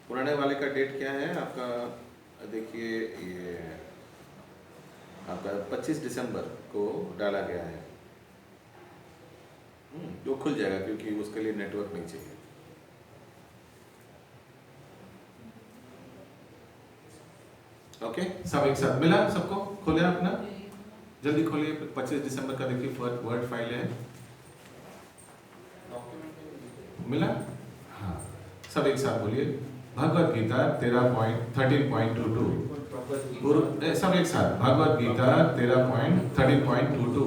पुराने वाले का डेट क्या है आपका, देखिए ये आपका 25 दिसंबर को डाला गया है। वो खुल जाएगा क्योंकि उसके लिए नेटवर्क नहीं चाहिए। ओके, सब एक साथ मिला, सबको खोले अपना, जल्दी खोलिए। 25 दिसंबर का देखिए वर्ड फाइल है, मिला। हाँ, सब एक साथ बोलिए। भगवत गीता 13.22 सब एक साथ। भगवत गीता 13.13.22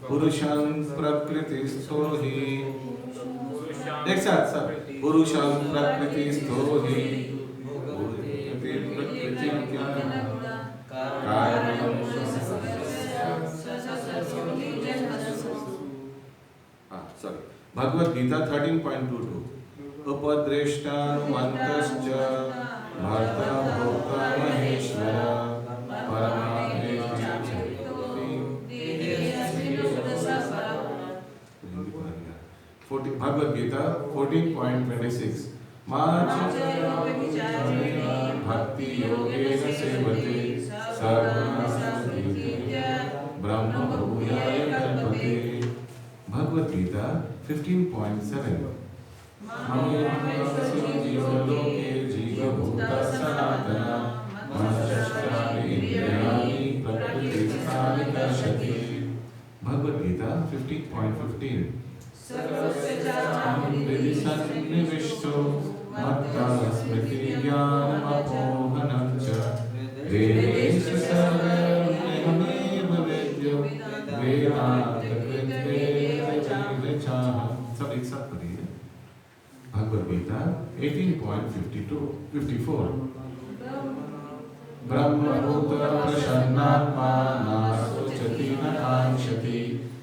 पुरुषं प्रकृतिस्थो हि, एक साथ सब, पुरुषं प्रकृतिस्थो हि सॉरी, भगवत गीता 13.22 उपद्रेष्टानुमन्तश्च भर्ता भोक्ता महेश्वर भगवत गीता 14.26 भक्ति योगेन सेवते ब्रह्म भूयाय कल्पते। भगवत गीता 15.7 जीवलोके जीवभूता सनातना मनश्चानि इंद्रियाणि प्रकृतिस्थानि कर्षति। भगवत गीता 15.15 हृदि सन्निविष्टो मत्ता स्मृति ज्ञानमपोहनं च वेदेषु सर्वमेव वेद्यो वेदान्तकृद्वेदचाहं। सब एक साथ पढ़िए। भगवद गीता 18.54 ब्रह्मभूत प्रसन्नात्मा न शुचति न कांक्षति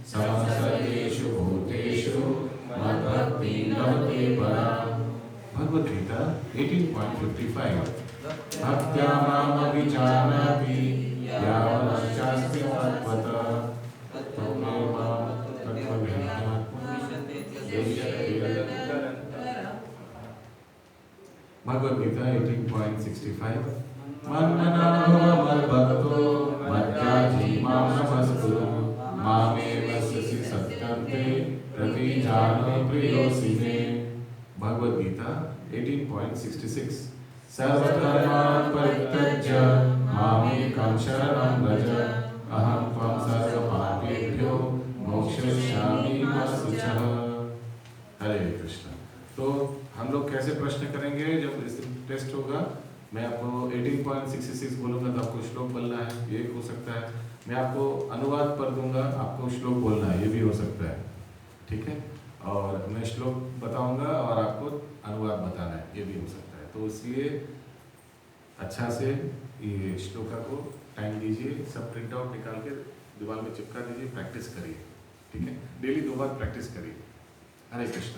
सर्वेषु भूतेषु मद्भक्तिं लभते पराम्। भगवद गीता 18.55 भक्त्या मामभिजानाति यावच्चास्मि तत्त्वतः तमेव भगवद गीता 18.65 मन्मना भव मद्भक्तो मद्याजी मां नमस्कुरु मामेव ससि सत्यन्ते प्रतिजानो प्रियोऽसि मे। भगवद गीता 18.66 सर्वधर्मान् परित्यज्य मामेकं शरणं व्रज अहं त्वं सर्वपापेभ्यो मोक्षयिष्यामि मा शुचः। हरे कृष्ण। तो हम लोग कैसे प्रश्न करेंगे जब इस टेस्ट होगा? मैं आपको 18.66 बोलूँगा तो आपको श्लोक बोलना है, ये हो सकता है। मैं आपको अनुवाद पर दूंगा, आपको श्लोक बोलना है, ये भी हो सकता है। ठीक है? और मैं श्लोक बताऊंगा और आपको अनुवाद बताना है, ये भी हो सकता है। तो इसलिए अच्छा से ये श्लोका को टाइम दीजिए, सब प्रिंट आउट निकाल के दीवार में चिपका दीजिए, प्रैक्टिस करिए। ठीक है? डेली 2 बार प्रैक्टिस करिए। हरे कृष्ण।